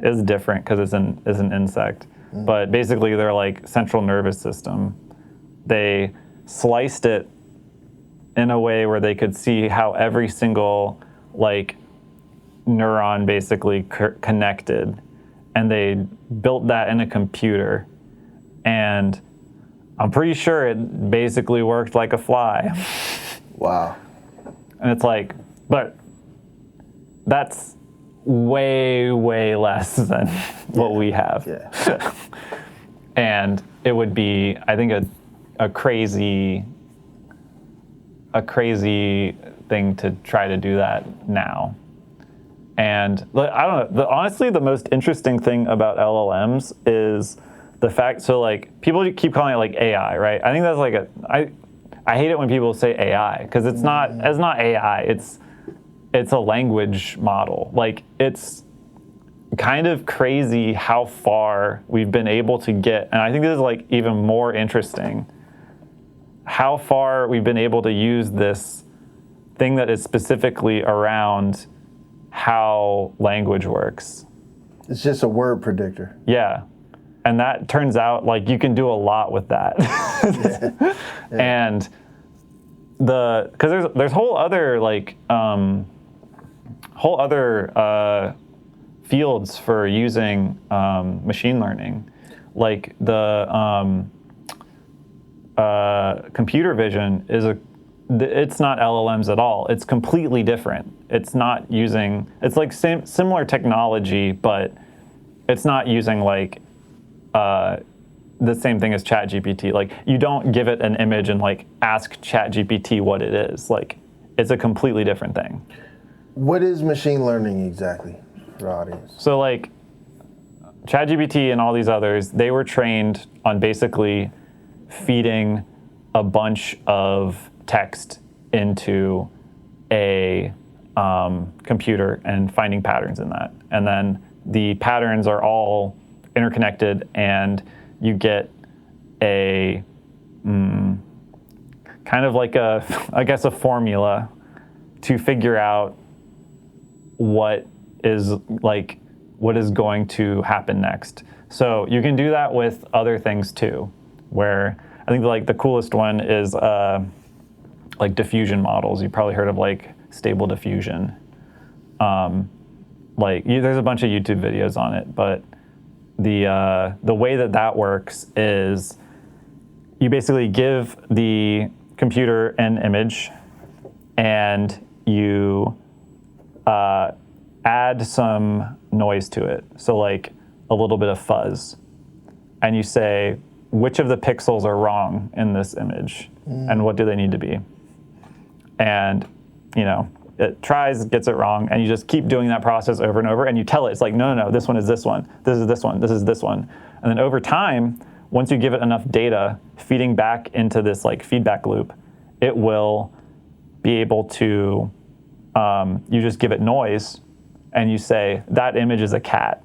is different because it's an insect, but basically they're like central nervous system. They sliced it in a way where they could see how every single like neuron basically connected, and they built that in a computer, and I'm pretty sure it basically worked like a fly. Wow. And it's like, but that's way, way less than what we have. Yeah. And it would be, I think, a crazy thing to try to do that now. And I don't know, honestly, the most interesting thing about LLMs is the fact, so like people keep calling it like AI, right? I think that's like I hate it when people say AI because it's not AI, it's a language model. Like it's kind of crazy how far we've been able to get, and I think this is like even more interesting, how far we've been able to use this thing that is specifically around how language works. It's just a word predictor. Yeah. And that turns out like you can do a lot with that. And because there's whole other like fields for using machine learning, like the computer vision it's not LLMs at all. It's completely different. It's not using, it's like similar technology, but it's not using like the same thing as ChatGPT. Like you don't give it an image and like ask ChatGPT what it is. Like it's a completely different thing. What is machine learning exactly for the audience? So like ChatGPT and all these others, they were trained on basically feeding a bunch of text into a computer and finding patterns in that. And then the patterns are all interconnected, and you get a kind of like a formula to figure out what is going to happen next. So you can do that with other things too, where I think like the coolest one is like diffusion models. You've probably heard of like stable diffusion. There's a bunch of YouTube videos on it, but the way that works is you basically give the computer an image, and you add some noise to it. So like a little bit of fuzz, and you say, which of the pixels are wrong in this image, and what do they need to be? And, it tries, gets it wrong, and you just keep doing that process over and over, and you tell it, it's like, no, this one is this one, this is this one, this is this one. And then over time, once you give it enough data feeding back into this like feedback loop, it will be able to, you just give it noise, and you say, that image is a cat,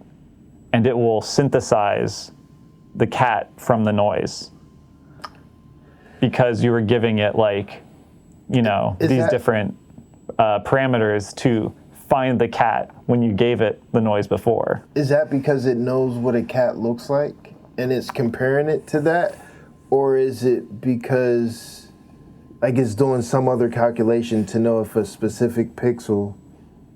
and it will synthesize the cat from the noise, because you were giving it like, these different parameters to find the cat when you gave it the noise before. Is that because it knows what a cat looks like and it's comparing it to that? Or is it because like it's doing some other calculation to know if a specific pixel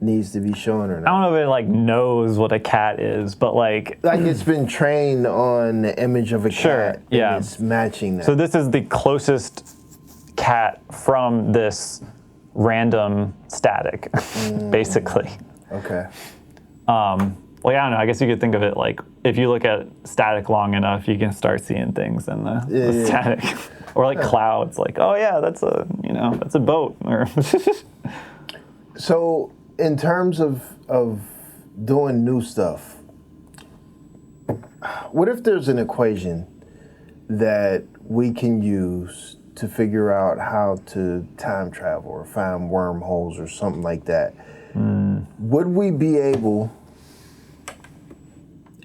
needs to be shown or not? I don't know if it like knows what a cat is, but like it's been trained on the image of a cat, and it's matching that. So this is the closest cat from this random static, basically. Okay. I don't know. I guess you could think of it like if you look at static long enough, you can start seeing things in the static, or like clouds. Like, oh yeah, that's a boat. Or So, in terms of doing new stuff, what if there's an equation that we can use to figure out how to time travel or find wormholes or something like that? Would we be able,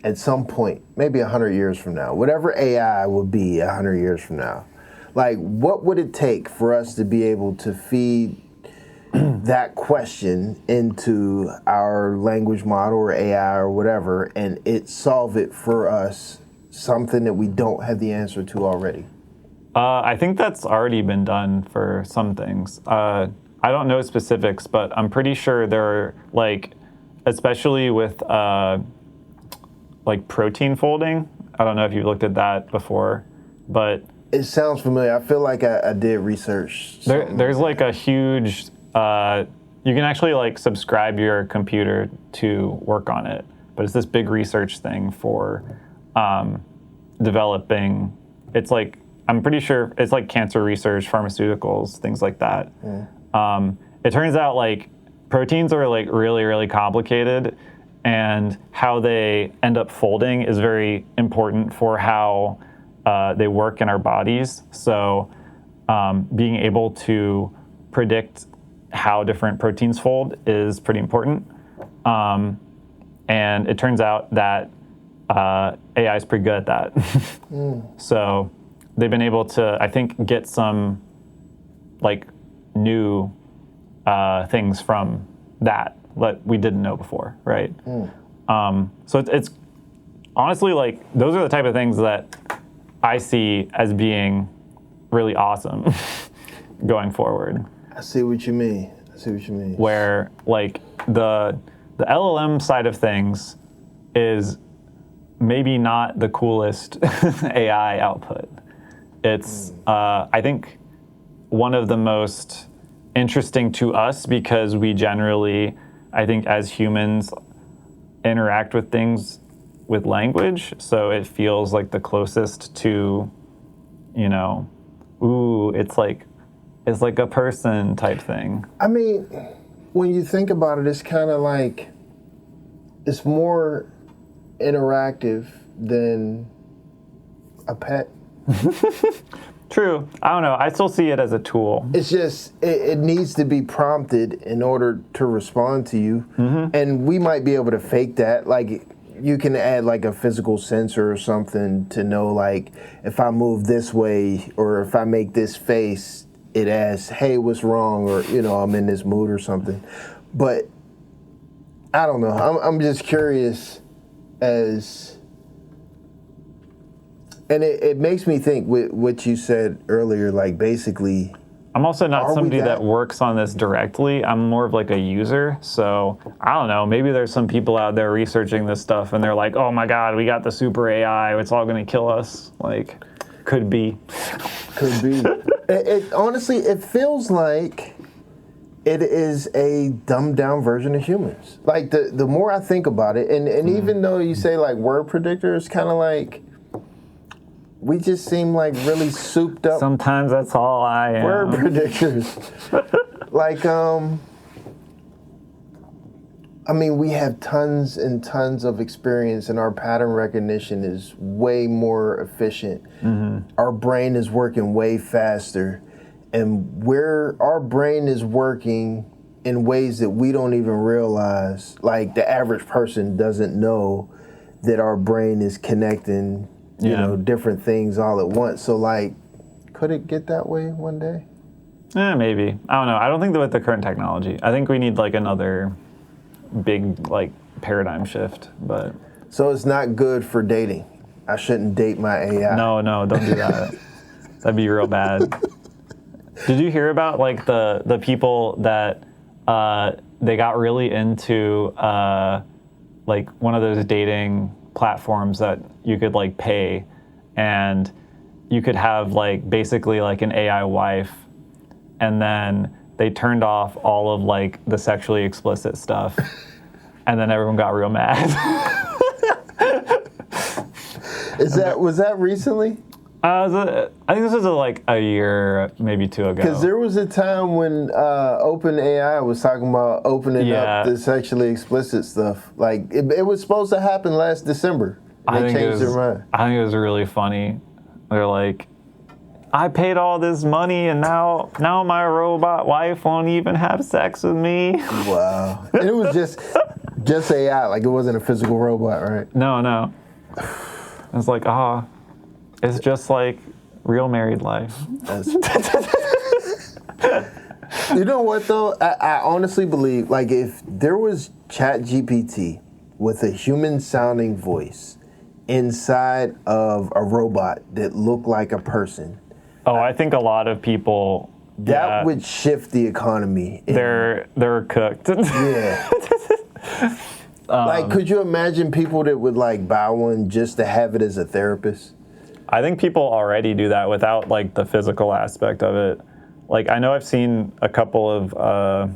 at some point, maybe 100 years from now, whatever AI would be 100 years from now, like what would it take for us to be able to feed that question into our language model or AI or whatever, and it solve it for us, something that we don't have the answer to already? I think that's already been done for some things. I don't know specifics, but I'm pretty sure there are, like, especially with like protein folding. I don't know if you've looked at that before, but it sounds familiar. I feel like I did research. There's like a huge. You can actually like subscribe your computer to work on it, but it's this big research thing for developing. It's like, I'm pretty sure it's like cancer research, pharmaceuticals, things like that. It turns out like proteins are like really, really complicated, and how they end up folding is very important for how they work in our bodies. So being able to predict how different proteins fold is pretty important. And it turns out that AI is pretty good at that. So they've been able to, I think, get some like new things from that we didn't know before, right? So it's honestly, like, those are the type of things that I see as being really awesome going forward. I see what you mean. Where, like, the LLM side of things is maybe not the coolest AI output. It's, I think, one of the most interesting to us because we generally, I think, as humans, interact with things with language. So it feels like the closest to, you know, ooh, it's like a person type thing. I mean, when you think about it, it's kind of like it's more interactive than a pet. True. I don't know. I still see it as a tool. It's just, it needs to be prompted in order to respond to you. And we might be able to fake that. Like, you can add like a physical sensor or something to know, like, if I move this way or if I make this face, it asks, hey, what's wrong? Or, you know, I'm in this mood or something. But I don't know. I'm just curious as... And it makes me think with what you said earlier, like basically... I'm also not somebody that works on this directly. I'm more of like a user. So I don't know, maybe there's some people out there researching this stuff and they're like, oh my God, we got the super AI. It's all going to kill us. Like, could be. Could be. It honestly, it feels like it is a dumbed down version of humans. Like the more I think about it, and even though you say like word predictor, it's kind of like, we just seem like really souped up. Sometimes that's all I am. Word predictors. Like, I mean, we have tons and tons of experience, and our pattern recognition is way more efficient. Our brain is working way faster, and our brain is working in ways that we don't even realize. Like, the average person doesn't know that our brain is connecting you know, different things all at once. So, like, could it get that way one day? Maybe. I don't know. I don't think that with the current technology. I think we need, like, another big, like, paradigm shift, but... So it's not good for dating. I shouldn't date my AI. No, don't do that. That'd be real bad. Did you hear about, like, the people that they got really into, like, one of those dating platforms that you could like pay and you could have like basically like an AI wife, and then they turned off all of like the sexually explicit stuff and then everyone got real mad. Was that recently? I think this was like a year, maybe two ago. Because there was a time when OpenAI was talking about opening up the sexually explicit stuff. Like, it was supposed to happen last December. And they changed their mind. I think it was really funny. They're like, I paid all this money and now my robot wife won't even have sex with me. Wow. And it was just AI. Like, it wasn't a physical robot, right? No. It's like, it's just like real married life. You know what, though? I honestly believe, like, if there was ChatGPT with a human-sounding voice inside of a robot that looked like a person... Oh, I think a lot of people... That would shift the economy. They're cooked. Yeah. Like, could you imagine people that would, like, buy one just to have it as a therapist? I think people already do that without like the physical aspect of it. Like, I know I've seen a couple of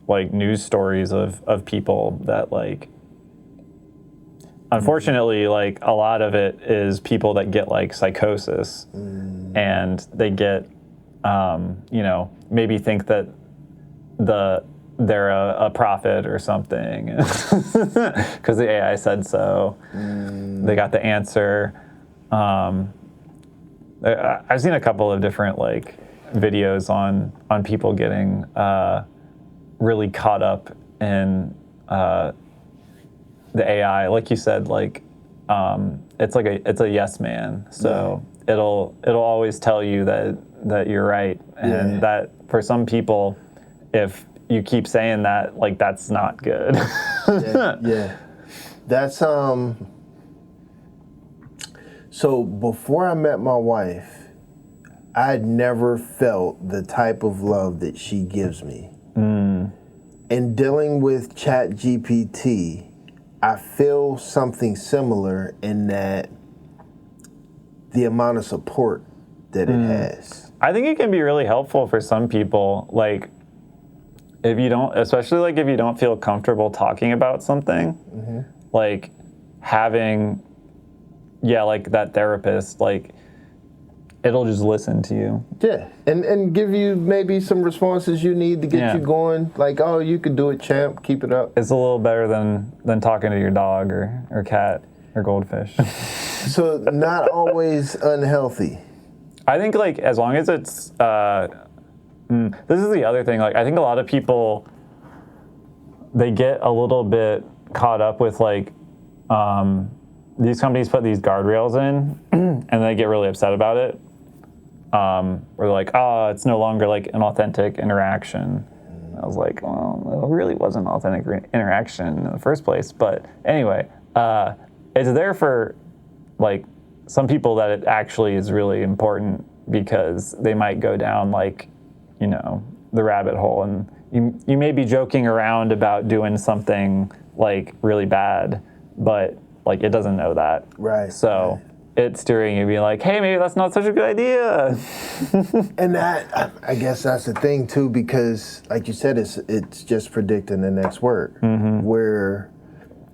like news stories of people that like, unfortunately, like a lot of it is people that get like psychosis and they get, you know, maybe think that they're a prophet or something because the AI said so. They got the answer. I've seen a couple of different like videos on people getting really caught up in the AI. Like you said, like it's a yes man. So it'll always tell you that you're right, and that for some people, if you keep saying that, like, that's not good. Yeah. That's So before I met my wife, I'd never felt the type of love that she gives me. In dealing with ChatGPT, I feel something similar in that the amount of support that it has. I think it can be really helpful for some people. Like, if you don't, especially like if you don't feel comfortable talking about something, like having, like that therapist, like it'll just listen to you. Yeah, and give you maybe some responses you need to get you going. Like, oh, you could do it, champ. Keep it up. It's a little better than talking to your dog or cat or goldfish. So not always unhealthy. I think like as long as it's, this is the other thing. Like I think a lot of people, they get a little bit caught up with like, these companies put these guardrails in, and they get really upset about it. Where they're like, oh, it's no longer like an authentic interaction. And I was like, well, it really wasn't an authentic interaction in the first place. But anyway, it's there for like some people that it actually is really important because they might go down like, you know, the rabbit hole, and you may be joking around about doing something like really bad, but like it doesn't know that. Right. So it's steering you, being like, hey, maybe that's not such a good idea. And that, I guess that's the thing too, because like you said, it's just predicting the next word, where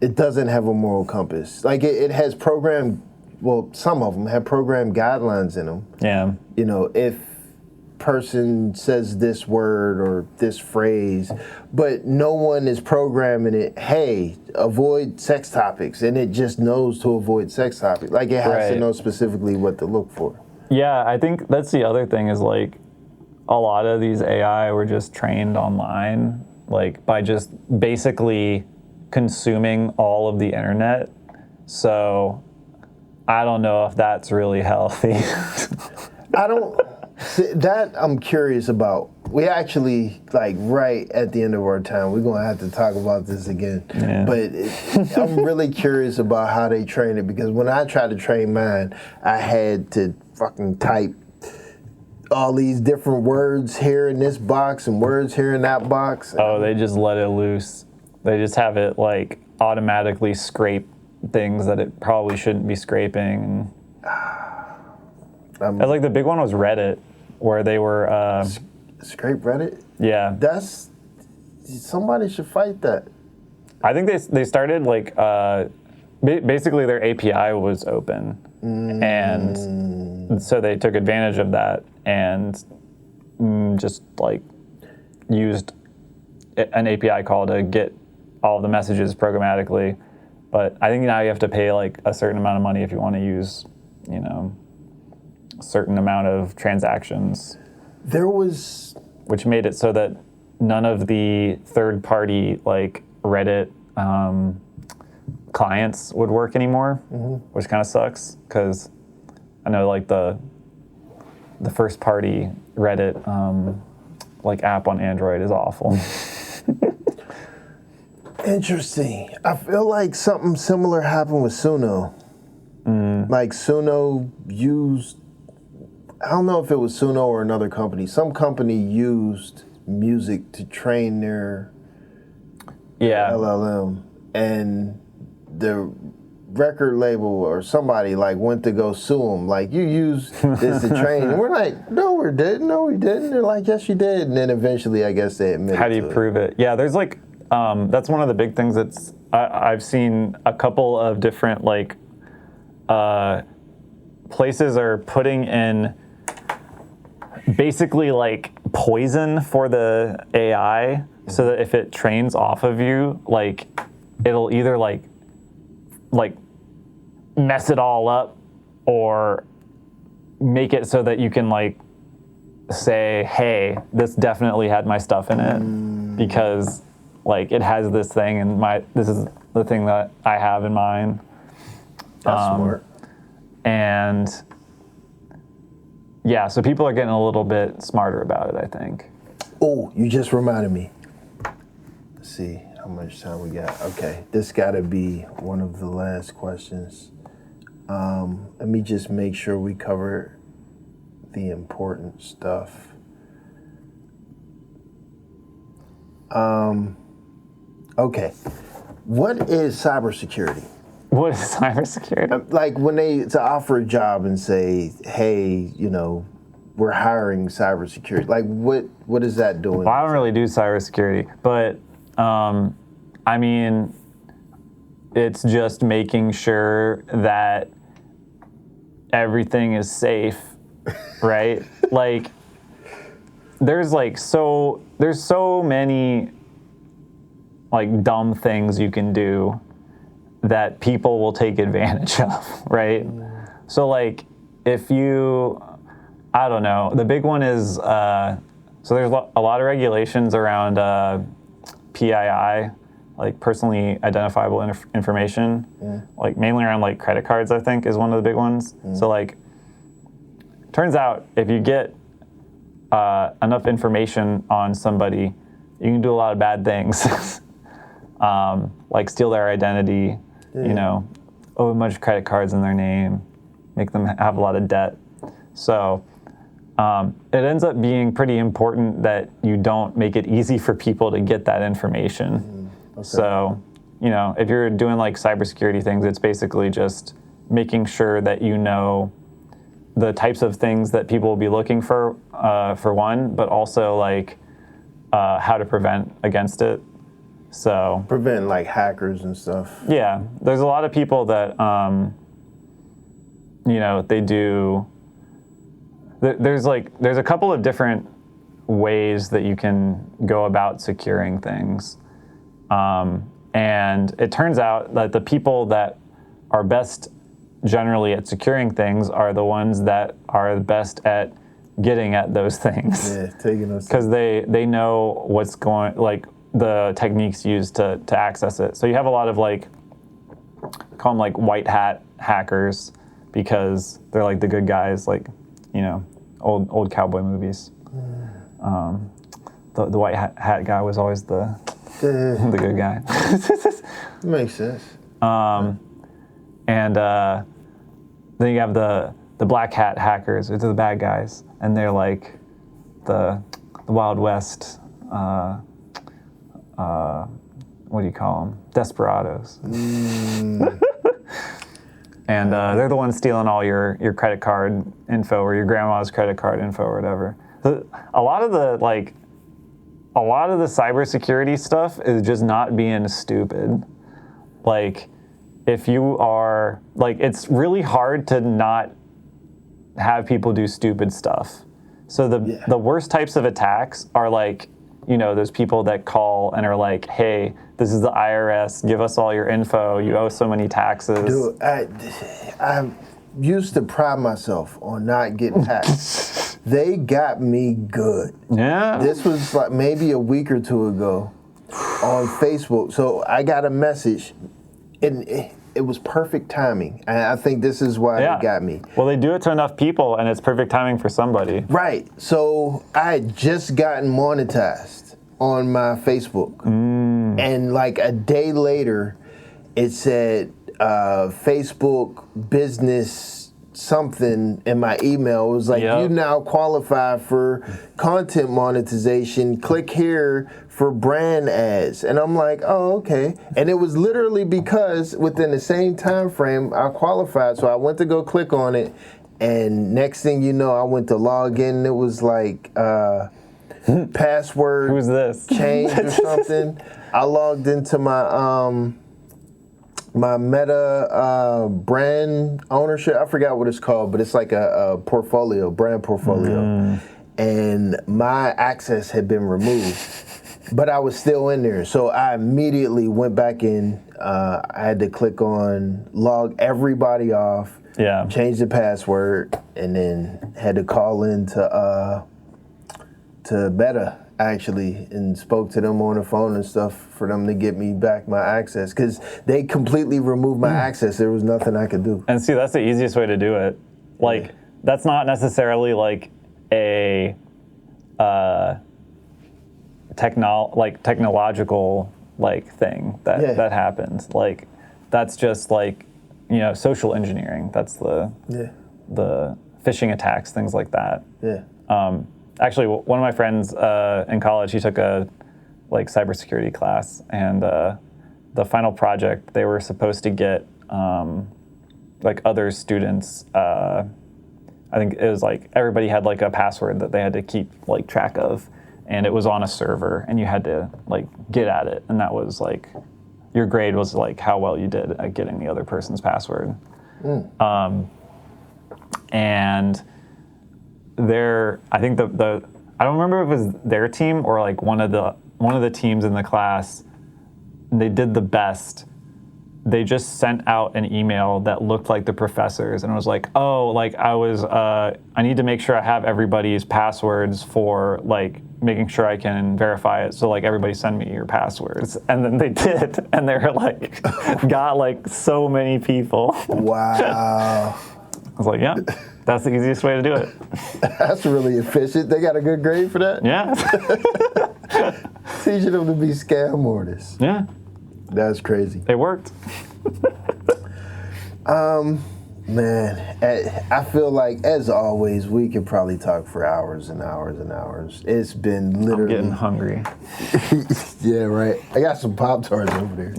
it doesn't have a moral compass. Like it has programmed, well, some of them have programmed guidelines in them. Yeah. You know, if person says this word or this phrase, but no one is programming it, hey, avoid sex topics, and it just knows to avoid sex topics. Like it has to know specifically what to look for. Yeah, I think that's the other thing is like a lot of these AI were just trained online, like by just basically consuming all of the internet. So I don't know if that's really healthy. I don't. That I'm curious about. We actually, like, right at the end of our time, we're going to have to talk about this again. Yeah. But I'm really curious about how they train it, because when I tried to train mine, I had to fucking type all these different words here in this box and words here in that box. Oh, they just let it loose. They just have it, like, automatically scrape things that it probably shouldn't be scraping. Like, the big one was Reddit, where they were... Scrape Reddit? Yeah. That's... Somebody should fight that. I think they started, like... basically, their API was open. And so they took advantage of that and just, like, used an API call to get all the messages programmatically. But I think now you have to pay, like, a certain amount of money if you want to use, you know... certain amount of transactions. There was... Which made it so that none of the third-party, like, Reddit clients would work anymore, which kind of sucks, because I know, like, the first-party Reddit, like, app on Android is awful. Interesting. I feel like something similar happened with Suno. Like, Suno used... I don't know if it was Suno or another company. Some company used music to train their LLM, and the record label or somebody like went to go sue them. Like, you used this to train, and we're like, no, we didn't. No, we didn't. They're like, yes, you did. And then eventually, I guess they admitted. How do you prove it? Yeah, there's like that's one of the big things that's I've seen a couple of different like places are putting in. Basically like poison for the AI, so that if it trains off of you, like it'll either like mess it all up or make it so that you can like say, hey, this definitely had my stuff in it because like it has this thing and this is the thing that I have in mind. That's smart. And yeah, so people are getting a little bit smarter about it, I think. Oh, you just reminded me. Let's see how much time we got. Okay, this got to be one of the last questions. Let me just make sure we cover the important stuff. Okay. What is cybersecurity? What is cybersecurity? Like when to offer a job and say, hey, we're hiring cybersecurity. Like what is that doing? Well, I don't really do cybersecurity, but I mean, it's just making sure that everything is safe, right? Like there's so many like dumb things you can do that people will take advantage of, right? So like if you, I don't know, the big one is, so there's a lot of regulations around PII, like personally identifiable information, like mainly around like credit cards, I think is one of the big ones. So like, turns out if you get enough information on somebody, you can do a lot of bad things. Like steal their identity, owe a bunch of credit cards in their name, make them have a lot of debt. So it ends up being pretty important that you don't make it easy for people to get that information. Okay. So, if you're doing like cybersecurity things, it's basically just making sure that you know the types of things that people will be looking for one, but also like how to prevent against it. So prevent like hackers and stuff. Yeah, there's a lot of people that they do. There's a couple of different ways that you can go about securing things, and it turns out that the people that are best generally at securing things are the ones that are the best at getting at those things. Yeah, taking those. Because they know what's going, like the techniques used to access it. So you have a lot of like, call them like white hat hackers, because they're like the good guys, like old cowboy movies. The white hat guy was always the good guy. Makes sense. And then you have the black hat hackers, which are the bad guys, and they're like the Wild West. What do you call them? Desperados. And they're the ones stealing all your credit card info or your grandma's credit card info or whatever. A lot of the cybersecurity stuff is just not being stupid. Like, if you are, like, it's really hard to not have people do stupid stuff. So the worst types of attacks are like, those people that call and are like, hey, this is the IRS, give us all your info, you owe so many taxes. Dude, I used to pride myself on not getting hacked. They got me good. Yeah. This was like maybe a week or two ago on Facebook. So I got a message, and it was perfect timing. And I think this is why they got me. Well, they do it to enough people, and it's perfect timing for somebody. Right. So I had just gotten monetized on my Facebook. And like a day later, it said Facebook business something in my email. It was like, you now qualify for content monetization. Click here for brand ads. And I'm like, oh, okay. And it was literally because within the same time frame I qualified. So I went to go click on it, and next thing you know, I went to log in, and it was like password Who's this? changed or something. I logged into my my Meta brand ownership. I forgot what it's called, but it's like a portfolio, brand portfolio. And my access had been removed, but I was still in there. So I immediately went back in. I had to click on log everybody off, change the password, and then had to call in to Meta, actually, and spoke to them on the phone and stuff for them to get me back my access, because they completely removed my access. There was nothing I could do. And see, that's the easiest way to do it. Like, that's not necessarily like a technological like thing that happens. Like, that's just like, social engineering. That's the phishing attacks, things like that. Yeah. Actually, one of my friends in college, he took a cybersecurity class, and the final project they were supposed to get other students. I think it was everybody had a password that they had to keep track of, and it was on a server, and you had to get at it, and that was your grade was how well you did at getting the other person's password. And I think I don't remember if it was their team or one of the teams in the class. They did the best. They just sent out an email that looked like the professor's, and it was I need to make sure I have everybody's passwords for making sure I can verify it. So everybody send me your passwords, and then they did, and they were got so many people. Wow. I was yeah, that's the easiest way to do it. That's really efficient. They got a good grade for that? Yeah. Teaching them to be scam artists. Yeah. That's crazy. It worked. Man, I feel as always, we could probably talk for hours and hours and hours. It's been literally... I'm getting hungry. Yeah, right. I got some Pop-Tarts over there.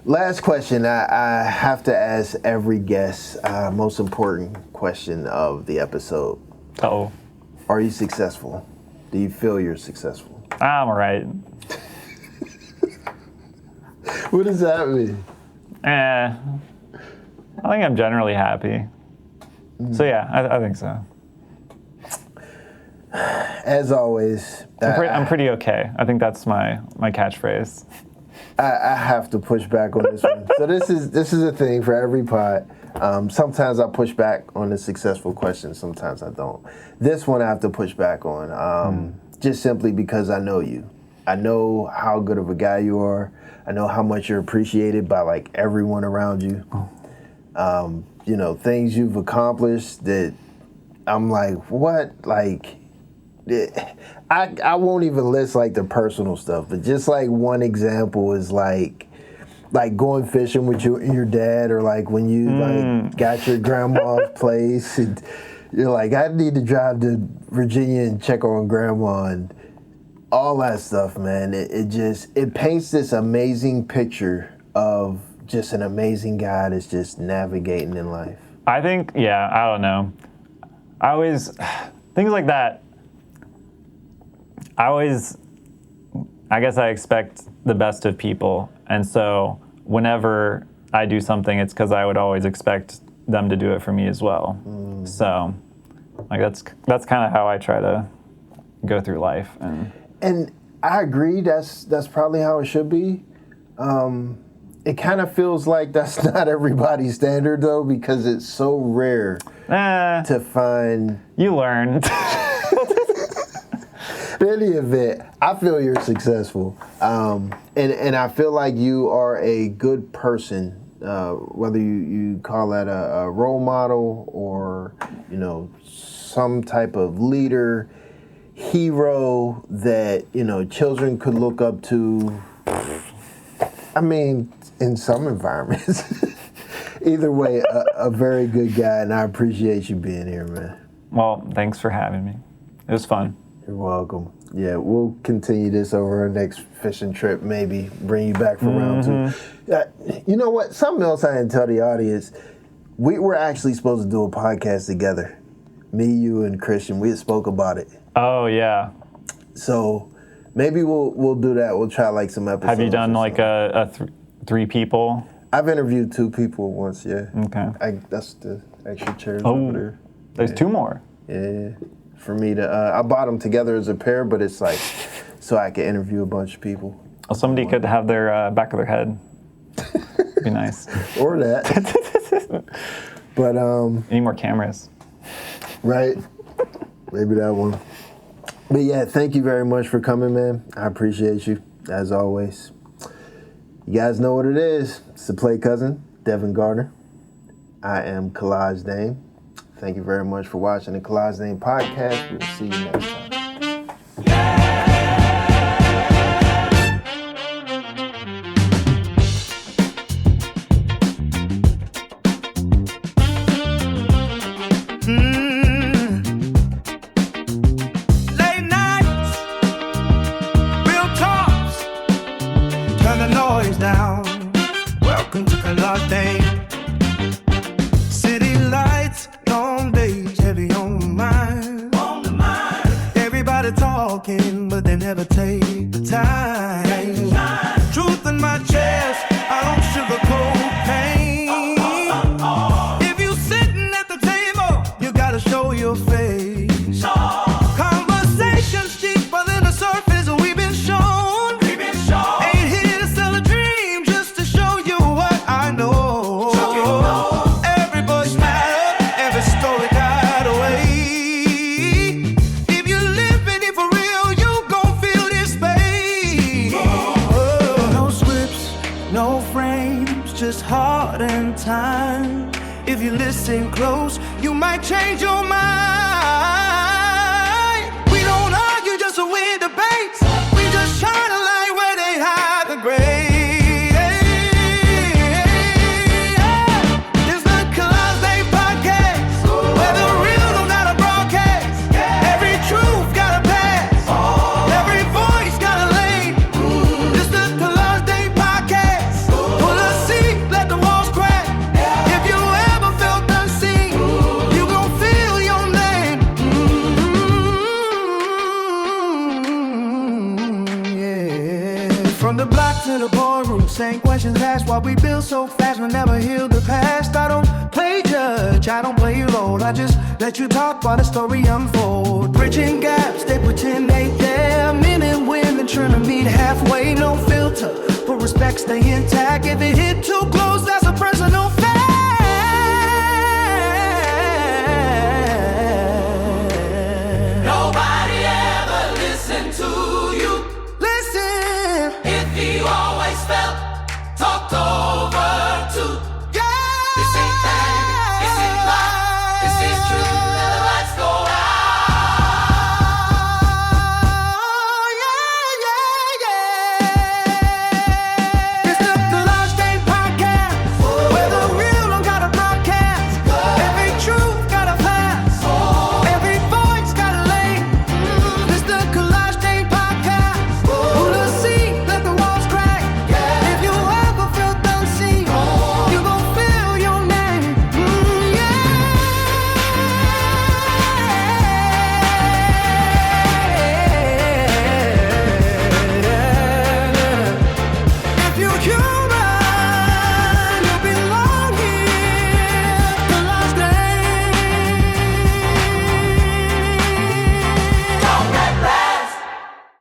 Last question. I have to ask every guest, most important question of the episode. Uh-oh. Are you successful? Do you feel you're successful? I'm all right. What does that mean? I think I'm generally happy. So yeah, I think so. As always, I'm pretty okay. I think that's my catchphrase. I have to push back on this one. So this is a thing for every pod. Sometimes I push back on the successful question. Sometimes I don't. This one I have to push back on, just simply because I know you. I know how good of a guy you are. I know how much you're appreciated by everyone around you. Things you've accomplished that I'm what? I won't even list the personal stuff, but just one example is going fishing with your dad, or when you got your grandma's place, and you're I need to drive to Virginia and check on grandma, and all that stuff, man. It paints this amazing picture of just an amazing guy that's just navigating in life. I think, yeah, I don't know. Things like that, I guess I expect the best of people. And so whenever I do something, it's because I would always expect them to do it for me as well. So that's kind of how I try to go through life. And I agree, that's probably how it should be. It kind of feels like that's not everybody's standard, though, because it's so rare to find... You learn. In any event, I feel you're successful. And I feel like you are a good person, whether you call that a role model or, some type of leader, hero that children could look up to. I mean, in some environments. Either way, a very good guy, and I appreciate you being here, man. Well, thanks for having me. It was fun. You're welcome. Yeah, we'll continue this over our next fishing trip. Maybe bring you back for round two. You know what? Something else I didn't tell the audience. We were actually supposed to do a podcast together. Me, you, and Christian. We had spoke about it. Oh, yeah. So maybe we'll do that. We'll try some episodes. Have you done three people? I've interviewed 2 people once, yeah. Okay. That's the extra chairs over there. There's 2 more. Yeah. For me to, I bought them together as a pair, but it's so I can interview a bunch of people. Well, somebody could have their back of their head. Be nice. Or that. But need more cameras. Right. Maybe that one. But yeah, thank you very much for coming, man. I appreciate you, as always. You guys know what it is. It's the Play Cousin, Devon Gardner. I am Kalaj Dame. Thank you very much for watching the Kalaj Dame podcast. We'll see you next time. Everybody talking, but they never take the time. Truth in my chest, I don't sugarcoat pain. If you sitting at the table, you gotta show your face. Conversations deeper than the surface we've been shown. Ain't here to sell a dream, just to show you what I know. Every voice matters, every story got a way. If you living it for real, you gon' feel this pain. No scripts, no frames, just heart and time. If you listen close, you might change your mind. We don't argue just to win debates. We just shine a light where they hide the grave. It's the Kalaj Dame podcast, where the real don't gotta broadcast. Every truth gotta pass, every voice got a lane. It's the Kalaj Dame podcast. Pull a seat, let the walls crack. If you ever felt unseen, you gon' feel your name. Yeah. From the block to the boardroom, same questions asked. Why we build so fast, we never heal the past. I don't play judge, I don't play your role. I just let you talk while the story unfolds. Bridging gaps, they pretend they there. Men and women trying to meet halfway, no filter, but respect stay intact. If it